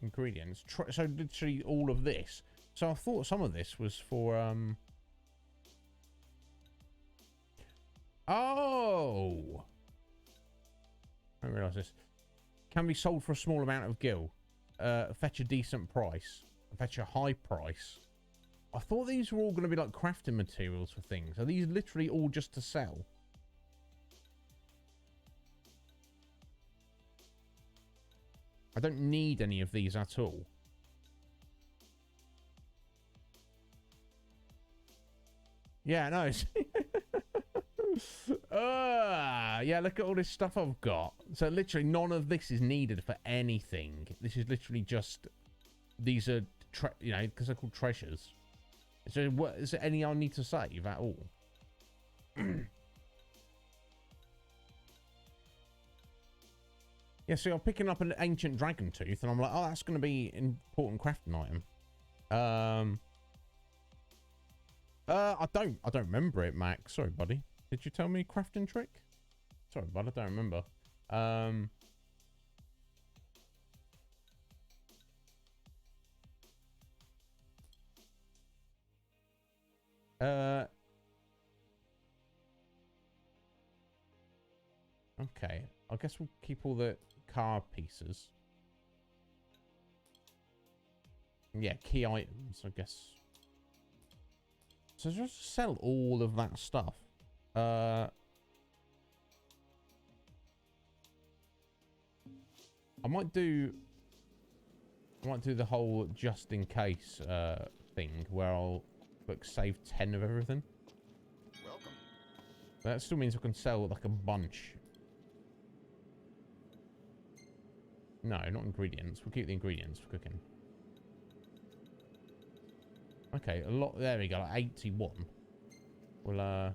ingredients. So literally all of this. So I thought some of this was for oh, I didn't realise this. Can be sold for a small amount of gil. Fetch a decent price. Fetch a high price. I thought these were all going to be like crafting materials for things. Are these literally all just to sell? I don't need any of these at all. Yeah, no. Yeah, look at all this stuff I've got. So literally none of this is needed for anything. This is literally just... These are, you know, because they're called treasures. Is there any I need to save at all? Yeah, see, I'm picking up an ancient dragon tooth, and I'm like, oh, that's going to be an important crafting item. I don't remember it, Mac. Sorry, buddy. Did you tell me a crafting trick? Sorry, bud, I don't remember. Okay. I guess we'll keep all the car pieces. Yeah, key items, I guess. So just sell all of that stuff. I might do the whole just in case thing where I'll like save 10 of everything. Welcome. That still means I can sell like a bunch. No, not ingredients. We'll keep the ingredients for cooking. Okay, a lot. There we go. Like 81. We'll yeah,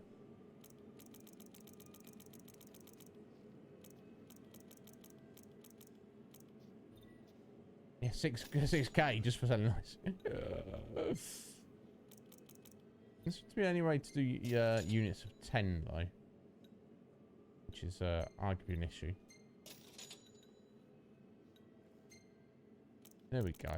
6k just for selling nice. This seems to be the only way to do units of 10 though, which is arguably an issue. There we go.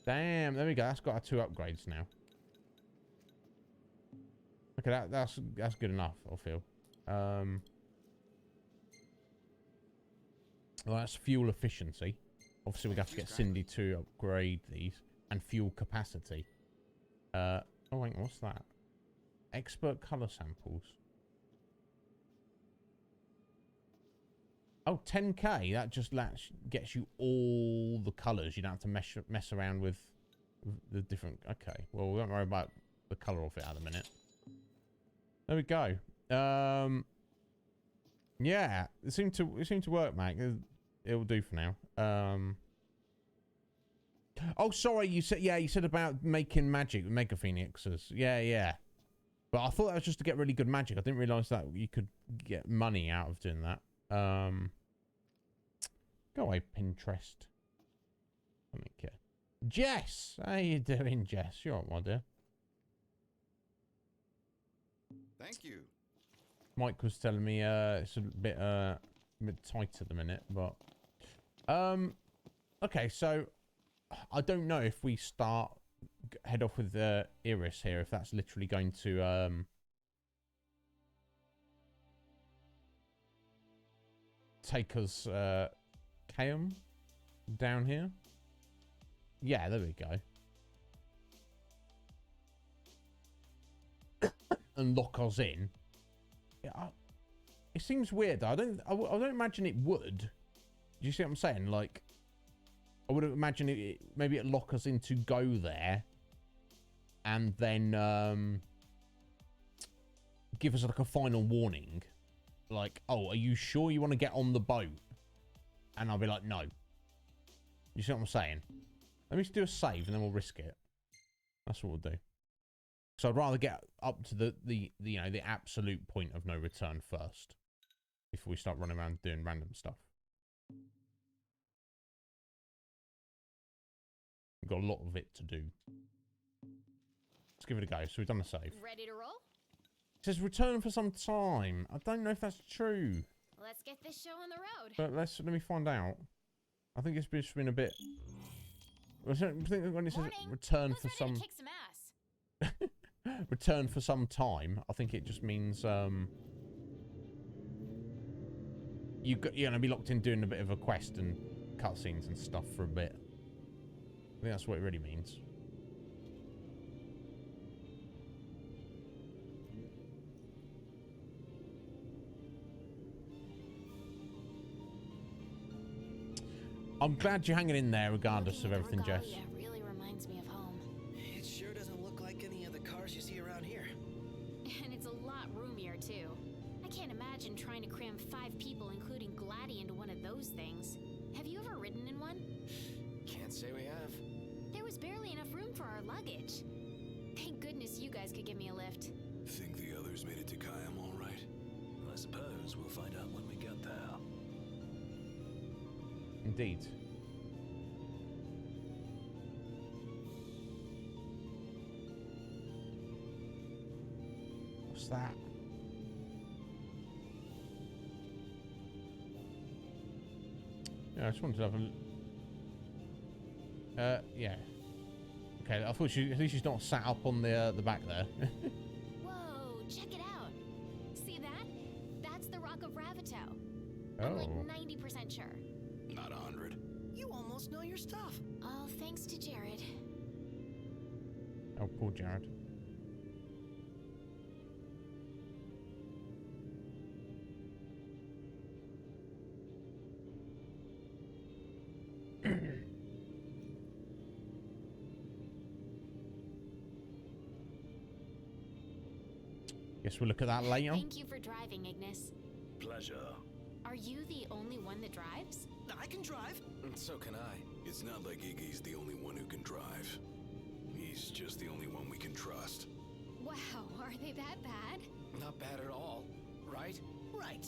Damn, there we go. That's got our 2 upgrades now. Okay, that's good enough, I feel. Well, that's fuel efficiency. Obviously, we'd have to get Cindy to upgrade these. And fuel capacity. Oh, wait, what's that? Expert colour samples. Oh, 10k. That just gets you all the colours. You don't have to mess around with the different... Okay, well, we won't worry about the colour of it at the minute. There we go. Yeah, it seemed to work, Mac. It'll do for now. Oh, sorry, you said about making magic with Mega Phoenixes. Yeah. But I thought that was just to get really good magic. I didn't realise that you could get money out of doing that. Go away, Pinterest. I don't care. Jess! How you doing, Jess? You alright, my dear? Thank you. Mike was telling me it's a bit tight at the minute, but okay, so I don't know if we head off with Iris here, if that's literally going to take us Kaum down here. Yeah, there we go. And lock us in. Yeah, it seems weird though. I don't imagine it would. Do you see what I'm saying? Like, I would imagine maybe it lock us in to go there, and then give us like a final warning, like, oh, are you sure you want to get on the boat? And I'll be like, no. You see what I'm saying? Let me just do a save and then we'll risk it. That's what we'll do. So I'd rather get up to the you know, the absolute point of no return first, before we start running around doing random stuff. We've got a lot of it to do. Let's give it a go. So we've done a save. Ready to roll? It says return for some time. I don't know if that's true. Let's get this show on the road. But let me find out. I think it's just been a bit. I think when it says return for some. Kick some ass. Return for some time. I think it just means you're gonna be locked in doing a bit of a quest and cutscenes and stuff for a bit. I think that's what it really means. I'm glad you're hanging in there regardless of everything, Jess. Yeah, really reminds me of home. It sure doesn't look like any of the cars you see around here. And it's a lot roomier, too. I can't imagine trying to cram 5 people, including Gladdy, into one of those things. Have you ever ridden in one? Can't say we have. There was barely enough room for our luggage. Thank goodness you guys could give me a lift. Think the others made it to Kaum all right? I suppose we'll find out when we get there. Indeed. What's that? Yeah, I just wanted to have a. Yeah. Okay, I thought at least she's not sat up on the back there. Whoa, check it out. See that? That's the Rock of Ravito. Oh. I'm like 90% sure. Not 100. You almost know your stuff. All thanks to Jared. Oh, poor Jared. Guess we'll look at that later. Thank you for driving, Ignis. Pleasure. Are you the only one that drives? I can drive. And so can I. It's not like Iggy's the only one who can drive. He's just the only one we can trust. Wow, are they that bad? Not bad at all, right? Right.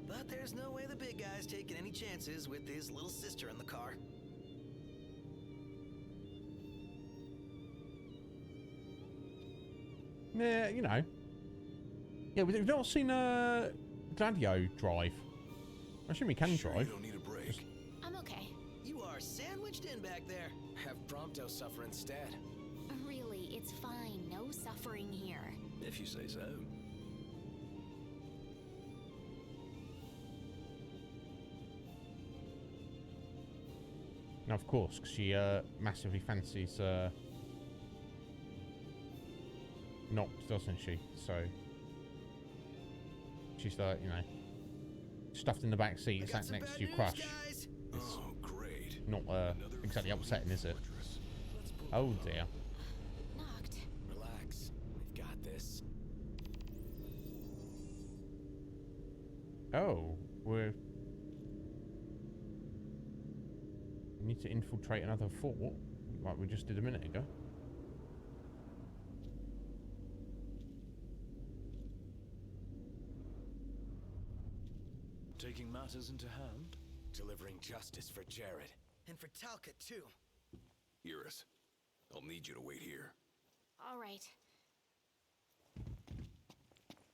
But there's no way the big guy's taking any chances with his little sister in the car. Yeah, you know. Yeah, we've not seen Gladio drive. I assume he can drive. You don't need a break. I'm okay. You are sandwiched in back there. Have Prompto suffer instead. Really, it's fine. No suffering here. If you say so. Now, of course, because she massively fancies Noct, doesn't she? So she's like, you know, stuffed in the back seat, sat next to you, Crush. It's great. Not exactly upsetting, is it? Oh dear. Noct. Relax. We've got this. Oh, we're We need to infiltrate another fort, like we just did a minute ago. Taking matters into hand? Delivering justice for Jared. And for Talcott, too. Iris, I'll need you to wait here. All right.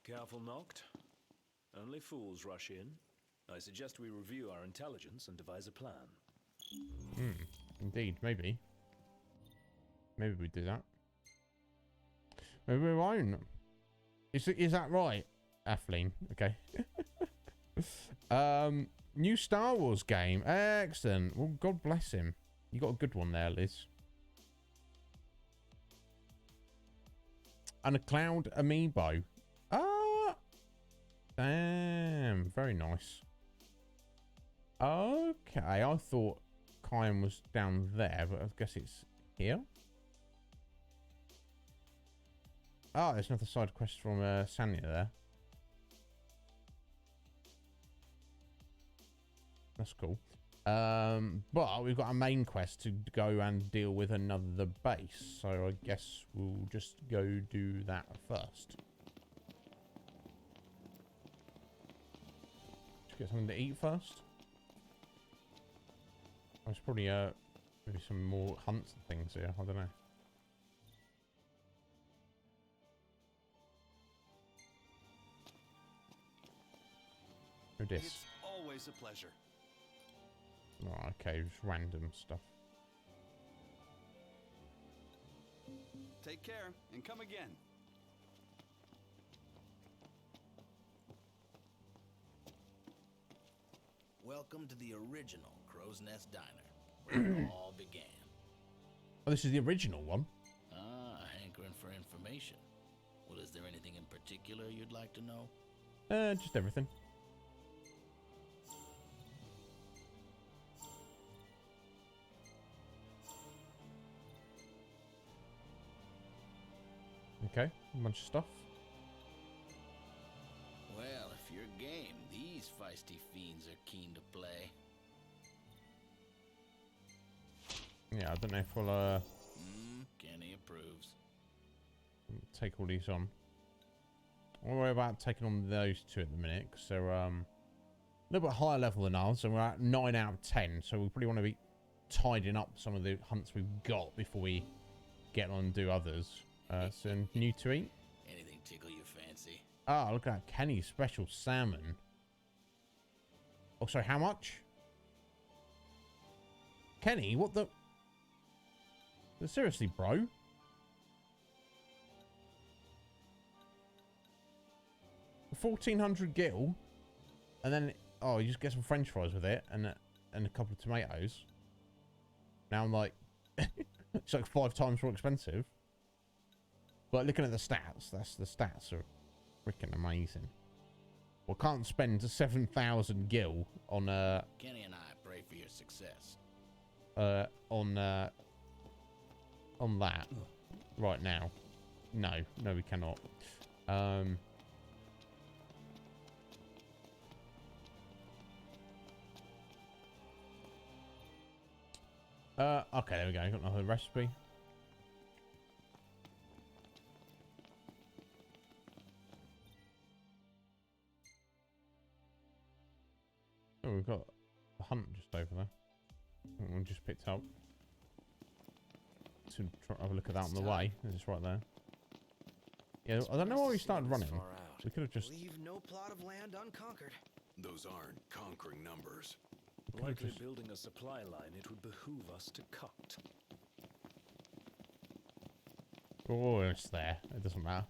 Careful, Noct. Only fools rush in. I suggest we review our intelligence and devise a plan. Indeed, maybe. Maybe we do that. Maybe we won't. Is that right, Athleen? Okay. New Star Wars game. Excellent. Well, God bless him. You got a good one there, Liz. And a cloud amiibo. Ah, damn. Very nice. Okay, I thought Kyan was down there, but I guess it's here. Oh, there's another side quest from Sanya there. That's cool. But we've got a main quest to go and deal with another base, so I guess we'll just go do that first. Should we get something to eat first? There's probably maybe some more hunts and things here. I don't know. Who dis? It's always a pleasure. Oh, okay, just random stuff. Take care and come again. Welcome to the original Crow's Nest Diner, where it all began. Oh, this is the original one. Ah, hankering for information. Well, is there anything in particular you'd like to know? Just everything. Okay, a bunch of stuff. Well, if you're game, these feisty fiends are keen to play. Yeah, I don't know if we'll Kenny approves. take all these on. I'll worry about taking on those two at the minute, because they're a little bit higher level than ours, and we're at 9 out of 10, so we probably want to be tidying up some of the hunts we've got before we get on and do others. So new to eat. Anything tickle your fancy? Oh, look at that Kenny's special salmon. Oh, sorry, how much? Kenny, what the? Seriously, bro? For 1400 gil, and then oh, you just get some French fries with it, and a couple of tomatoes. Now I'm like, it's like 5 times more expensive. But looking at the stats, the stats are freaking amazing. Well, can't spend 7,000 gil on Kenny and I pray for your success. On that right now. No, we cannot. Okay, there we go. Got another recipe. Oh, we've got a hunt just over there. We just picked up. To try have a look at that on the way. It's right there. Yeah, I don't know why we started running. We could have just. Leave no plot of land unconquered. Those aren't conquering numbers. Likely building a supply line, it would behoove us to cut. Oh, it's there. It doesn't matter.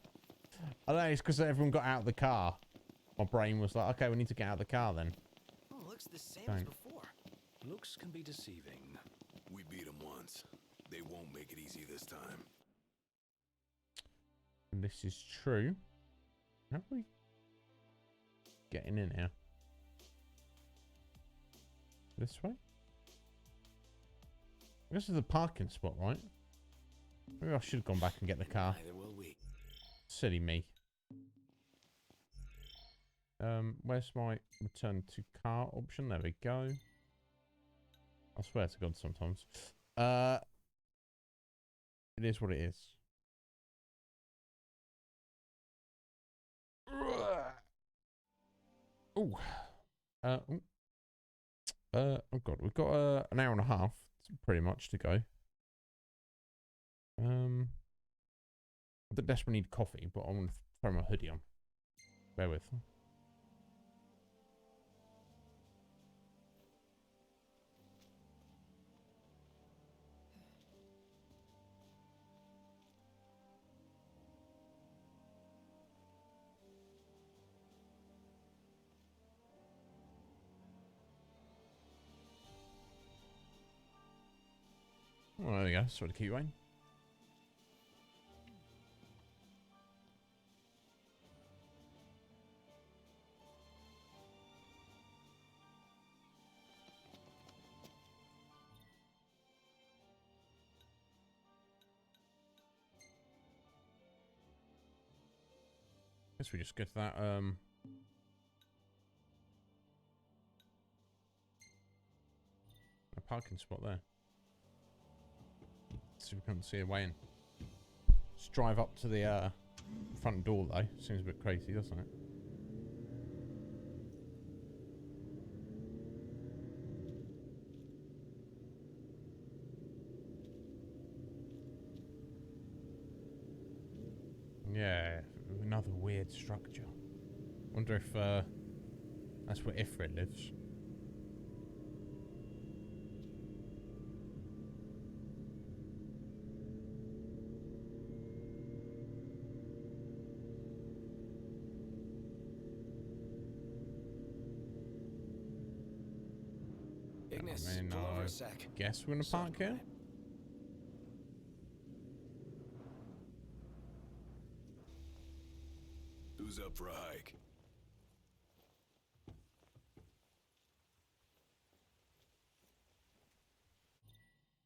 I know it's because everyone got out of the car. My brain was like, okay, we need to get out of the car then. Oh, looks the same as before. Looks can be deceiving. We beat them once. They won't make it easy this time. This is true. How are we getting in here? This way? This is the parking spot, right? Maybe I should have gone back and get the car. Neither will we. Silly me. Where's my return to car option? There we go. I swear to God sometimes. It is what it is. Oh. Oh God, we've got an hour and a half, pretty much, to go. I don't desperately need coffee, but I want to throw my hoodie on. Bear with. Oh, there we go. Sorry to keep you waiting. Guess we just get to that a parking spot there. See if we can't see a way in. Just drive up to the front door though. Seems a bit crazy, doesn't it? Yeah, another weird structure. Wonder if that's where Ifrit lives. Ignis, I mean, pull over a sec. Guess we're gonna park here. Who's up for a hike?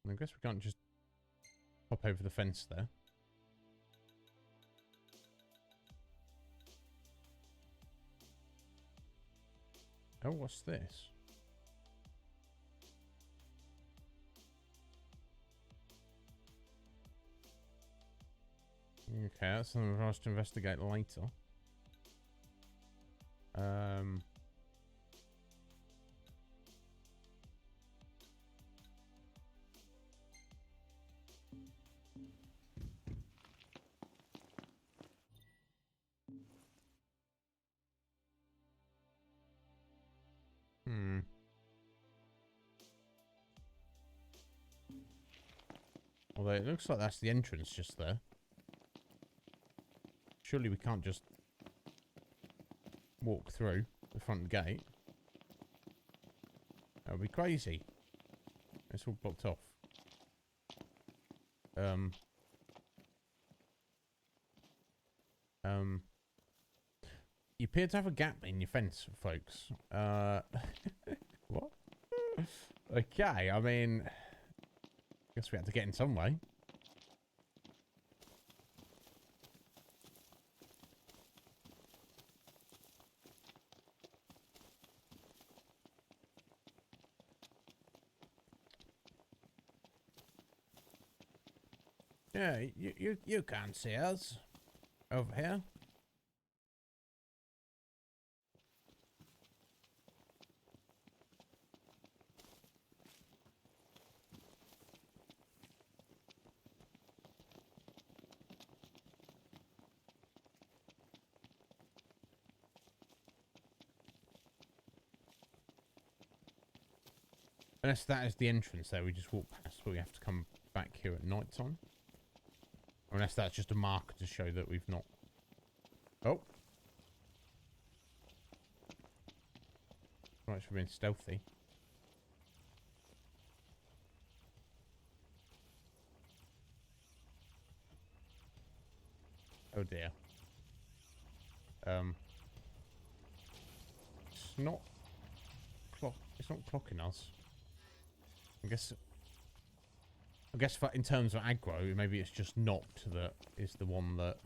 I guess we can't just hop over the fence there. Oh, what's this? Okay, that's something for us to investigate later. Although it looks like that's the entrance just there. Surely we can't just walk through the front gate. That would be crazy. It's all blocked off. You appear to have a gap in your fence, folks. What? Okay, I mean, guess we had to get in some way. Yeah, you can't see us over here. Unless that is the entrance there, we just walk past, but we have to come back here at night time. Unless that's just a marker to show that we've not... Oh. Right, for being stealthy. Oh dear. It's not clocking us. I guess in terms of aggro, maybe it's just knocked that is the one that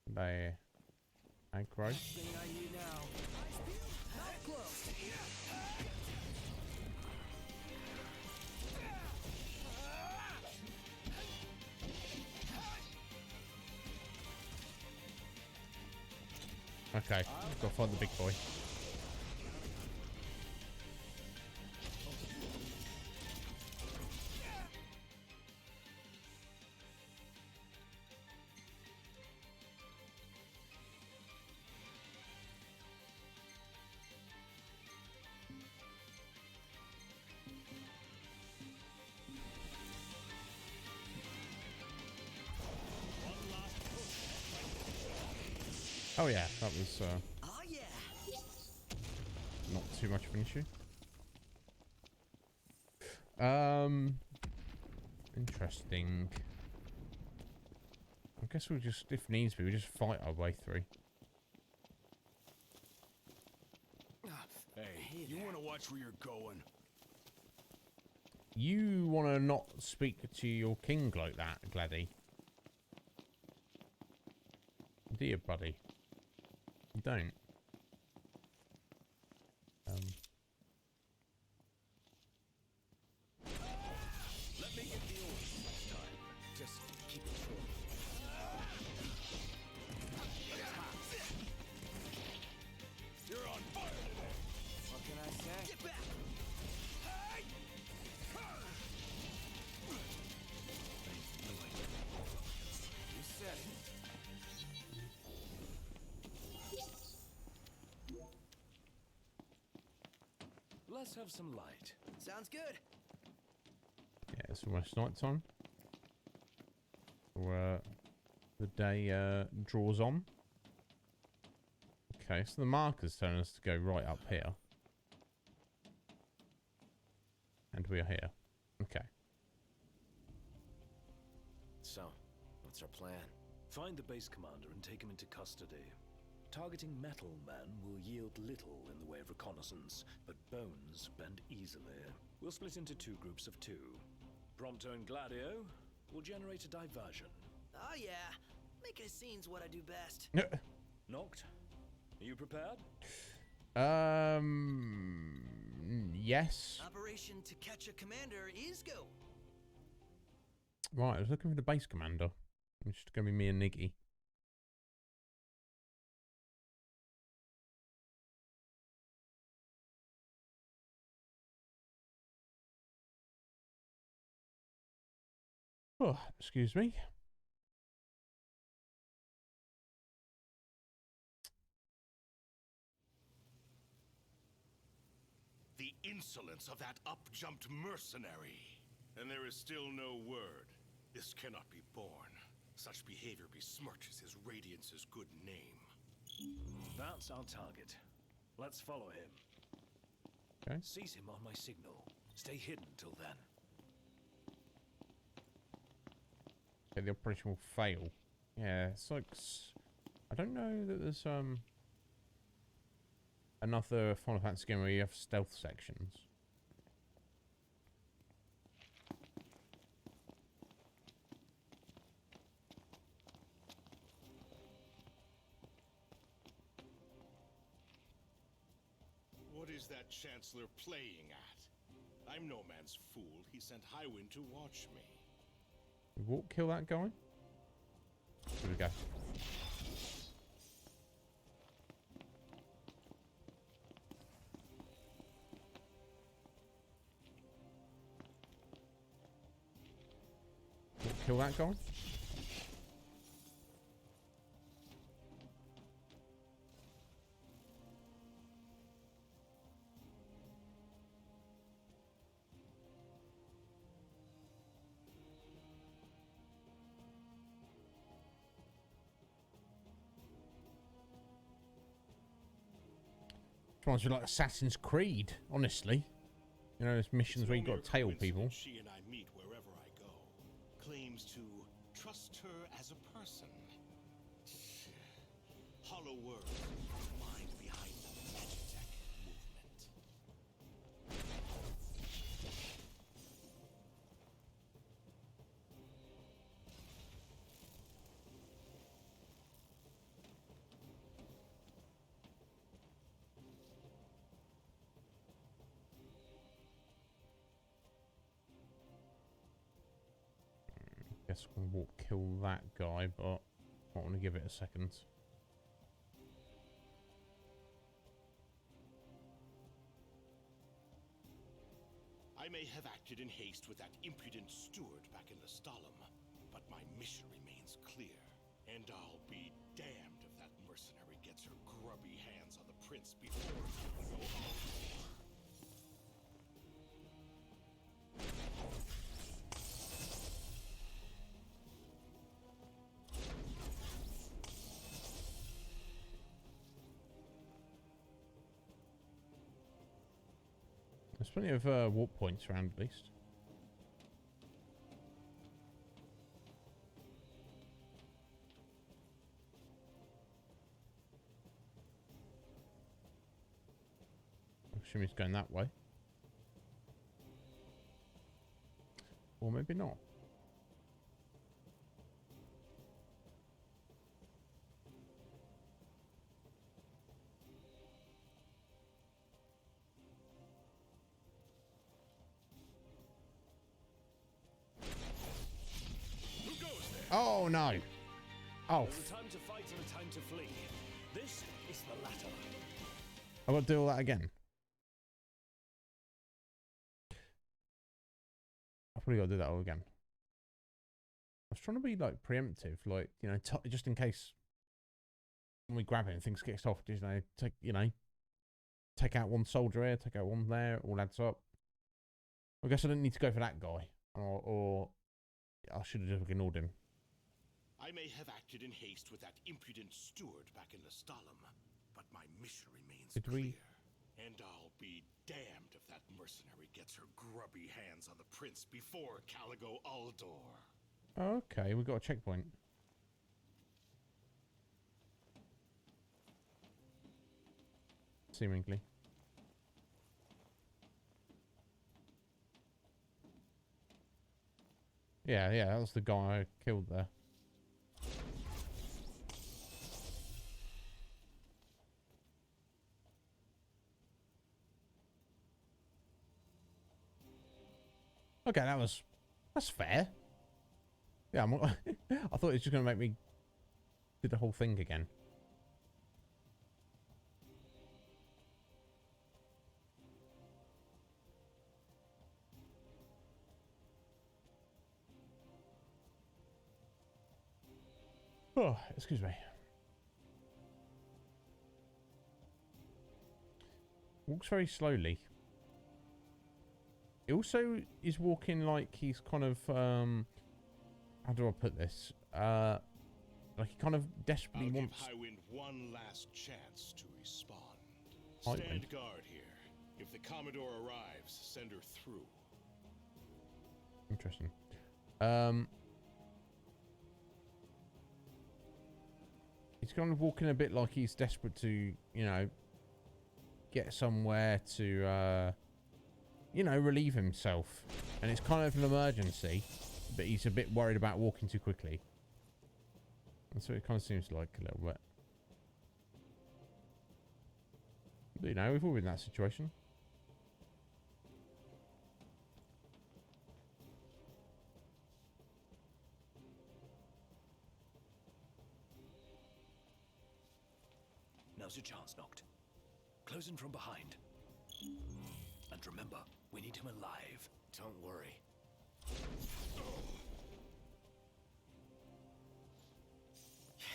they aggro. Okay, gotta find the big boy. Oh yeah, that was not too much of an issue. Interesting. I guess we'll just, if needs be, we'll just fight our way through. Hey, you want to watch where you're going? You want to not speak to your king like that, Gladdy? Do you, buddy? You don't. Let me get the orders next time. Just keep it short. You're on fire today. What can I say? Get back! You said it. Let's have some light. Sounds good. Yeah, it's almost night time. So, the day draws on. Okay, so the marker's telling us to go right up here. And we are here. Okay. So, what's our plan? Find the base commander and take him into custody. Targeting Metal Man will yield little in the way of reconnaissance, but Bones bend easily. We'll split into 2 groups of 2. Prompto and Gladio will generate a diversion. Oh yeah, making a scene's what I do best. Noct, are you prepared? Yes. Operation to catch a commander is go. Right, I was looking for the base commander. It's just going to be me and Niggy. Oh, excuse me. The insolence of that up-jumped mercenary. And there is still no word. This cannot be borne. Such behavior besmirches his Radiance's good name. That's our target. Let's follow him. Okay. Seize him on my signal. Stay hidden till then. Okay, the operation will fail. Yeah, it's like... I don't know that there's another Final Fantasy game where you have stealth sections. What is that Chancellor playing at? I'm no man's fool. He sent Highwind to watch me. We won't kill that guy. Here we go. Won't kill that guy. Reminds me like Assassin's Creed, honestly. You know, there's missions where you got to tail people. She and I meet wherever I go. Claims to trust her as a person. Hollow words. Mind behind the Magitek movement. Guess we won't kill that guy, but I want to give it a second. I may have acted in haste with that impudent steward back in the Stalem, but my mission remains clear. And I'll be damned if that mercenary gets her grubby hands on the prince before There's plenty of warp points around at least. I assume he's going that way. Or maybe not. Oh no! Oh. There's a time to fight and a time to flee. This is the latter. I've got to do all that again. I've probably got to do that all again. I was trying to be like preemptive, like, you know, just in case when we grab him, things get off. Just, take out one soldier here, take out one there, all adds up. I guess I didn't need to go for that guy, or I should have just ignored him. I may have acted in haste with that impudent steward back in the Stalem, but my mission remains clear. And I'll be damned if that mercenary gets her grubby hands on the prince before Caligo Uldor. Okay, we've got a checkpoint. Seemingly. Yeah, that was the guy I killed there. Okay, that's fair. Yeah, I thought it was just going to make me do the whole thing again. Oh, excuse me. Walks very slowly. He also is walking like he's kind of, how do I put this? Like he kind of desperately wants... I'll give Highwind one last chance to respond. Highwind. Stand guard here. If the Commodore arrives, send her through. Interesting. He's kind of walking a bit like he's desperate to, you know, get somewhere to, you know, relieve himself. And it's kind of an emergency, but he's a bit worried about walking too quickly. That's what it kind of seems like a little bit. But, you know, we've all been in that situation. Now's your chance, Noct. Close in from behind. And remember, we need him alive. Don't worry. Yeah,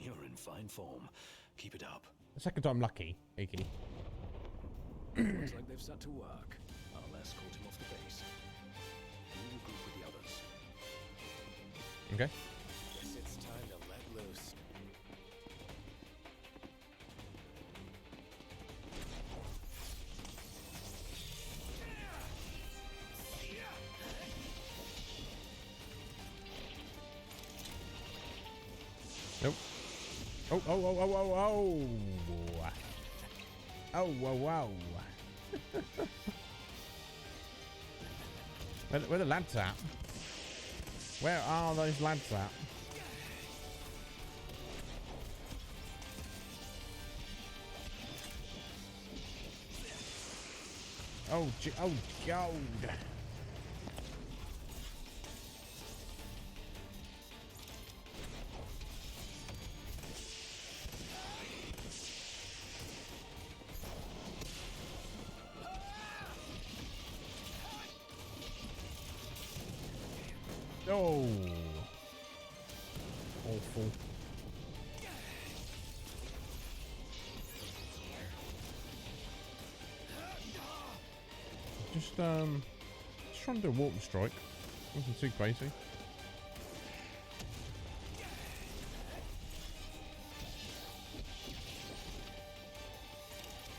you're in fine form. Keep it up. The second time lucky, Iggy. Looks like they've set to work. I'll escort him off the base. You regroup with the others. Okay. Guess it's time to let loose. Nope. Oh. Oh, wow. Where the lads at? Where are those lads at? Oh, God. Oh. Awful. Just trying to do a warp strike. Nothing too crazy.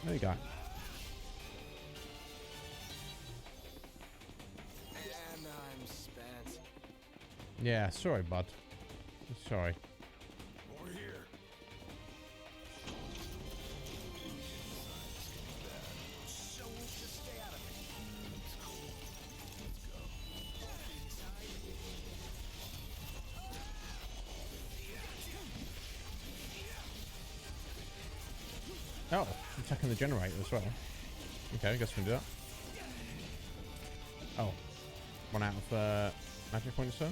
There you go. And I'm spent. Yeah, sorry, bud. Sorry. Over here. So we'll just stay out of it. It's cool. Let's go. Oh, attacking the generator as well. Okay, I guess we can do that. Oh, one out of magic points, sir.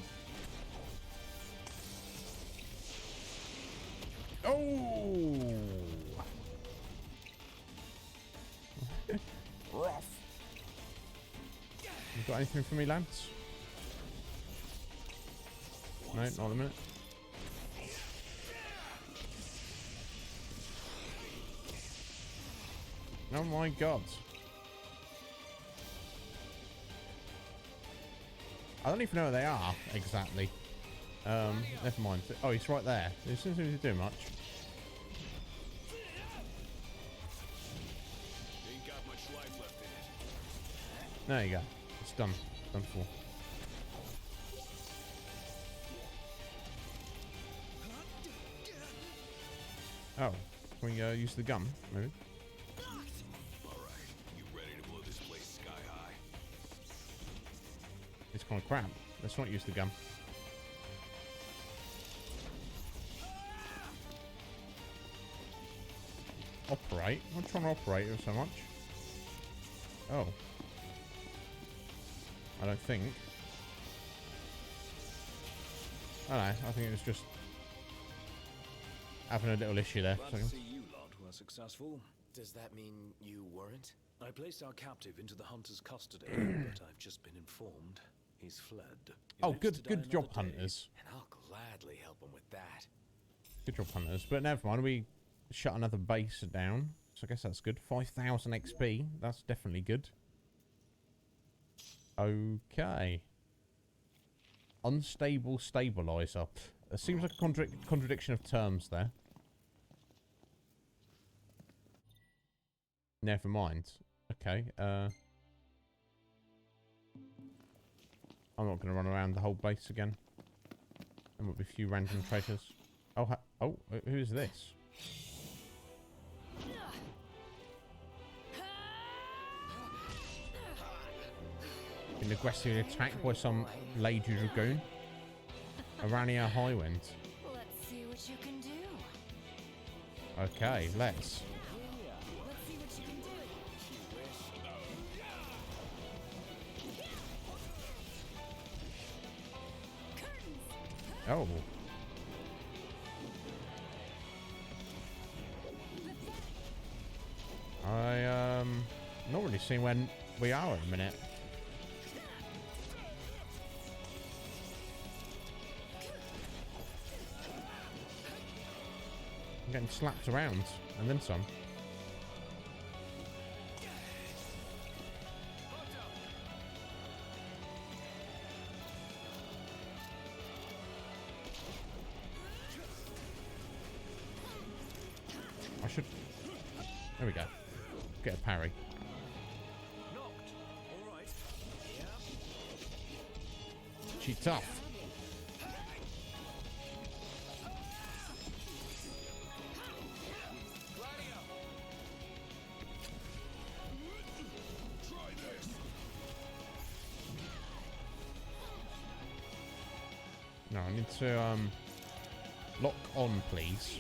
Oh! Rough. You got anything for me, lads? No, not a minute. Oh my god. I don't even know where they are exactly. Never mind. Oh, he's right there. It doesn't seem to do much. Ain't got much life left in it. There you go. It's done. Done for. Oh, can we use the gun, maybe? Alright, you ready to blow this place sky high? It's kind of crap. Let's not use the gun. Operate? I'm not trying to operate it so much. Oh. I don't think. I don't know. I think it was just having a little issue there. Glad to see you lot were successful. Does that mean you weren't? I placed our captive into the hunter's custody, but I've just been informed he's fled. He Oh, lives good, to die good job, another day. hunters. And I'll gladly help him with that. Good job, hunters. But never mind. We shut another base down, so I guess that's good. 5,000 XP. That's definitely good. Okay. Unstable stabilizer. It seems like a contradiction of terms there. Never mind. Okay. I'm not going to run around the whole base again. There might be a few random traitors. Oh, oh, who is this? Been aggressively attacked by some Lady Dragoon. Arania Highwind. Let's see what you can do. Okay, let's. Let's see what you can do. Oh. Not really seeing when we are at the minute. I'm getting slapped around and then some. I should. There we go. Get a parry. Knocked. All right. She tough. No, I need to lock on, please.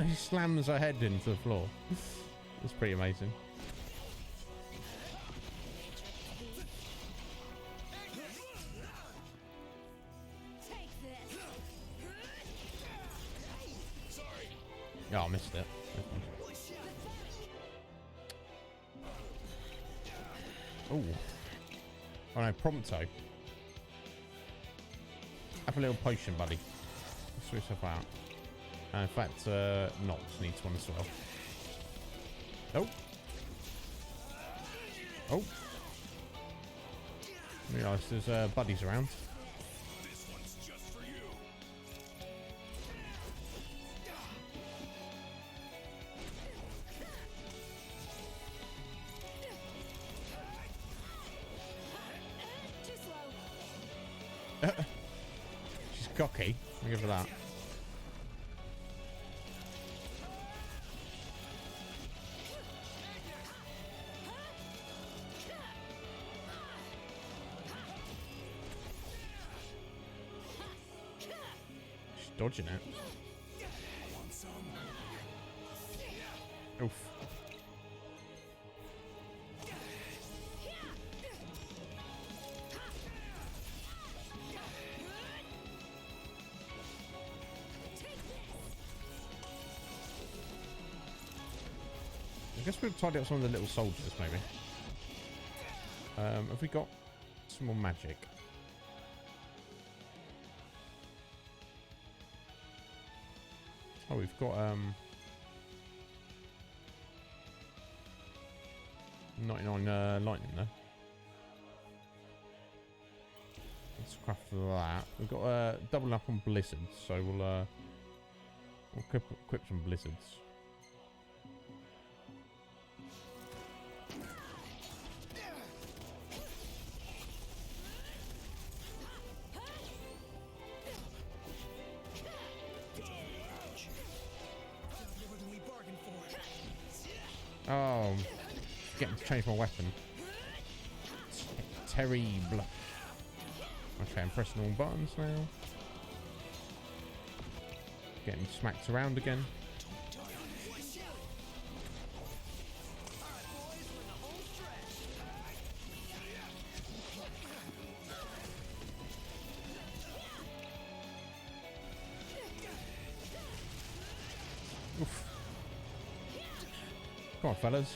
He slams her head into the floor. It's pretty amazing. Oh, I missed it. Oh. Oh no, Prompto. Have a little potion, buddy. Switch yourself out. In fact, Nox needs one as well. Oh. Oh. Realise there's buddies around. This one's just for you. Too slow. She's cocky. I'll give her that. She's dodging it. Oof. I guess we'll tidy up some of the little soldiers, maybe. Have we got some more magic? Oh, we've got 99 lightning there. Let's craft that. We've got double up on blizzards, so we'll equip some blizzards. Oh, getting to change my weapon. Terrible. Okay, I'm pressing all buttons now. Getting smacked around again. Oof. Come on, fellas.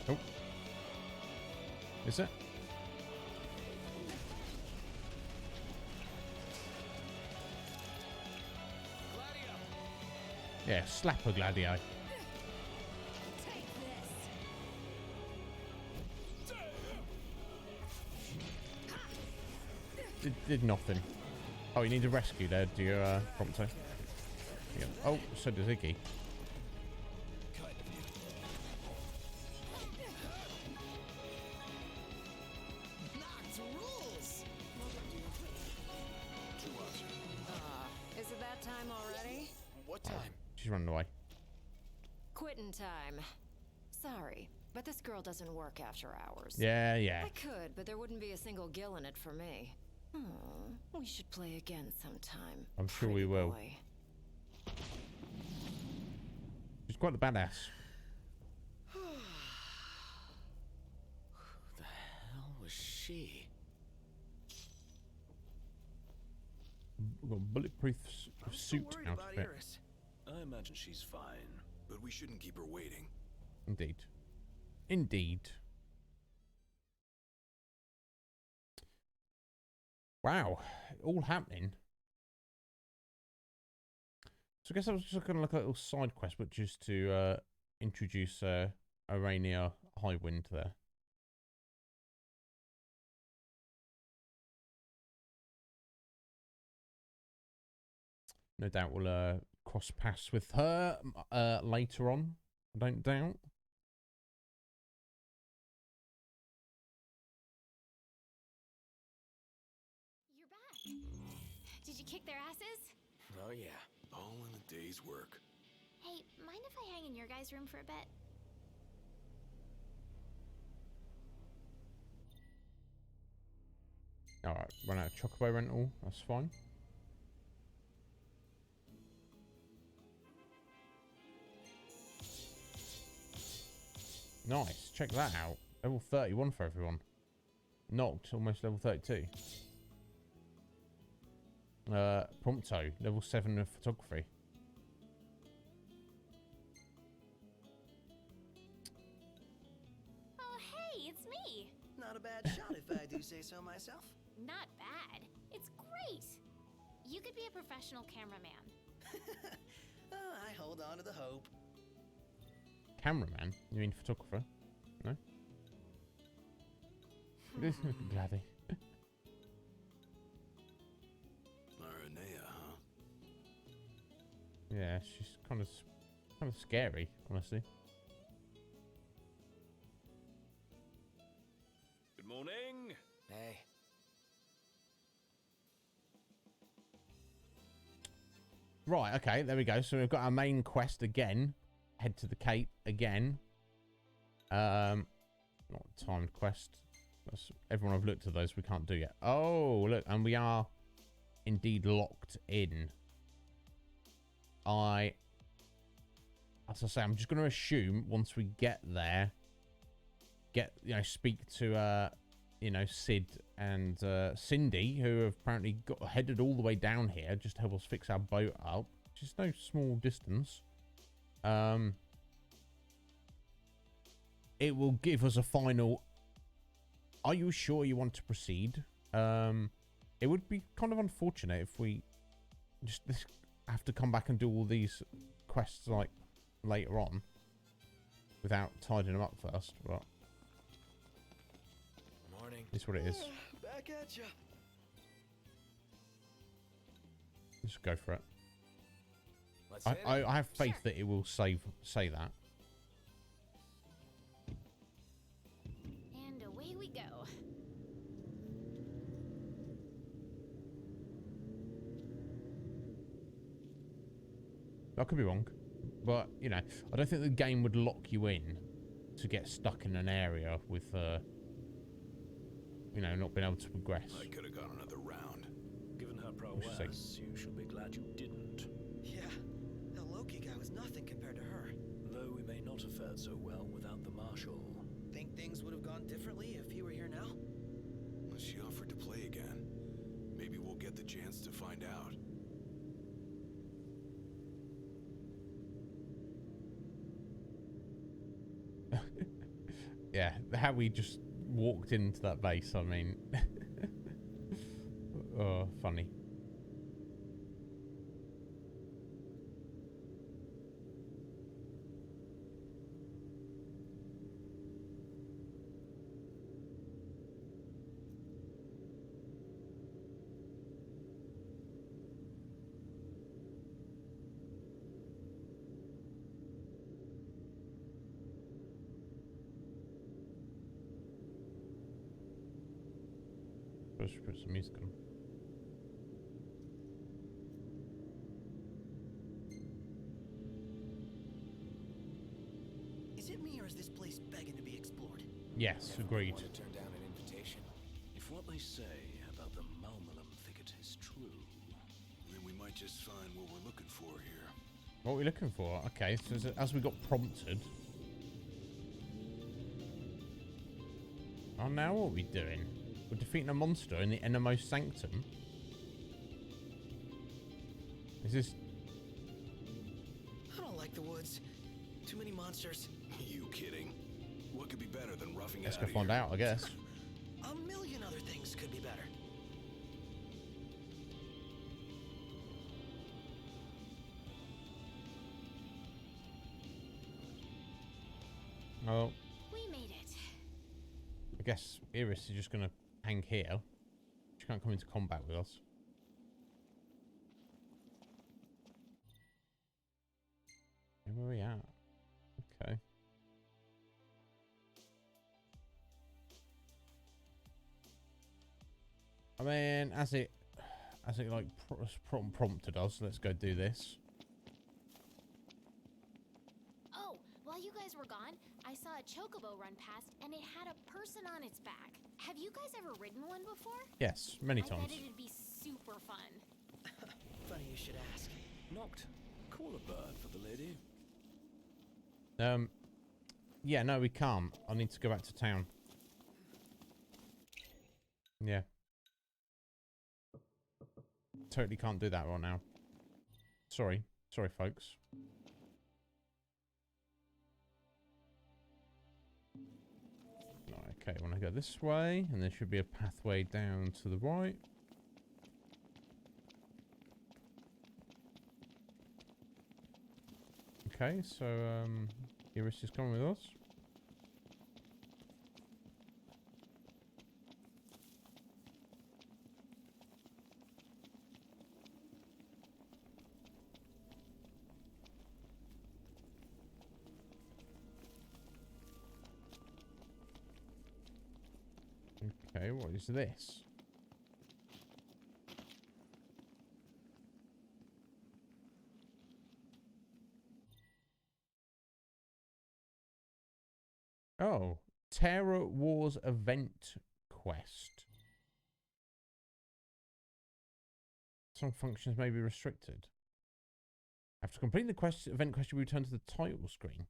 Oh. Is it? Yeah, slap a Gladio. Did nothing. Oh, you need a rescue there, do you, Prompto? Yeah. Oh, so does Iggy. Is it that time already? What time? She's running away. Quitting time. Sorry, but this girl doesn't work after hours. Yeah, yeah. I could, but there wouldn't be a single gill in it for me. We should play again sometime. I'm sure we will. Boy. She's quite the badass. Who the hell was she? We've got a bulletproof suit outfit. I imagine she's fine, but we shouldn't keep her waiting. Indeed. Indeed. Wow. All happening. So I guess I was just going to look at a little side quest, which is to introduce Arania Highwind there. No doubt we'll cross paths with her later on. I don't doubt. You're back. Did you kick their asses? Oh yeah. All in a day's work. Hey, mind if I hang in your guys' room for a bit? Alright, run out of Chocobo rental. That's fine. Nice. Check that out. Level 31 for everyone. Knocked. Almost level 32. Prompto. Level 7 of photography. Not a bad shot if I do say so myself. Not bad. It's great. You could be a professional cameraman. Oh, I hold on to the hope. Cameraman? You mean photographer? No? Gladdy. Marinea, huh? Yeah, she's kind of scary, honestly. Good morning. Hey. Right, okay, there we go. So we've got our main quest again. Head to the Cape again. Not a timed quest. Everyone I've looked at those we can't do yet. Oh, look, and we are indeed locked in. As I say, I'm just going to assume once we get there, speak to, Sid and Cindy, who have apparently headed all the way down here just to help us fix our boat up, which is no small distance. It will give us a final, are you sure you want to proceed? It would be kind of unfortunate if we just have to come back and do all these quests like later on without tidying them up first, but Morning. it's what it is. Back at ya. Just go for it. Let's hit it. I have faith that it will say that. And away we go. I could be wrong, but I don't think the game would lock you in to get stuck in an area with not being able to progress. I could have gone another round. Given her prowess, you should be glad you didn't. Yeah, the Loki guy was nothing compared to her. Though we may not have fared so well without the Marshal. Think things would have gone differently if he were here now? She offered to play again. Maybe we'll get the chance to find out. Yeah, how we just walked into that base, I mean. Oh, funny. Let's put some music on. Is it me or is this place begging to be explored? Yes, agreed. Want to turn down an invitation? If what they say about the Malmalum thicket is true, Then we might just find what we're looking for here. What are we looking for? Okay, so as we got prompted. Oh, now what are we doing? We're defeating a monster in the innermost sanctum. Is this... I don't like the woods. Too many monsters. You kidding? What could be better than roughing it Let's out go of find here? out, I guess. A million other things could be better. Oh, We made it. I guess Iris is just going to hang here. She can't come into combat with us. Where are we at? Okay. I mean, as it like prompted us, let's go do this. Oh, while you guys were gone, I saw a chocobo run past and it had a person on its back. Have you guys ever ridden one before? Yes, many I times. bet it'd be super fun. Funny you should ask. Knocked. Call a bird for the lady. Yeah, no, we can't. I need to go back to town. Yeah. Totally can't do that right now. Sorry. Sorry, folks. Okay, when I go this way, and there should be a pathway down to the right. Okay, so Iris is coming with us. Okay, what is this? Oh, Terror Wars event quest. Some functions may be restricted. After completing the quest, event quest, you return to the title screen.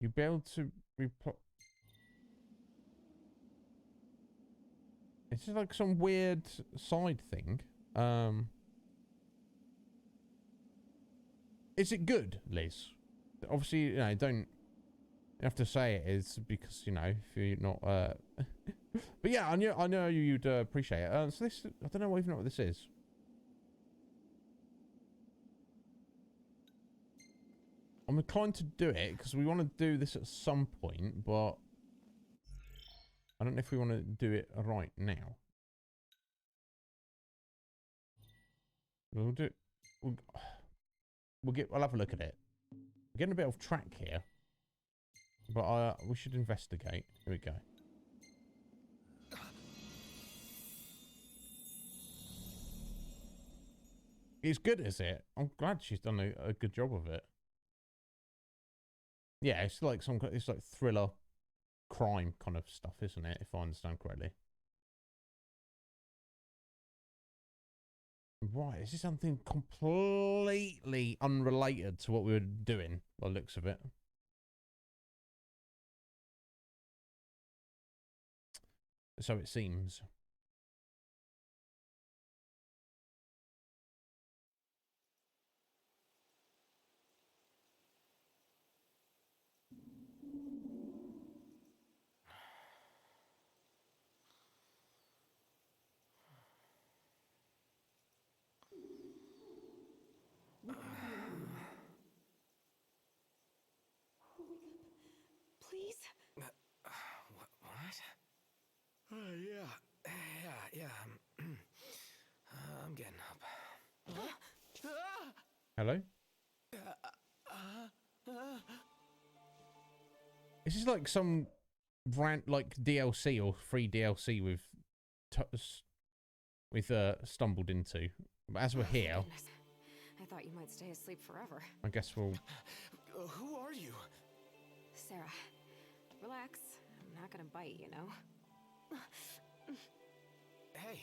You'll be able to reply. It's just like some weird side thing. Is it good, Liz? Obviously, you know, don't have to say it is because, you know, if you're not but yeah, I know you'd appreciate it. So this, I don't know even know what this is. I'm inclined to do it because we want to do this at some point, but I don't know if we want to do it right now. We'll do. We'll have a look at it. We're getting a bit off track here, but we should investigate. Here we go. It's good, is it? I'm glad she's done a good job of it. Yeah, it's like it's like thriller, crime kind of stuff, isn't it? If I understand correctly. Right, this is something completely unrelated to what we were doing, by the looks of it. So it seems. Please? What? Yeah. I'm getting up. Hello? This is like some brand, like DLC or free DLC we've stumbled into. But as we're here, I thought you might stay asleep forever. I guess we'll. Who are you? Sarah, relax. I'm not gonna bite, you know. Hey.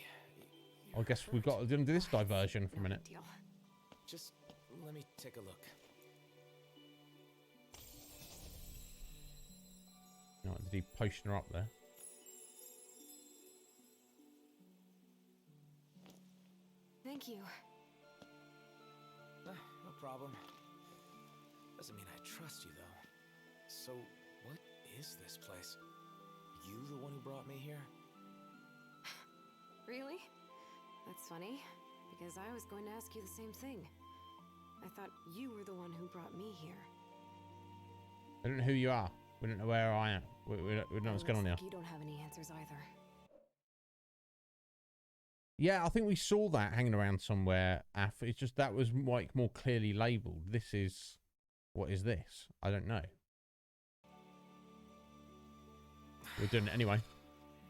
I guess we've got to do this diversion for a minute. Deal. Just let me take a look. Right, did he potion her up there? Thank you. No problem. Doesn't mean I trust you, though. So, what is this place? You the one who brought me here? Really? That's funny, because I was going to ask you the same thing. I thought you were the one who brought me here. I don't know who you are. We don't know where I am. We don't know what's going on here. You don't have any answers either. Yeah, I think we saw that hanging around somewhere. It's just that was like more clearly labelled. This is... What is this? I don't know. We're doing it anyway.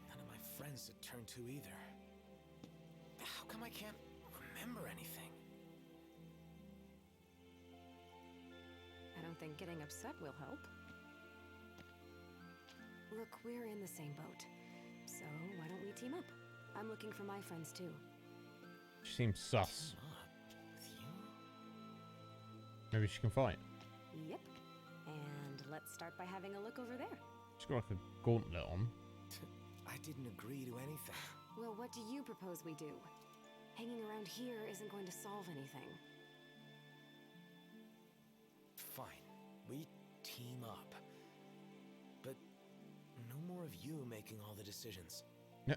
None of my friends to turn to either. How come I can't remember anything? I don't think getting upset will help. Look, we're in the same boat. So why don't we team up? I'm looking for my friends too. She seems sus. With you? Maybe she can fight. Yep. And let's start by having a look over there. She's got like a gauntlet on. I didn't agree to anything. Well, what do you propose we do? Hanging around here isn't going to solve anything. Fine. We team up. But more of you making all the decisions. No.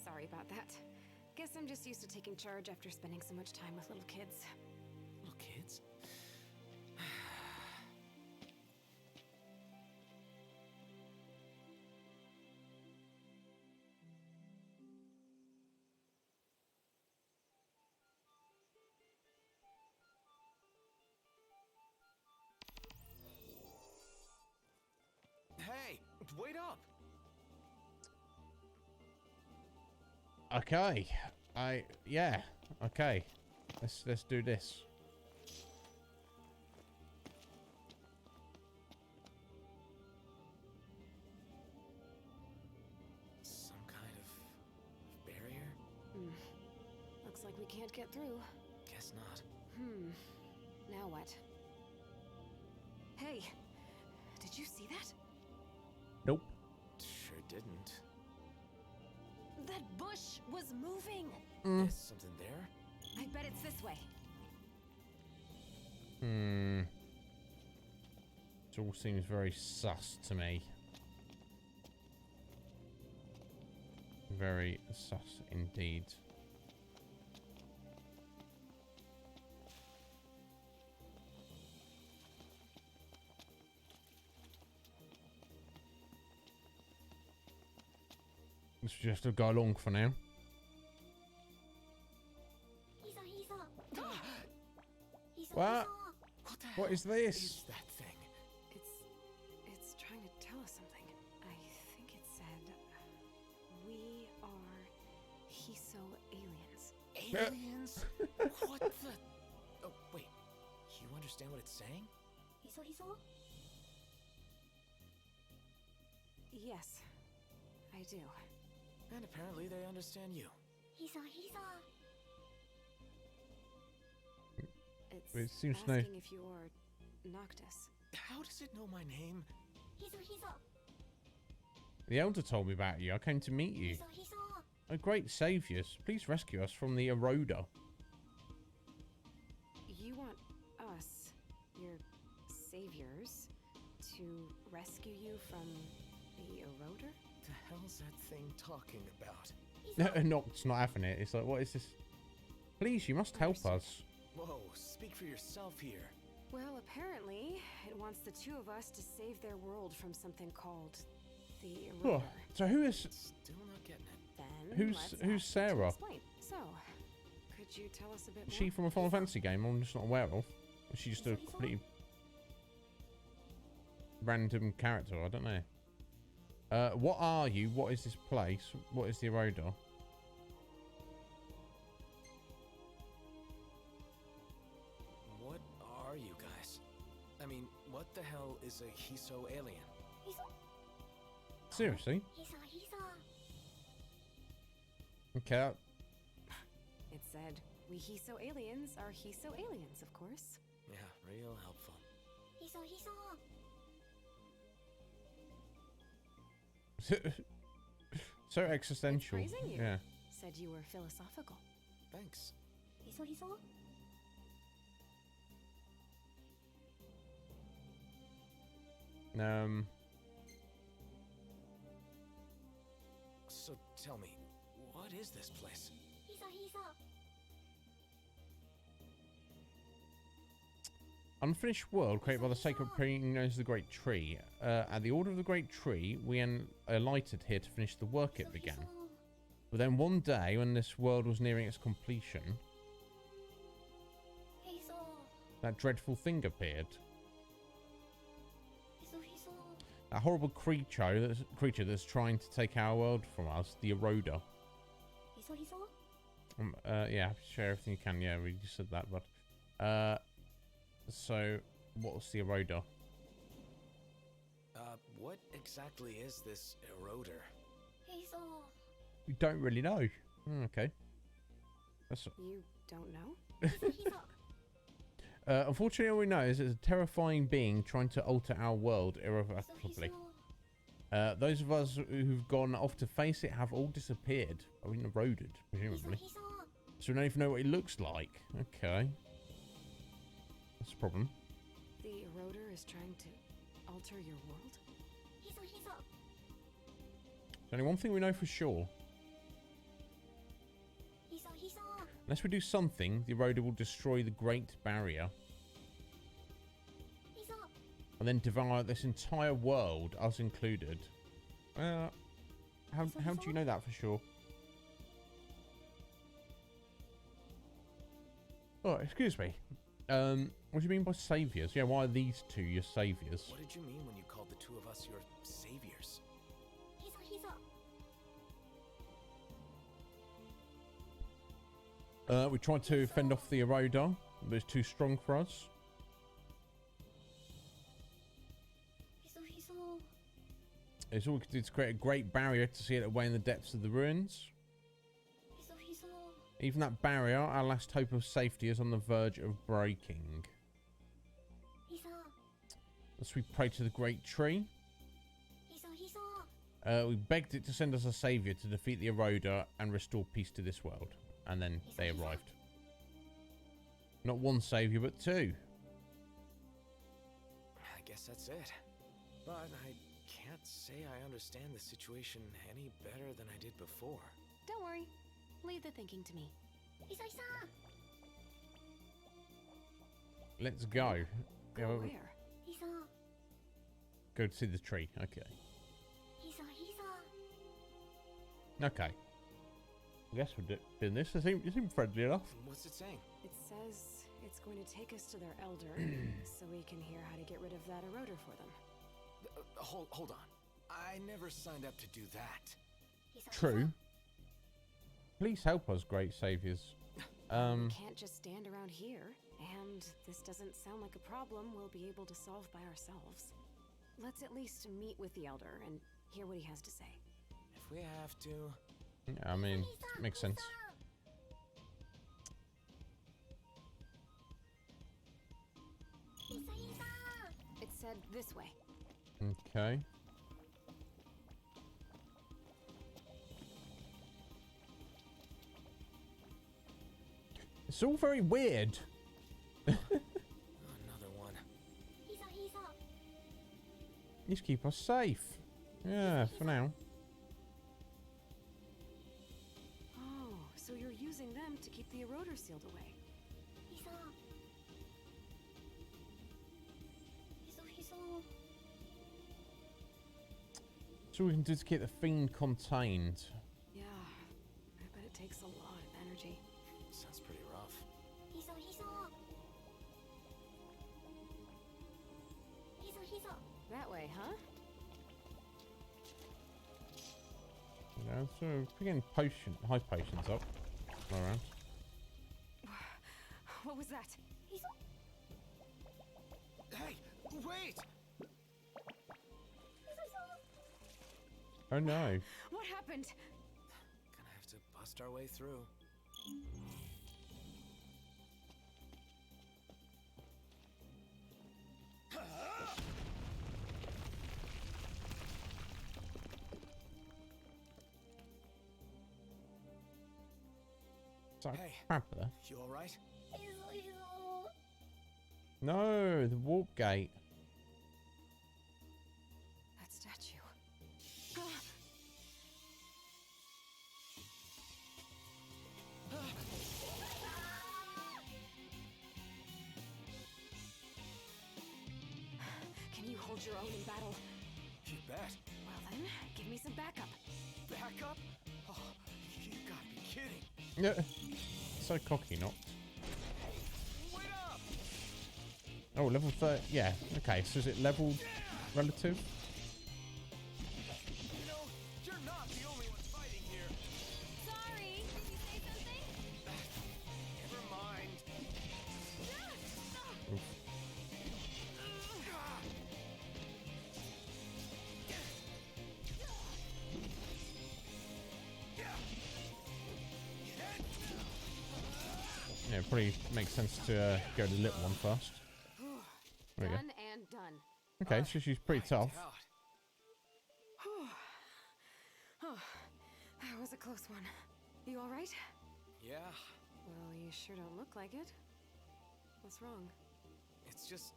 Sorry about that. Guess I'm just used to taking charge after spending so much time with little kids. Little kids? Hey, wait up! Okay. Yeah. Okay. Let's do this. Some kind of barrier? Looks like we can't get through. Guess not. Now what? Hey, did you see that? Nope. Sure didn't. That bush was moving! There's something there? I bet it's this way. It all seems very sus to me. Very sus indeed. Let's just go along for now. What? What is this? Is that thing? It's trying to tell us something. I think it said, we are Hiso aliens. Aliens? What the? Oh, wait. You understand what it's saying? Yes, I do. And apparently they understand you. It seems to know. asking if you're Noctis. How does it know my name? The elder told me about you. I came to meet you. Oh, great saviors. Please rescue us from the eroder. You want us, your saviors, to rescue you from the eroder? The hell's that thing talking about? It's not having it. It's like, what is this? Please, you must help us. Whoa, speak for yourself here. Well, apparently, it wants the two of us to save their world from something called the eroder. So who is? Still not getting it. Then Who's Sarah? explain. So, could you tell us a bit Is more? she from a Final Fantasy game I'm just not aware of? Or is she just a completely random character? I don't know. What are you? What is this place? What is the eroder? What are you guys? I mean, what the hell is a Hiso alien? Seriously? Okay. It said, we Hiso aliens are Hiso aliens, of course. Yeah, real helpful. So existential. It's praising you. Yeah. Said you were philosophical. Thanks. So tell me, what is this place? Unfinished world created by the sacred being known as the Great Tree. At the order of the Great Tree, we alighted here to finish the work it began. But then one day, when this world was nearing its completion, that dreadful thing appeared. That horrible creature that's trying to take our world from us, the eroder. Yeah, share everything you can. Yeah, we just said that, but so what was the eroder? What exactly is this eroder? We don't really know. Okay. You don't know? Unfortunately, all we know is it's a terrifying being trying to alter our world irrevocably. Those of us who've gone off to face it have all disappeared. I mean, eroded, presumably. So we don't even know what it looks like. Okay. That's a problem. The eroder is trying to alter your world? There's only one thing we know for sure. Unless we do something, the eroder will destroy the Great Barrier. And then devour this entire world, us included. How do you know that for sure? Oh, excuse me. What do you mean by saviors? Yeah, why are these two your saviors? What did you mean when you called the two of us your saviors? We tried to fend off the eroder, but it's too strong for us. It's all we could do to create a great barrier to see it away in the depths of the ruins. Even that barrier, our last hope of safety, is on the verge of breaking. Thus we pray to the great tree. We begged it to send us a savior to defeat the eroder and restore peace to this world. And then they arrived. Not one savior, but two. I guess that's it. But I can't say I understand the situation any better than I did before. Don't worry. Leave the thinking to me. Let's go. Go where? Go to see the tree. Okay. Okay. I guess we're doing this. You seem friendly enough. What's it saying? It says it's going to take us to their elder so we can hear how to get rid of that eroder for them. Hold on. I never signed up to do that. True. Please help us, great saviors. We can't just stand around here, and this doesn't sound like a problem we'll be able to solve by ourselves. Let's at least meet with the elder and hear what he has to say. If we have to. Yeah, I mean, makes sense. It said this way. Okay. It's all very weird. Another one. Just keep us safe. Yeah, for now. Oh, so you're using them to keep the eroder sealed away. So we can do to keep the fiend contained. Yeah, I bet it takes a lot of energy. Sounds pretty rough. That way, huh? Yeah, so we're getting high potions up. All around. What was that? Hey, wait! Oh no. What happened? Gonna have to bust our way through. Hey, crap there. You alright? No, the warp gate. That statue. Can you hold your own in battle? You bet. Well then, give me some backup. Backup? Oh, you gotta be kidding. Yeah. So cocky, not. Wait up! Oh, level 30. Yeah. Okay. So is it leveled relative? You know, you're not the only one fighting here. Sorry, did you say something? Never mind. Oof. Yeah, probably makes sense to go to the little one first. There we go. Done and done. Okay, so she's pretty tough. Oh, that was a close one. You all right? Yeah, Well, you sure don't look like it. What's wrong? it's just...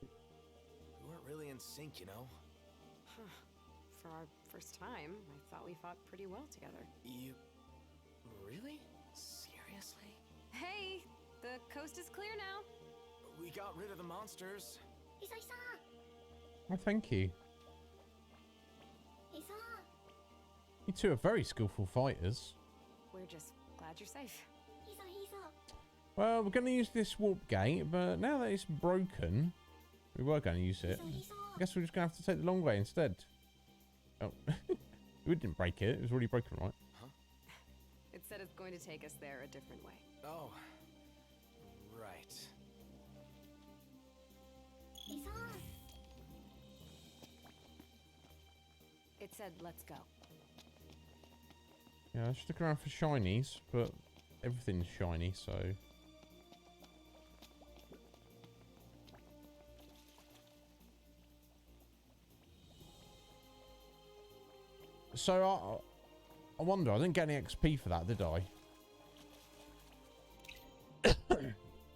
we weren't really in sync, you know? For our first time, I thought we fought pretty well together. You... really? Seriously? Hey! The coast is clear now. We got rid of the monsters. Oh, thank you. You two are very skillful fighters. We're just glad you're safe. Well, we're going to use this warp gate, but now that it's broken, we were going to use it. I guess we're just going to have to take the long way instead. Oh, we didn't break it. It was already broken, right? Huh? It said it's going to take us there a different way. Oh, right. It said, let's go. Yeah, I was just looking around for shinies, but everything's shiny, so... So, I wonder, I didn't get any XP for that, did I?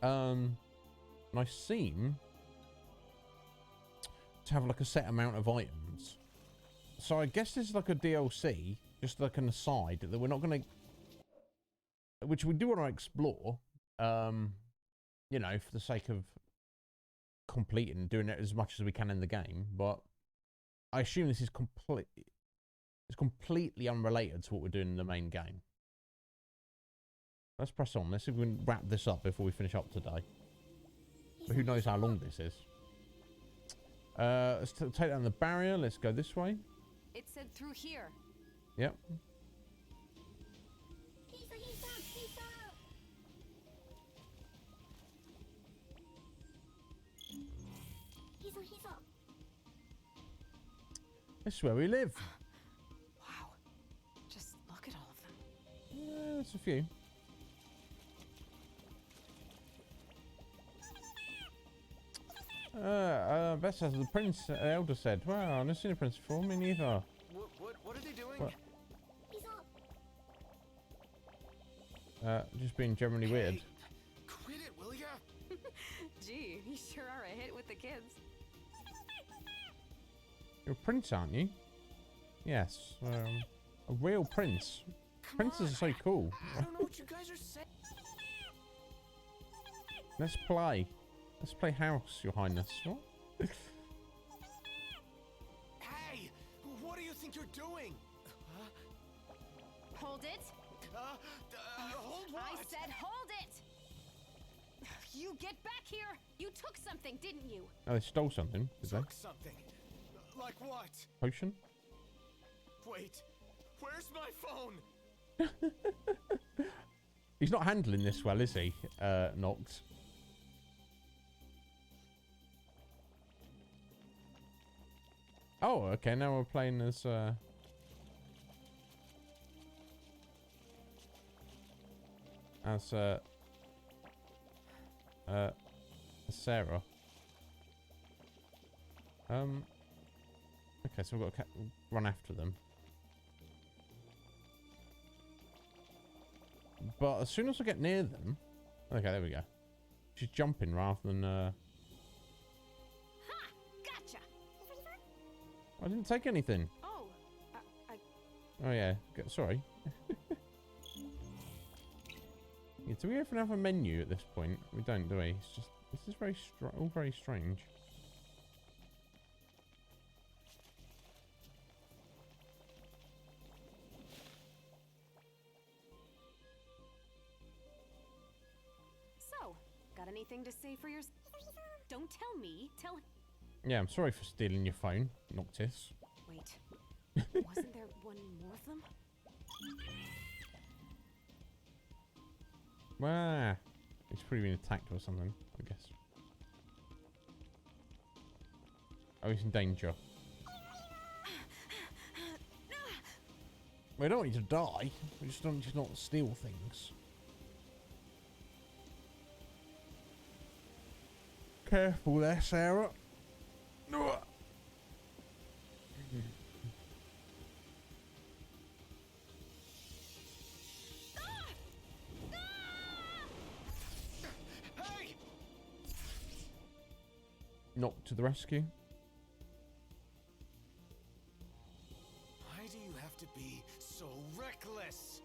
And I seem to have like a set amount of items. So I guess this is like a DLC, just like an aside that we're not going to, which we do want to explore, you know, for the sake of completing, doing it as much as we can in the game. But I assume this is completely unrelated to what we're doing in the main game. Let's press on. Let's see if we can wrap this up before we finish up today. But who knows how long this is. Let's take down the barrier. Let's go this way. It said through here. Yep. This is where we live. Wow. Just look at all of them. Yeah, there's a few. Best as the prince elder said. Wow, I've never seen a prince before. Me neither. What are they doing? What? Just being generally weird. Quit it, will ya? Gee, you sure are a hit with the kids. You're a prince, aren't you? Yes. A real prince. Princes are so cool. I don't know what you guys are saying. Let's play. Let's play house, your highness. What? Hey! What do you think you're doing? Hold it. Hold what? I said hold it! You get back here! You took something, didn't you? Oh, they stole something, did they? Took something? Like what? Potion? Wait, where's my phone? He's not handling this well, is he, Noct? Oh, okay, now we're playing as, Sarah. Okay, so we've got to run after them. But as soon as I get near them... Okay, there we go. She's jumping rather than... Ha! Gotcha! I didn't take anything. Oh, Oh, yeah. Sorry. Yeah, do we even have a menu at this point? We don't, do we? It's just... This is very all very strange. So, got anything to say for your... Don't tell me, tell... Yeah, I'm sorry for stealing your phone, Noctis. Wait, wasn't there one more of them? Ah, he's probably been attacked or something, I guess. Oh, he's in danger. We don't want you to die. We just don't just not steal things. Careful there, Sarah. Hey! Not to the rescue. have to be so reckless?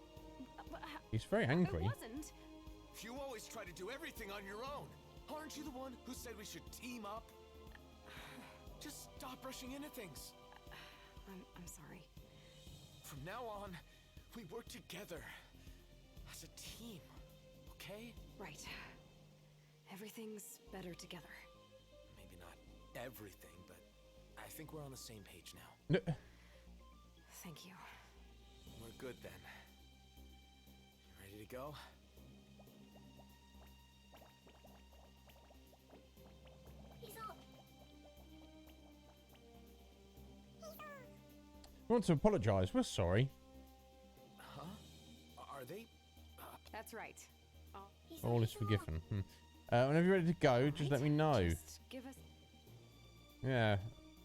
He's very angry. I wasn't. You always try to do everything on your own. Aren't you the one who said we should team up? Just stop rushing into things. I'm sorry. From now on, we work together as a team, okay? Right. Everything's better together. Maybe not everything, but I think we're on the same page now. Thank you. We're good then. You ready to go? We want to apologise. We're sorry. Huh? Are they? That's right. All is forgiven. Whenever you're ready to go, just let me know. Just give us... Yeah,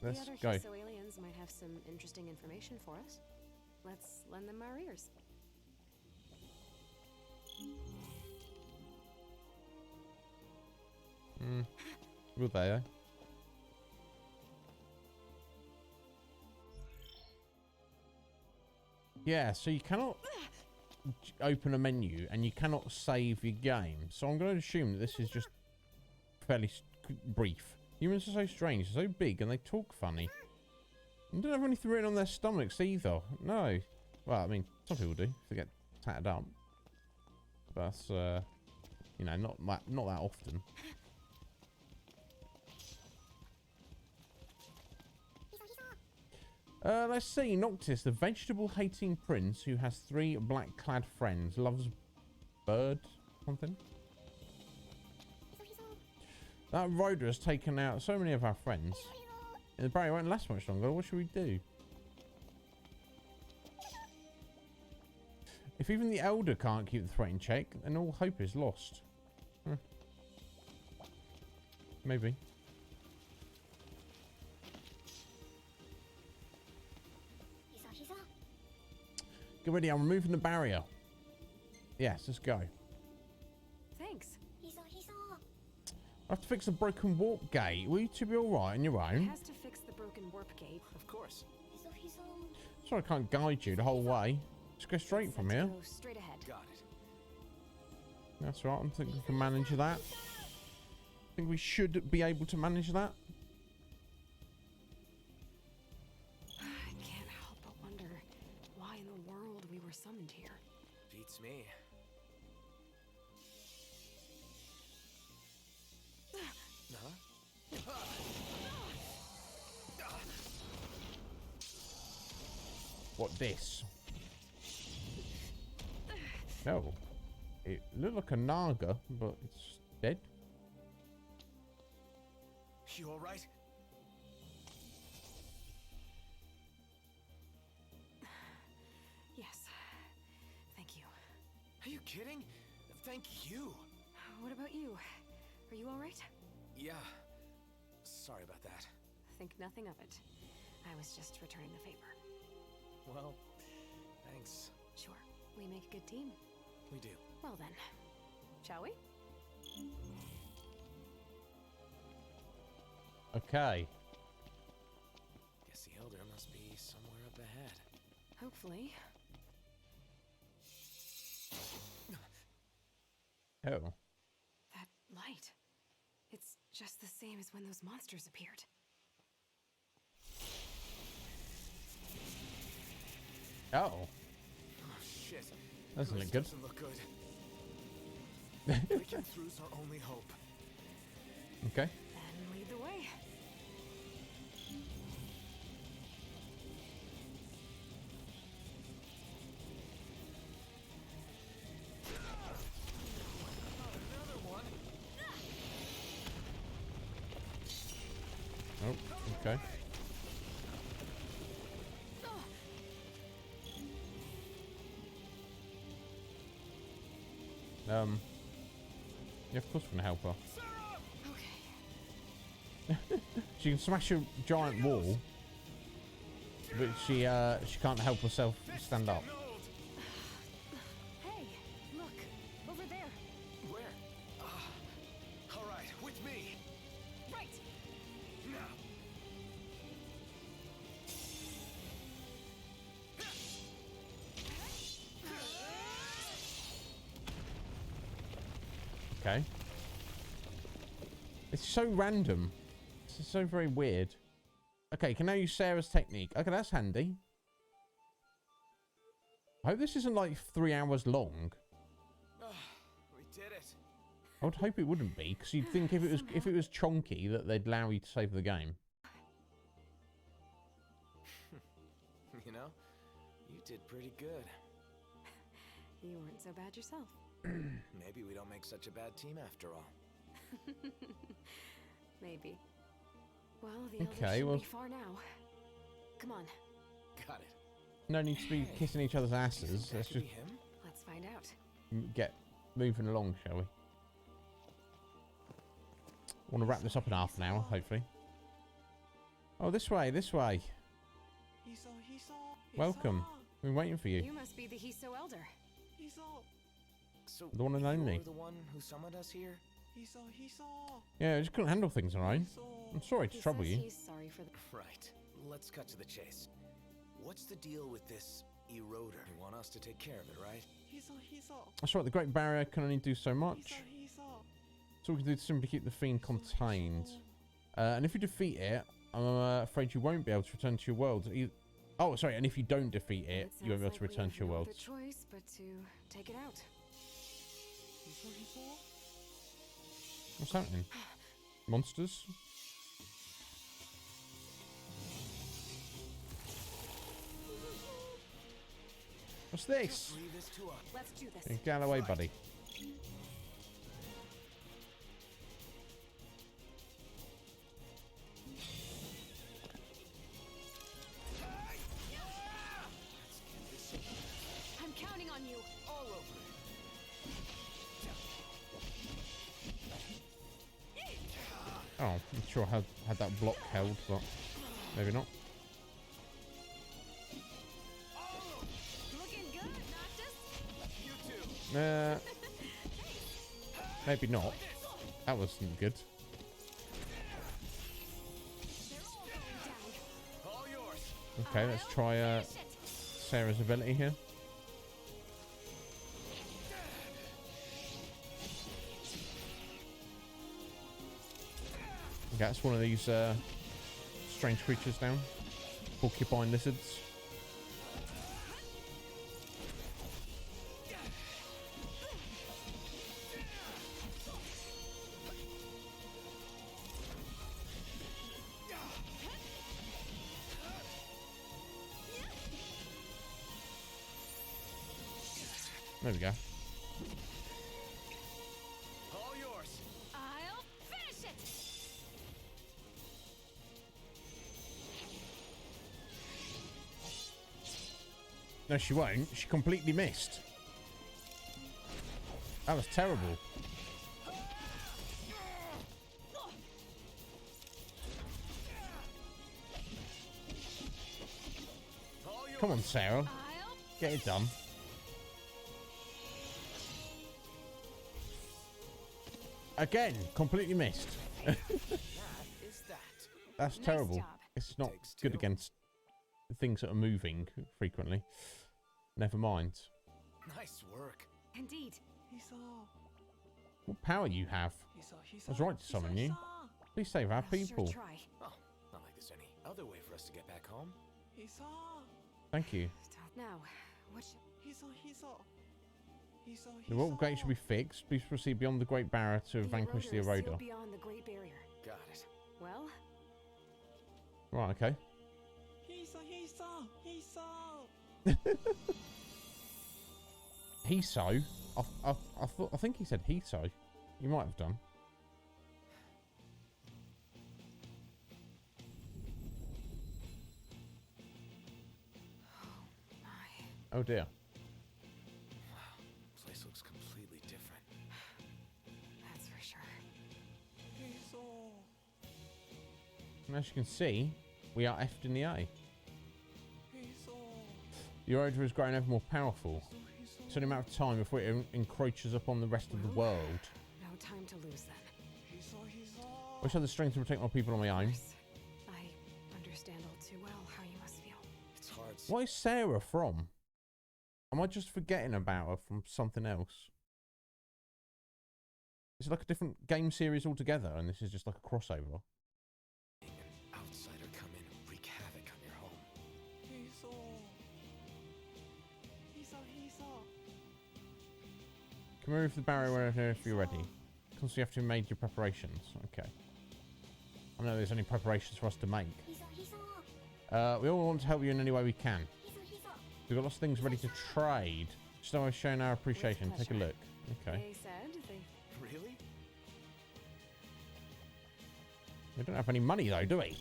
let's the other go. Hiso aliens might have some interesting information for us. Let's lend them our ears. Will they, eh? Yeah, so you cannot open a menu and you cannot save your game. So I'm going to assume that this is just fairly brief. Humans are so strange, they're so big, and they talk funny. They don't have anything written on their stomachs either. No. Well, I mean, some people do if they get tatted up. But that's, you know, not that often. Let's see. Noctis, the vegetable-hating prince who has 3 black-clad friends, loves bird something. That Rhoda has taken out so many of our friends. And the barrier won't last much longer. What should we do? If even the Elder can't keep the threat in check, then all hope is lost. Maybe. Get ready, I'm removing the barrier. Yes, let's go. Thanks. I have to fix the broken warp gate. Will you two be alright on your own? It has to fix the broken warp gate. Of course. Sorry I can't guide you the whole way. Just go straight from here. Go straight ahead. Got it. That's right, I think we can manage that. I think we should be able to manage that. I can't help but wonder why in the world we were summoned here. Beats me. What this? No. It looked like a Naga, but it's dead. You alright? Yes. Thank you. Are you kidding? Thank you. What about you? Are you alright? Yeah. Sorry about that. Think nothing of it. I was just returning the favor. Well, thanks. Sure. We make a good team. We do. Well then, shall we? Okay. Guess the Elder must be somewhere up ahead. Hopefully. Oh. That light. It's just the same as when those monsters appeared. Oh. Oh shit. Doesn't This look good. Doesn't look good. Breaking through's our only hope. Okay. Then lead the way. Another one. Oh, okay. Yeah, of course we're gonna help her. Okay. She can smash a giant wall, but she can't help herself stand up. Hey, look. Over there. Where? Alright, with me. Right. Now. Okay. It's so random. It's so very weird. Okay, can now use Sarah's technique. Okay, that's handy. I hope this isn't like 3 hours long. We did it. I would hope it wouldn't be, because you'd think if it was chonky that they'd allow you to save the game. You know, you did pretty good. You weren't so bad yourself. Maybe we don't make such a bad team after all. Maybe. Well, the elders Okay, shouldn't well, be far now. Come on. Got it. no need to be kissing each other's asses. Let's just Him? Let's find out. get moving along, shall we? Want to wrap this up in half an hour, hopefully. Oh, this way, this way. Welcome. We've been waiting for you. You must be the Hiso Elder. So The one and only. you're the one who summoned us here? Yeah, I just couldn't handle things on our own. I'm sorry to trouble you. He's sorry for the... Right. Let's cut to the chase. What's the deal with this eroder? You want us to take care of it, right? That's right, the Great Barrier can only do so much. So we can do to simply keep the fiend contained. And if you defeat it, I'm afraid you won't be able to return to your world. Oh, sorry, and if you don't defeat it, you won't be able to return to your world. No other choice but to take it out. What's happening? Monsters? What's this? Leave this to us. Let's do this. Get away, buddy. I'm counting on you. All over Oh, I'm sure I had that block held, but maybe not. Looking good, Noctis. Maybe not. That wasn't good. All yours. Okay, let's try Sarah's ability here. Okay, that's one of these strange creatures down. Porcupine lizards. There we go. All yours. I'll finish it. No, she won't. She completely missed. That was terrible. Come on, Sarah. Get it done. Again, completely missed. That's terrible. job. It's not good against things that are moving frequently. Never mind. Nice work. Indeed. What power you have. I was right to summon you. Please save our people. Sure try. Oh, not like there's any other way for us to get back home. Thank you. Now, what should... The world gate should be fixed. Please proceed beyond the Great Barrier to vanquish the is still eroder. beyond the Great Barrier. Got it. Well, Right, okay. He so. I think he said he so. You might have done. Oh dear. Place looks completely different. that's for sure. And as you can see, we are effed in the A. The eroder is growing ever more powerful. It's only a matter of time before it encroaches upon the rest of the world. No time to lose then. I wish I had the strength to protect my people on my own. I understand all too well how you must feel. It's hard. What is Sarah from? Am I just forgetting about her from something else? It's like a different game series altogether, and this is just like a crossover. An outsider come in and wreak havoc on your home. Can we remove the barrier whenever if you're ready? Because you have to have made your preparations. Okay. I know there's only preparations for us to make. We all want to help you in any way we can. We've got lots of things ready to trade. Just so I've shown our appreciation. Take a look. Okay. They said they... Really? We don't have any money though, do we?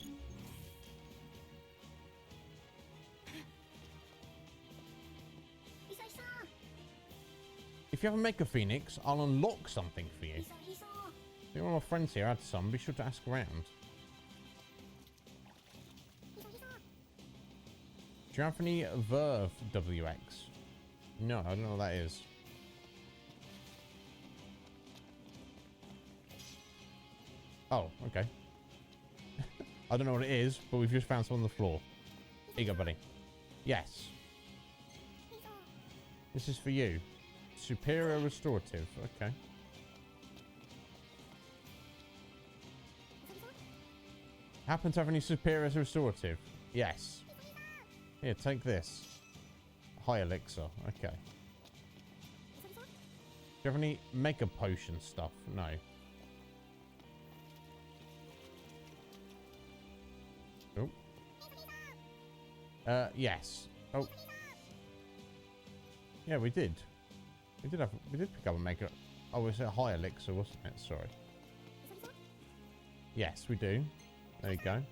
If you have a Maker Phoenix, I'll unlock something for you. If one of my friends here had some, be sure to ask around. Do you have any Verve WX? No, I don't know what that is. Oh, okay. I don't know what it is, but we've just found some on the floor. Here you go, buddy. Yes. This is for you. Superior Restorative. Okay. Happen to have any Superior Restorative? Yes. Here, take this. High Elixir. Okay. Do you have any Mega Potion stuff? No. Oh. Yes. Oh. Yeah, we did. We did pick up a Mega. Oh, it's a High Elixir, wasn't it? Sorry. Yes, we do. There you go.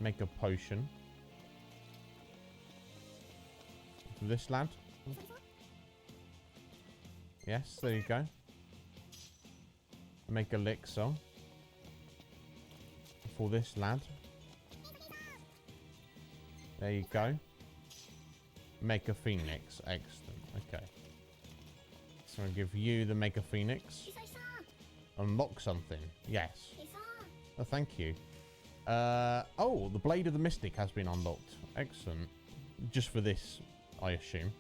Make a potion. For this lad. Yes, there you go. Make elixir. For this lad. There you go. Make a phoenix. Excellent. Okay. So I'll give you the Make a Phoenix. Unlock something. Yes. Oh, thank you. Oh, the Blade of the Mystic has been unlocked. Excellent. Just for this, I assume.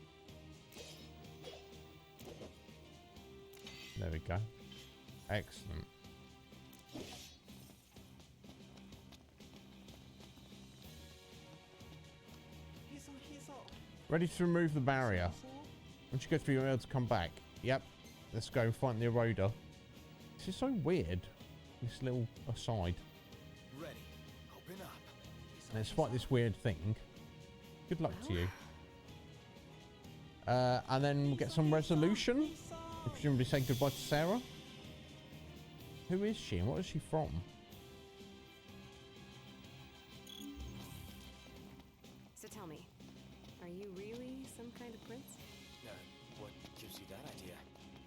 There we go. Excellent. Ready to remove the barrier. Once you go through, you'll be able to come back. Yep. Let's go find the eroder. This is so weird. This little aside. Ready. Open up. Let's fight this weird thing. Good luck to you. And then we'll get some resolution. We presumably say goodbye to Sarah. Who is she and what is she from? So tell me, are you really some kind of prince? What gives you that idea?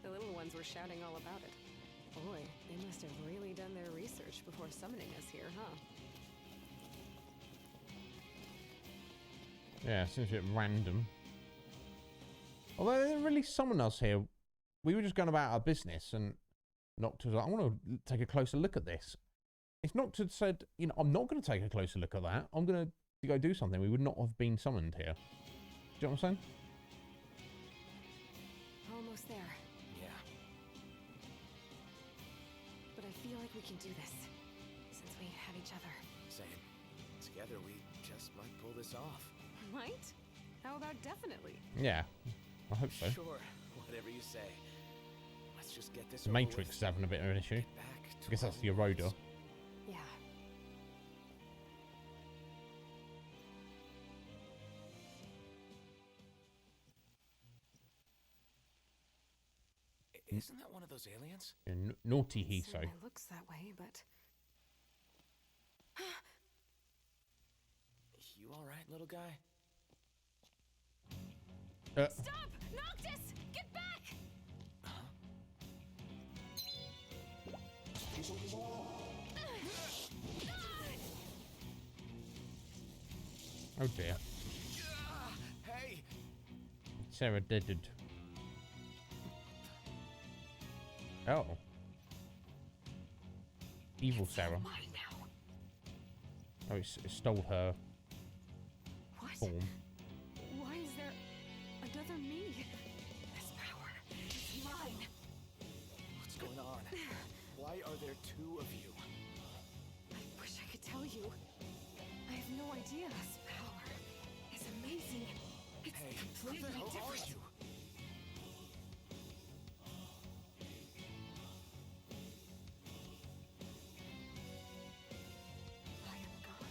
The little ones were shouting all about it. Boy, they must have really done their research before summoning us here, huh? Yeah, seems a bit random. Although they didn't really summon us here. We were just going about our business and Noctis was like, I want to take a closer look at this. If Noctis said, you know, I'm not going to take a closer look at that. I'm going to go do something. We would not have been summoned here. Do you know what I'm saying? Almost there. Yeah. But I feel like we can do this, since we have each other. Same. Together we just might pull this off. Might? How about definitely? Yeah, I hope so. Sure, whatever you say. Let's just get this The over Matrix with. is having a bit of an issue. I guess that's the eroder. Yeah. Isn't that one of those aliens? Yeah, naughty Hiso. It looks that way, but... You alright, little guy? Stop! Noctis! Get back! Oh dear. Hey! Sarah did. Oh. Evil Sarah. Oh, it stole her form. Why is there another me? This power is mine. Why are there two of you? I wish I could tell you. I have no idea. This power is amazing. It's completely different. You? I am God.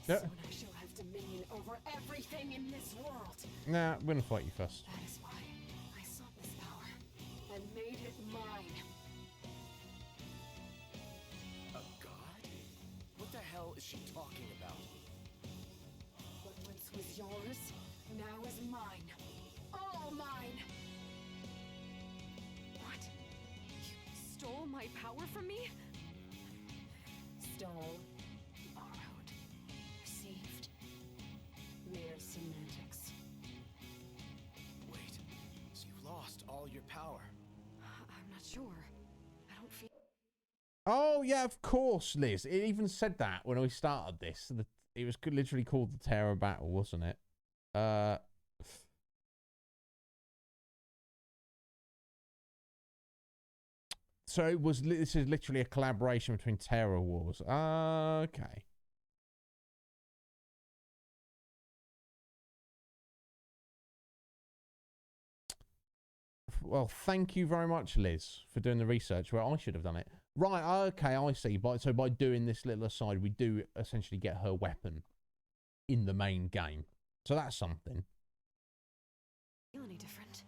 Yeah. Soon I shall have dominion over everything in this world. Nah, we're gonna fight you first. That is why I sought this power and made it mine. A god? What the hell is she talking about? What once was yours, now is mine. All mine! What? You stole my power from me? Stole, borrowed, received. Mere semantics. Wait, so you lost all your power? I'm not sure. I don't feel... Oh, yeah, of course, Liz. It even said that when we started this. It was literally called the Terror Battle, wasn't it? So it was. This is literally a collaboration between Terror Wars. Okay. Well, thank you very much, Liz, for doing the research where I should have done it. Right, okay, I see. So by doing this little aside, we do essentially get her weapon in the main game. So that's something. Feel any different?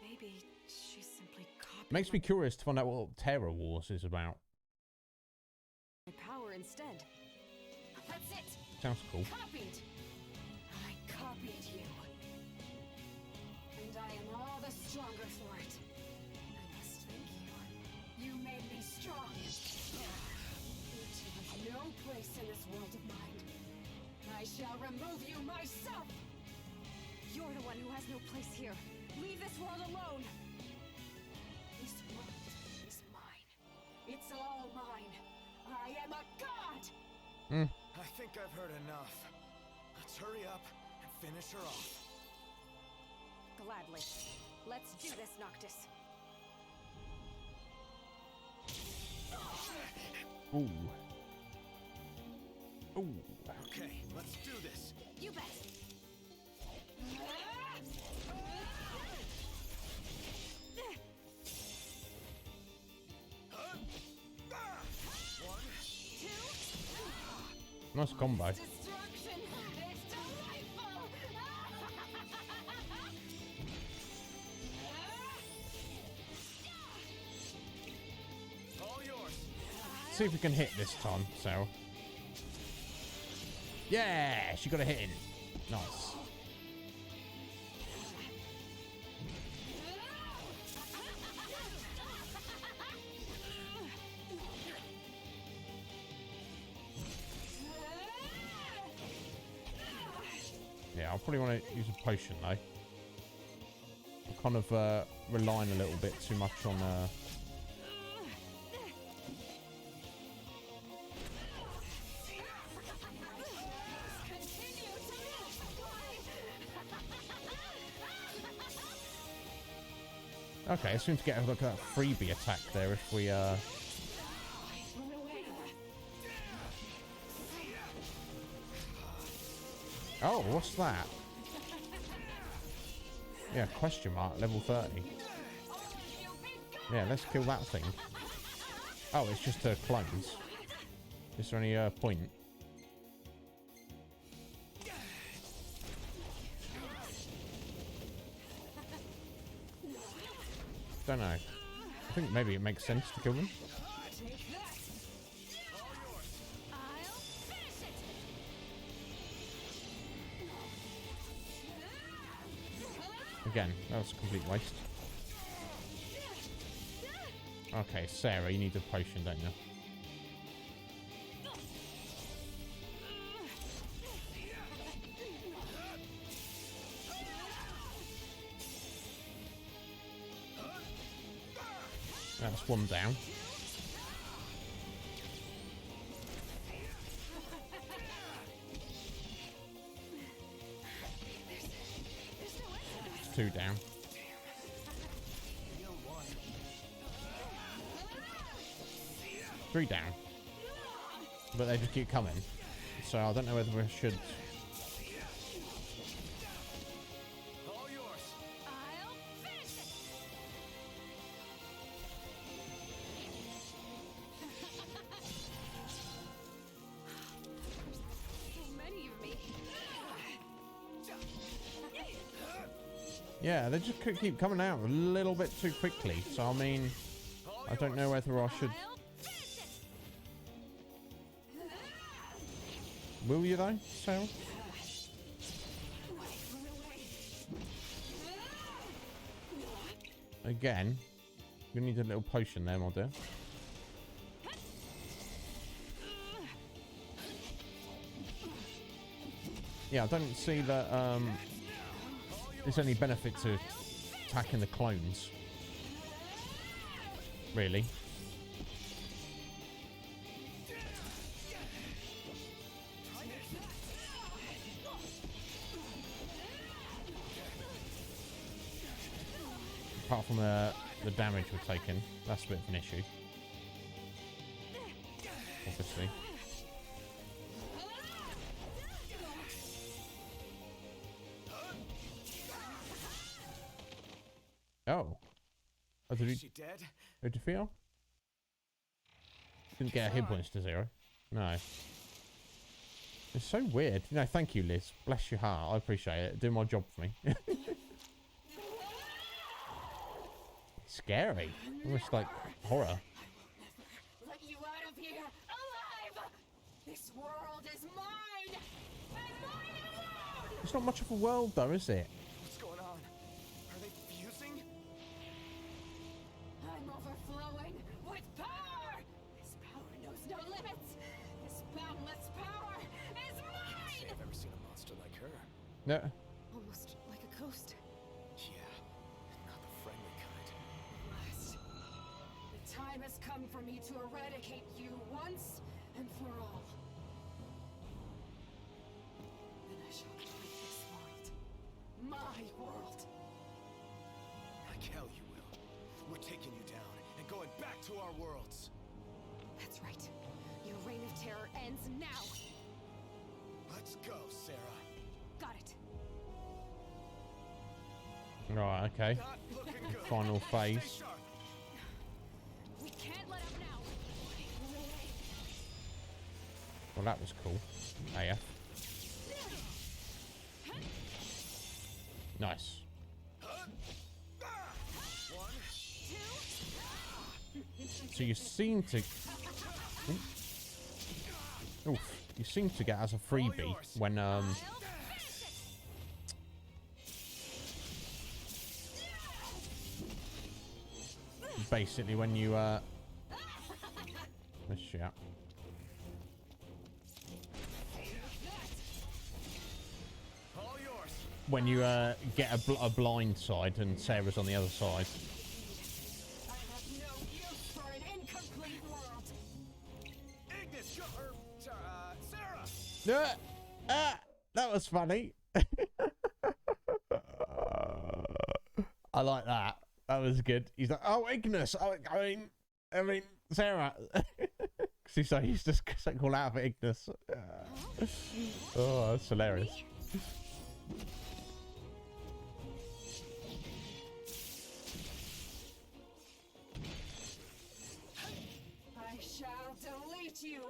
Maybe she's simply copied Makes me curious to find out what Terror Wars is about. my power instead. That's it. Sounds cool. Copied. I copied you. And I am all the stronger for it. I must thank you. You made me strong. You two have no place in this world of mine. I shall remove you myself. You're the one who has no place here. Leave this world alone. This world is mine. It's all mine. I am a god. I think I've heard enough. Let's hurry up and finish her off. Gladly. Let's do this, Noctis. Ooh. Ooh. Okay, let's do this. You bet. One, two. Nice combo. Destruction is delightful. All yours. See if we can hit this time, Sarah. Yeah, she got a hit in. Nice. Yeah, I'll probably want to use a potion though. I'm kind of relying a little bit too much on Okay, I seem to get like a freebie attack there if we Oh, what's that? Yeah, question mark, level 30. Yeah, let's kill that thing. Oh, it's just clones. Is there any point? Don't know. I think maybe it makes sense to kill them. Again, that was a complete waste. Okay, Sarah, you need a potion, don't you? That's one down. Two down. 3 down. But they just keep coming. So I don't know whether we should... All yours. I'll finish it. So many of me. Yeah, they just keep coming out a little bit too quickly. So, I mean, I don't know whether I should... Will you though, Sarah? Again, you need a little potion there, my dear. Yeah, I don't see that there's any benefit to attacking the clones. Really. Apart from the damage we're taking, that's a bit of an issue. Obviously. Oh. Oh, did Is she dead? How'd you feel? Didn't get her hit points to 0. No. It's so weird. No, thank you, Liz. Bless your heart. I appreciate it. Do my job for me. Scary. Almost like horror. I will never let you out of here alive. This world is mine, and mine alone. It's not much of a world, though, is it? What's going on? Are they fusing? I'm overflowing with power. This power knows no limits. This boundless power is mine. I've ever seen a monster like her. No. Almost like a ghost. Yeah, not the friendly kind. Last. The time has come for me to eradicate you once and for all. Then I shall complete this world. My world. Like hell you will. We're taking you down and going back to our worlds. That's right. Your reign of terror ends now. Let's go, Sarah. Got it. Right, okay. Not looking good. Final phase. Stay sharp. We can't let up now. Well, that was cool. AF. Nice. So you seem to... Oof. You seem to get as a freebie when, basically when you, let's shout. When you get a blind side and Sarah's on the other side. I have no use for an incomplete world. Ignis, Sarah. That was funny. I like that. That was good. He's like, oh, Ignis. I mean, Sarah. So he's just call out for Ignis. Oh, that's hilarious. I shall delete you.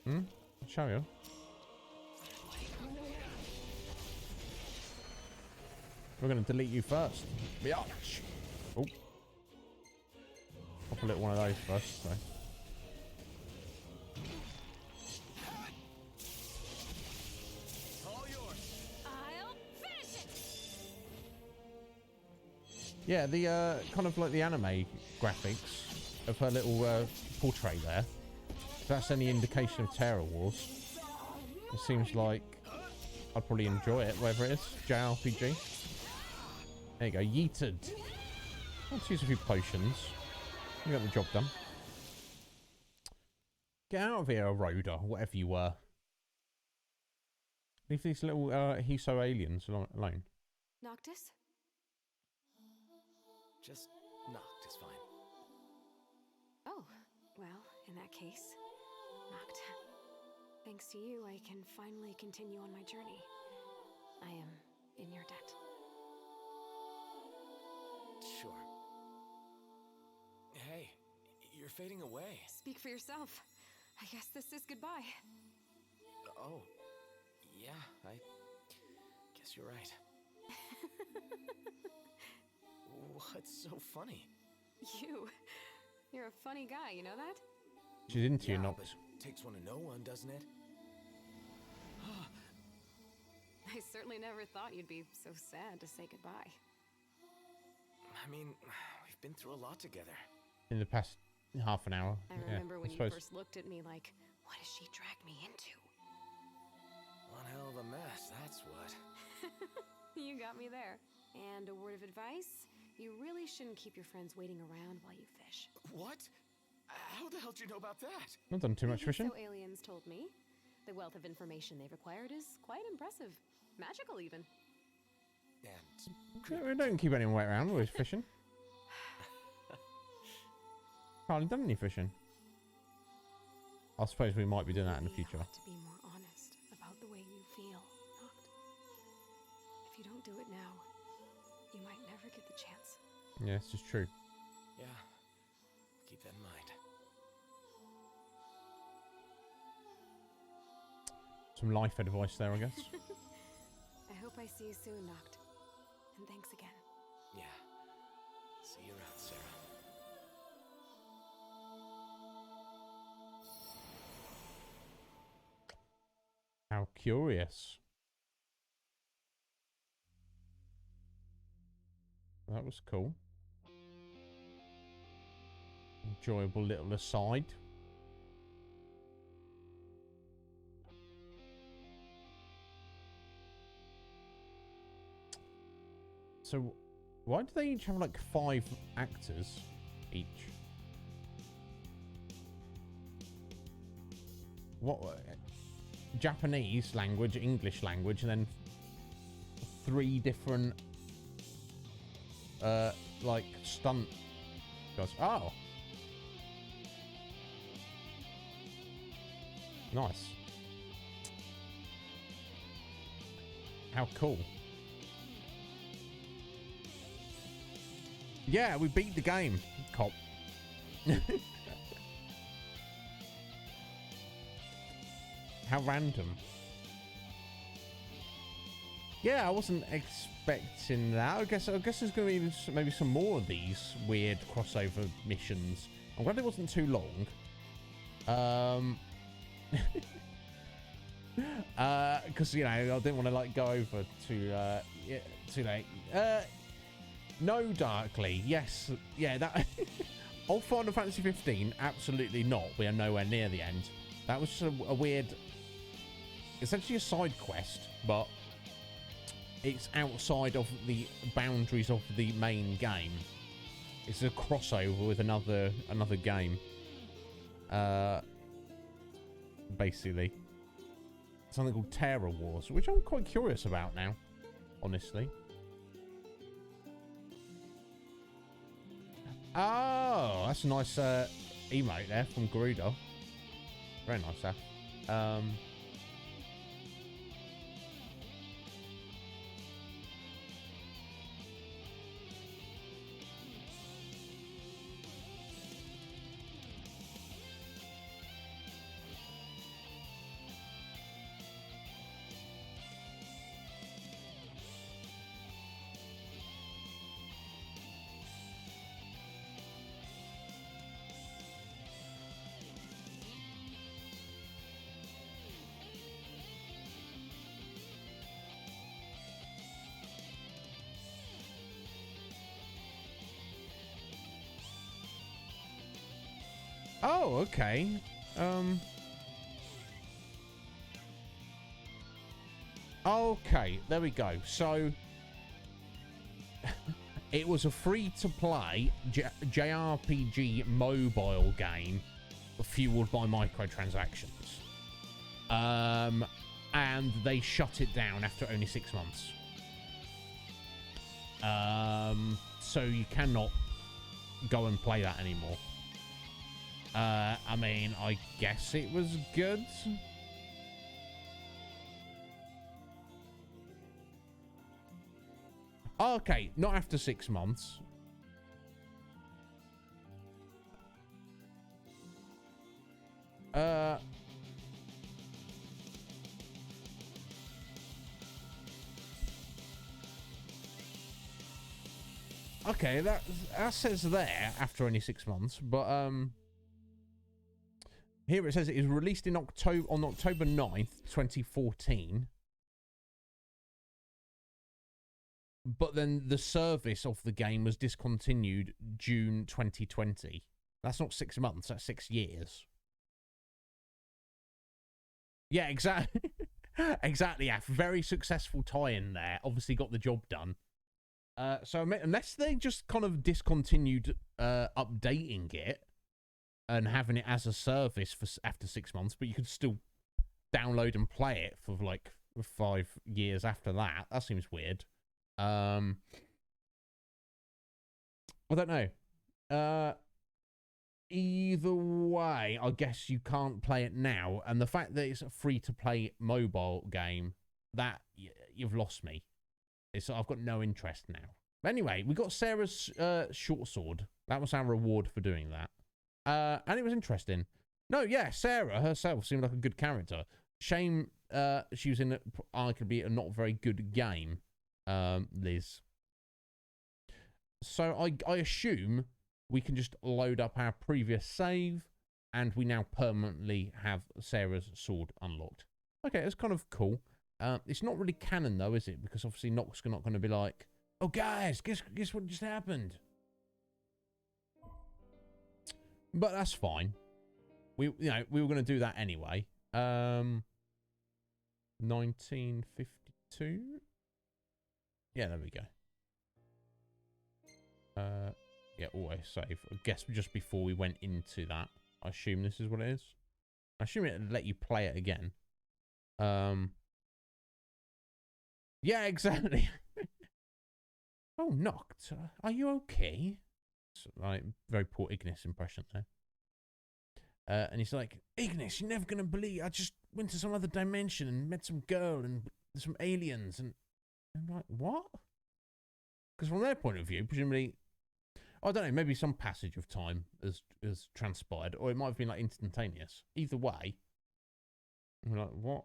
I'll show you. We're going to delete you first. Biatch. Oh. Pop a little one of those first. So. All yours. I'll finish it. Yeah, the kind of like the anime graphics of her little portrait there. If that's any indication of Terror Wars, it seems like I'd probably enjoy it, whatever it is. JRPG. There you go, yeeted. Let's use a few potions. You got the job done. Get out of here, Rhoda, whatever you were. Leave these little Hiso aliens alone. Noctis? Just knocked is fine. Oh, well, In that case, Noct. Thanks to you, I can finally continue on my journey. I am in your debt. Sure. Hey, you're fading away. Speak for yourself. I guess this is goodbye. Oh, yeah, I guess you're right. What's so funny? You're a funny guy, you know that? She's into you, Noct. Takes one to know one, doesn't it? I certainly never thought you'd be so sad to say goodbye. I mean, we've been through a lot together. In the past half an hour. I remember when you first looked at me like, what does she drag me into? One hell of a mess, that's what. You got me there. And a word of advice, you really shouldn't keep your friends waiting around while you fish. What? How the hell do you know about that? Not done too much fishing. So aliens told me. The wealth of information they've acquired is quite impressive. Magical, even. And we don't keep anyone waiting around, we're always fishing. Hardly done any fishing. I suppose we might be doing that in the future. To be more honest about the way you feel, Noct. If you don't do it now, you might never get the chance. Yeah, this is true. Yeah, keep that in mind. Some life advice there, I guess. I hope I see you soon, Noct. And thanks again. Yeah. See you around, Sarah. How curious. That was cool. Enjoyable little aside. So, why do they each have like 5 actors each? What? Japanese language, English language, and then 3 different, like stunt guys. Oh, nice. How cool. Yeah, we beat the game, cop. How random. Yeah, I wasn't expecting that. I guess there's going to be maybe some more of these weird crossover missions. I'm glad it wasn't too long. Because, you know, I didn't want to, like, go over too late. No, Darkly. Yes. Yeah, that... Old Final Fantasy 15, absolutely not. We are nowhere near the end. That was just a weird... Essentially a side quest, but it's outside of the boundaries of the main game. It's a crossover with another game. Basically. Something called Terror Wars, which I'm quite curious about now, honestly. Oh, that's a nice emote there from Garuda. Very nice, that. Oh, okay. Okay, there we go. So, it was a free-to-play JRPG mobile game fueled by microtransactions. And they shut it down after only 6 months. So you cannot go and play that anymore. I mean, I guess it was good. Okay, not after 6 months. Okay, that says there after only 6 months, but here it says it is released in October 9th, 2014. But then the service of the game was discontinued June 2020. That's not 6 months, that's 6 years. Yeah, exactly. Exactly, yeah. Very successful tie-in there. Obviously got the job done. So unless they just kind of discontinued updating it and having it as a service for after 6 months, but you could still download and play it for like 5 years after that. That seems weird. I don't know. Either way, I guess you can't play it now, and the fact that it's a free-to-play mobile game, that you've lost me. I've got no interest now. But anyway, we got Sarah's short sword. That was our reward for doing that. And it was interesting. No, yeah, Sarah herself seemed like a good character. Shame she was in arguably a not very good game, Liz. So I assume we can just load up our previous save, and we now permanently have Sarah's sword unlocked. Okay, it's kind of cool. It's not really canon though, is it? Because obviously Nock's not going to be like, "Oh guys, guess what just happened." But that's fine. We were going to do that anyway. 1952. Yeah, there we go. Yeah, always save. I guess just before we went into that, I assume this is what it is. I assume it'd let you play it again. Yeah, exactly. Oh, Noct, are you okay? So, like, very poor Ignis impression there. And he's like, Ignis, you're never gonna believe. I just went to some other dimension and met some girl and some aliens, and I'm like, what? Because from their point of view, presumably, I don't know, maybe some passage of time has transpired, or it might have been like instantaneous. Either way, I'm like, what?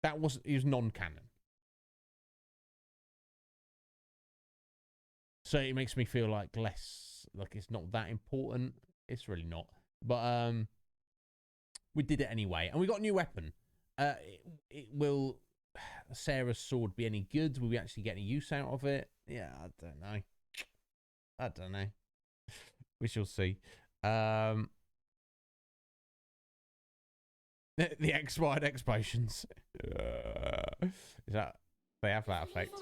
It was non-canon. So it makes me feel like less, like it's not that important. It's really not. But we did it anyway, and we got a new weapon. Will Sarah's sword be any good? Will we actually get any use out of it? Yeah, I don't know. We shall see. The expired explosions. Is that they have that effect?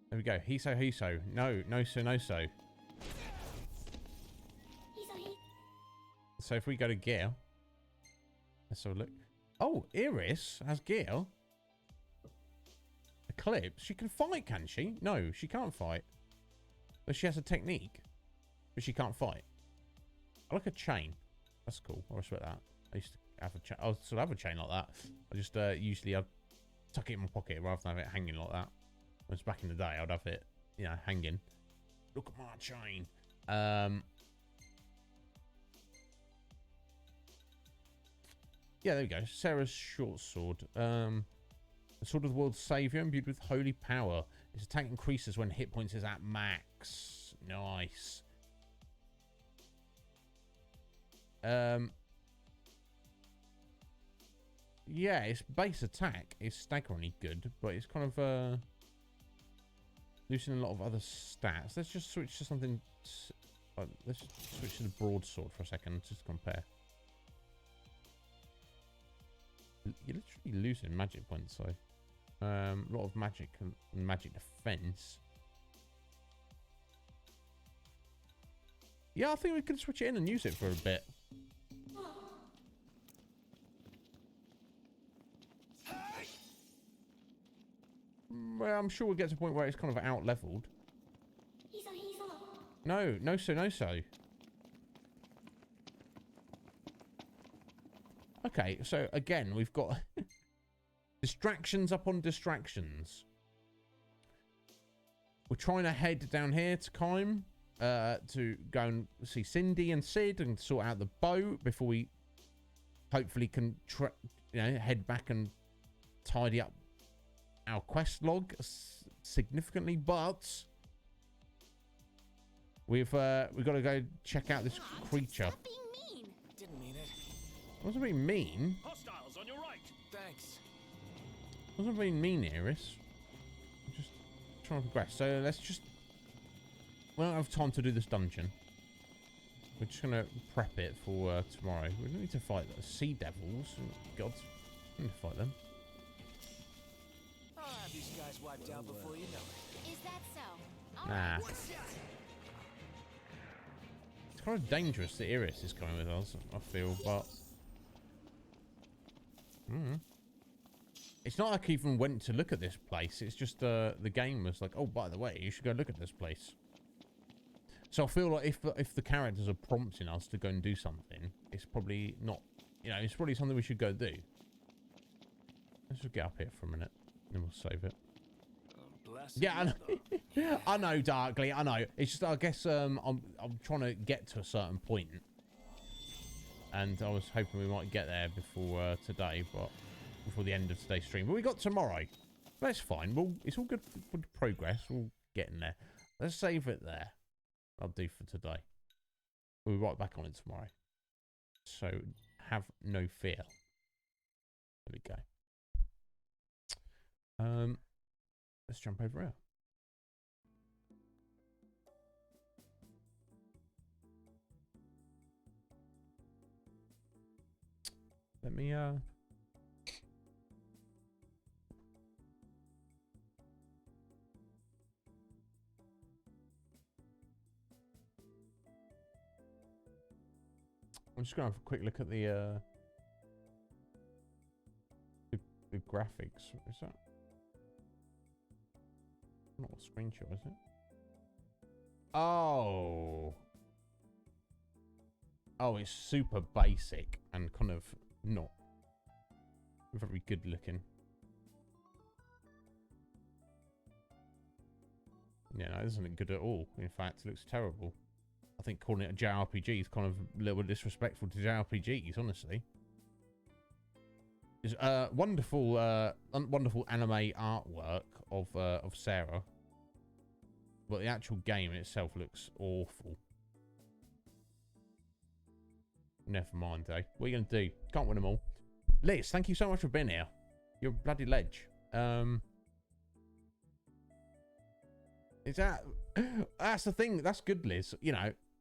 There we go. Hiso. No so. So if we go to gear, let's have a look. Oh, Iris has gear. Eclipse. She can fight, can she? No, she can't fight. But she has a technique. But she can't fight. I like a chain. That's cool. I respect that. I used to have a chain. I still have a chain like that. I just usually I'd tuck it in my pocket rather than have it hanging like that. When it's back in the day, I'd have it, hanging. Look at my chain. Yeah, there we go. Sarah's short sword. The sword of the world's savior, imbued with holy power. Its attack increases when hit points is at max. Nice. Yeah, its base attack is staggeringly good, but it's kind of losing a lot of other stats. Let's just switch to something. Let's switch to the broadsword for a second, just to compare. You're literally losing magic points, so a lot of magic and magic defense. Yeah, I think we can switch it in and use it for a bit. Well, I'm sure we'll get to a point where it's kind of out-leveled. No so. Okay, so again, we've got distractions upon distractions. We're trying to head down here to Kime, to go and see Cindy and Sid and sort out the boat before we hopefully can, head back and tidy up our quest log significantly. But we've got to go check out this creature. Stop being mean. Didn't mean it. Wasn't being mean. Hostiles on your right. Thanks. Wasn't being mean, Iris. I'm just trying to progress. So let's just. We don't have time to do this dungeon. We're just gonna prep it for tomorrow. We don't need to fight the sea devils. God, we need to fight them. I'll have these guys wiped out before you know it. Is that so? Nah. It's kind of dangerous that Iris is coming with us, I feel, but it's not like I even went to look at this place. It's just the game was like, oh, by the way, you should go look at this place. So I feel like if the characters are prompting us to go and do something, it's probably not, it's probably something we should go do. Let's just get up here for a minute, then we'll save it. Yeah, I know. I know, Darkly. I know. It's just, I guess, I'm trying to get to a certain point, and I was hoping we might get there before today, but before the end of today's stream. But we got tomorrow. That's fine. It's all good progress. We'll get in there. Let's save it there. I'll do for today. We'll be right back on it tomorrow. So have no fear. There we go. Let's jump over here. Let me I'm just gonna have a quick look at the graphics. Is that not a screenshot, is it? Oh, it's super basic and kind of not very good looking. Yeah, no, it doesn't look good at all. In fact, it looks terrible. I think calling it a JRPG is kind of a little bit disrespectful to JRPGs, honestly. It's wonderful anime artwork of Sarah, but the actual game itself looks awful. Never mind, eh? What are you gonna do? Can't win them all. Liz, thank you so much for being here. You're a bloody ledge. Is that? That's the thing. That's good, Liz.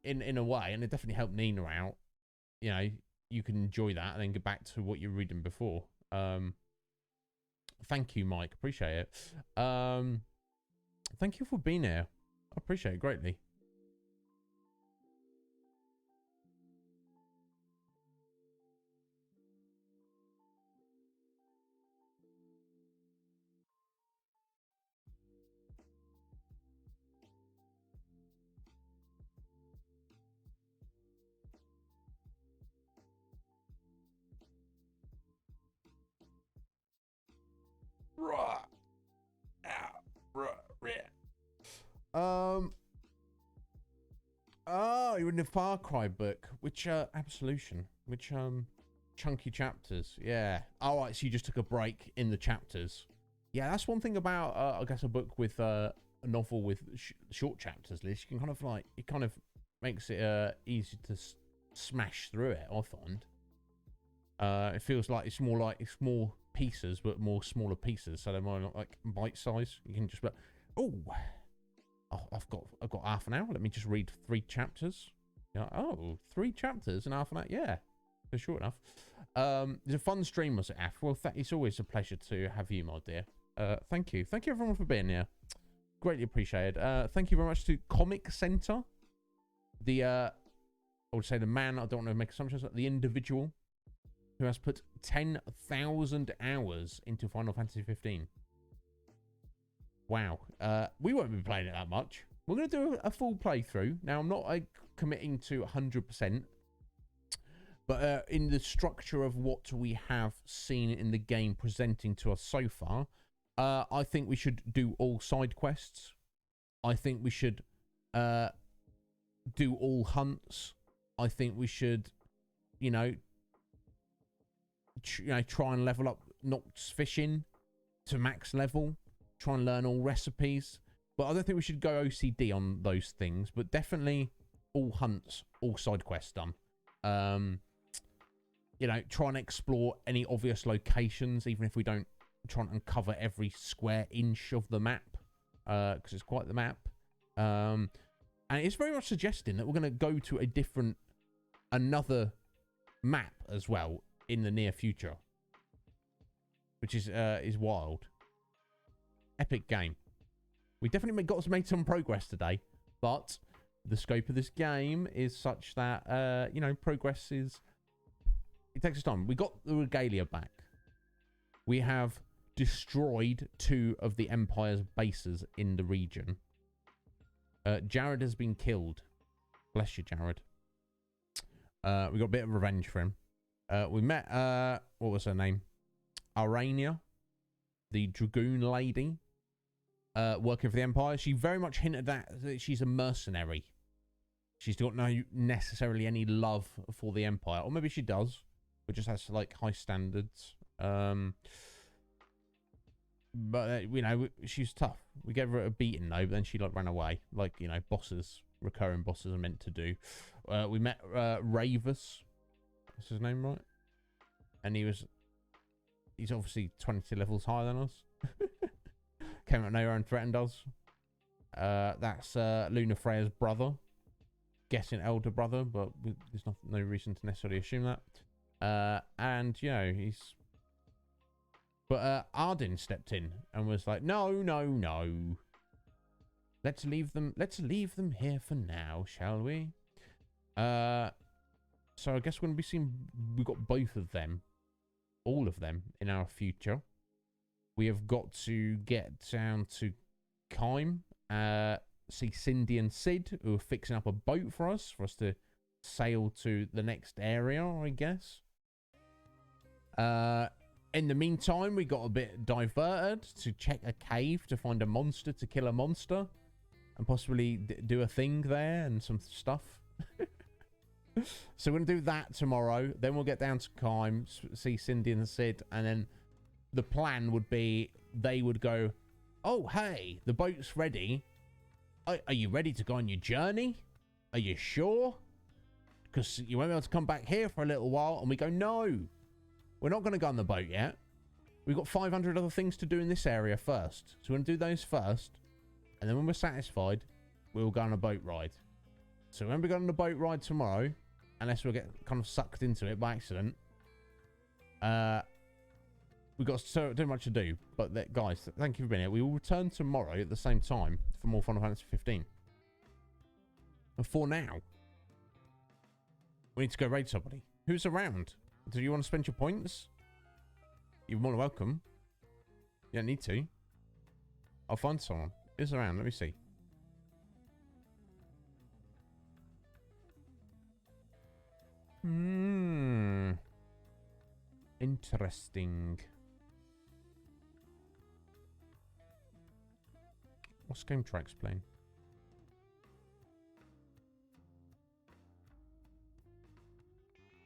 In a way, and it definitely helped Nina out. You can enjoy that and then get back to what you're reading before. Thank you, Mike. Appreciate it. Thank you for being here. I appreciate it greatly. Oh, you're in the Far Cry book. Which Absolution? Which chunky chapters? Yeah. All right. So you just took a break in the chapters. Yeah, that's one thing about I guess a book with a novel with short chapters. Liz, you can it kind of makes it easy to smash through it. I find. It feels like it's more pieces, but more smaller pieces, so they're more like bite size. You can just be like, oh, I've got half an hour. Let me just read 3 chapters. Yeah. Oh, 3 chapters in half an hour. Yeah, they're short enough. It's a fun stream, was it, Af? Well, it's always a pleasure to have you, my dear. Thank you everyone for being here. Greatly appreciated. Thank you very much to Comic Center. I would say the man. I don't want to make assumptions. The individual who has put 10,000 hours into Final Fantasy 15. Wow. We won't be playing it that much. We're going to do a full playthrough. Now, I'm not committing to 100%, But in the structure of what we have seen in the game presenting to us so far, I think we should do all side quests. I think we should do all hunts. I think we should, try and level up Nox fishing to max level. Try and learn all recipes. But I don't think we should go OCD on those things. But definitely all hunts, all side quests done. Try and explore any obvious locations, even if we don't try and uncover every square inch of the map, because it's quite the map. And it's very much suggesting that we're going to go to another map as well in the near future, which is wild. Epic game. We definitely made some progress today, but the scope of this game is such that progress is. It takes us time. We got the regalia back. We have destroyed 2 of the Empire's bases in the region. Jared has been killed. Bless you, Jared. We got a bit of revenge for him. We met, what was her name? Arania, the Dragoon lady, working for the Empire. She very much hinted that she's a mercenary. She's got no necessarily any love for the Empire. Or maybe she does. But just has like high standards. But she's tough. We gave her a beating though, but then she ran away, like recurring bosses are meant to do. We met Ravus. That's his name, right? And he's obviously 22 levels higher than us. Came out of nowhere and threatened us. That's Luna Freya's brother. Guessing elder brother, but there's no reason to necessarily assume that. But Arden stepped in and was like, no. Let's leave them here for now, shall we? So I guess we're going to be seeing, we've got both of them, all of them in our future. We have got to get down to Kaim, see Cindy and Sid, who are fixing up a boat for us to sail to the next area, I guess. In the meantime, we got a bit diverted to check a cave to find a monster, to kill a monster, and possibly do a thing there and some stuff. So we're going to do that tomorrow. Then we'll get down to Kaim, see Cindy and Sid, and then the plan would be they would go, oh, hey, the boat's ready. Are you ready to go on your journey? Are you sure? Because you won't be able to come back here for a little while. And we go, no, we're not going to go on the boat yet. We've got 500 other things to do in this area first. So we're going to do those first. And then when we're satisfied, we'll go on a boat ride. So when we go on the boat ride tomorrow, unless we get kind of sucked into it by accident, we've got so much to do. But guys, thank you for being here. We will return tomorrow at the same time for more Final Fantasy 15. And for now, we need to go raid somebody. Who's around? Do you want to spend your points? You're more than welcome. You don't need to. I'll find someone. Who's around? Let me see. Interesting. What's Game Tracks playing?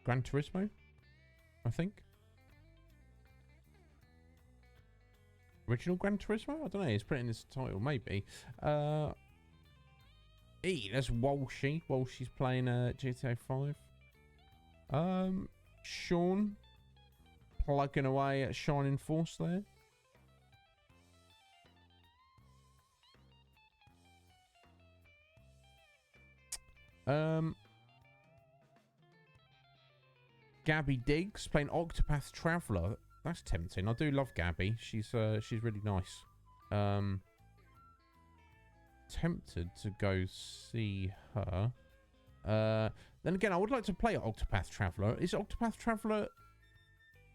Gran Turismo, I think. Original Gran Turismo? I don't know. He's putting this title, maybe. There's Walshy. Walshy's playing GTA 5. Sean plugging away at Shining Force there. Gabby Diggs playing Octopath Traveler. That's tempting. I do love Gabby. She's really nice. Tempted to go see her. Then again, I would like to play Octopath Traveler. Is Octopath Traveler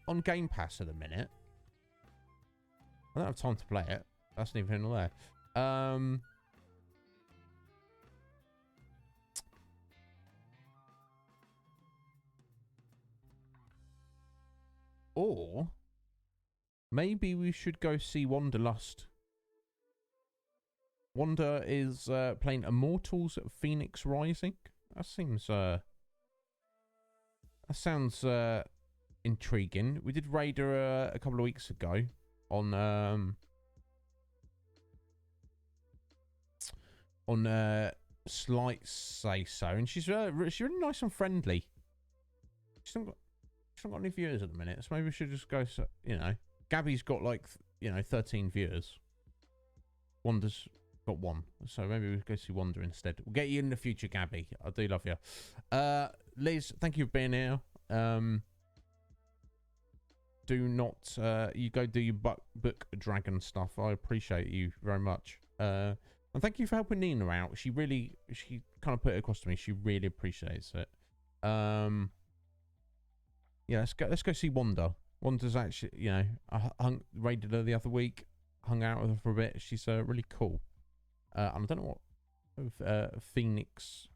on Game Pass at the minute? I don't have time to play it. That's neither here nor there. Or maybe we should go see Wanderlust. Wander is playing Immortals Phoenix Rising. That seems that sounds intriguing. We did Raider a couple of weeks ago on Slight Say So, and she's really nice and friendly. She's not got any viewers at the minute, so maybe we should just go. You know, Gabby's got like 13 viewers. Wander's got 1, so maybe we go see Wander instead. We'll get you in the future, Gabby. I do love you. Liz, thank you for being here. Do not you go do your book dragon stuff. I appreciate you very much. And thank you for helping Nina out. She kind of put it across to me. She really appreciates it. Yeah, let's go see Wanda. Wanda's actually, I raided her the other week, hung out with her for a bit. She's really cool. And I don't know what Phoenix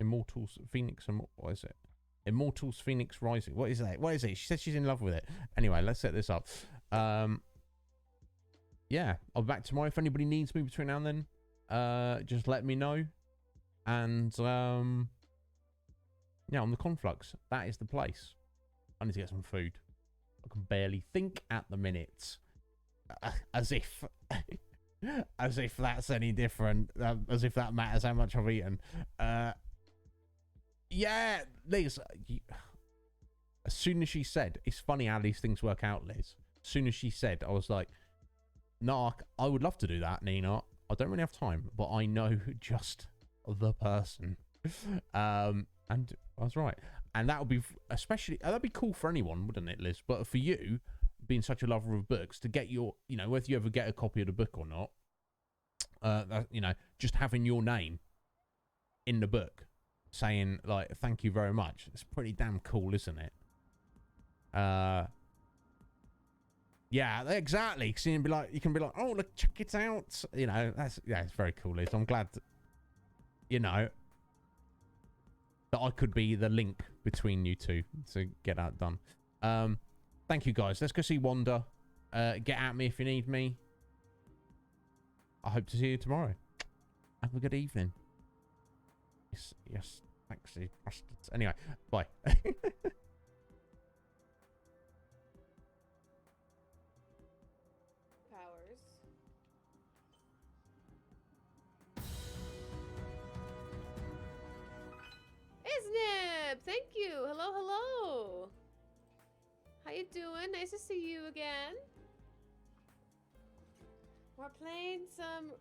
Immortals Phoenix. What is it? Immortals Phoenix Rising. What is that? What is it? She said she's in love with it. Anyway, let's set this up. Yeah, I'll be back tomorrow. If anybody needs me between now and then, just let me know. And yeah, on the Conflux, that is the place. I need to get some food. I can barely think at the minute. As if that's any different. As if that matters how much I've eaten. Yeah, Liz. As soon as she said, it's funny how these things work out, Liz. As soon as she said, I was like, no, I would love to do that, Nina. I don't really have time, but I know just the person. And I was right. And that would be especially, that'd be cool for anyone, wouldn't it, Liz? But for you, being such a lover of books, to get your, whether you ever get a copy of the book or not, just having your name in the book, saying like, thank you very much. It's pretty damn cool, isn't it? Yeah, exactly. So you can be like, oh, look, check it out. It's very cool, Liz. I'm glad, that I could be the link between you two to get that done. Thank you, guys. Let's go see Wanda. Get at me if you need me. I hope to see you tomorrow. Have a good evening. Yes. Thanks, you bastards. Anyway, bye. Iznib, thank you. Hello. How you doing? Nice to see you again. We're playing some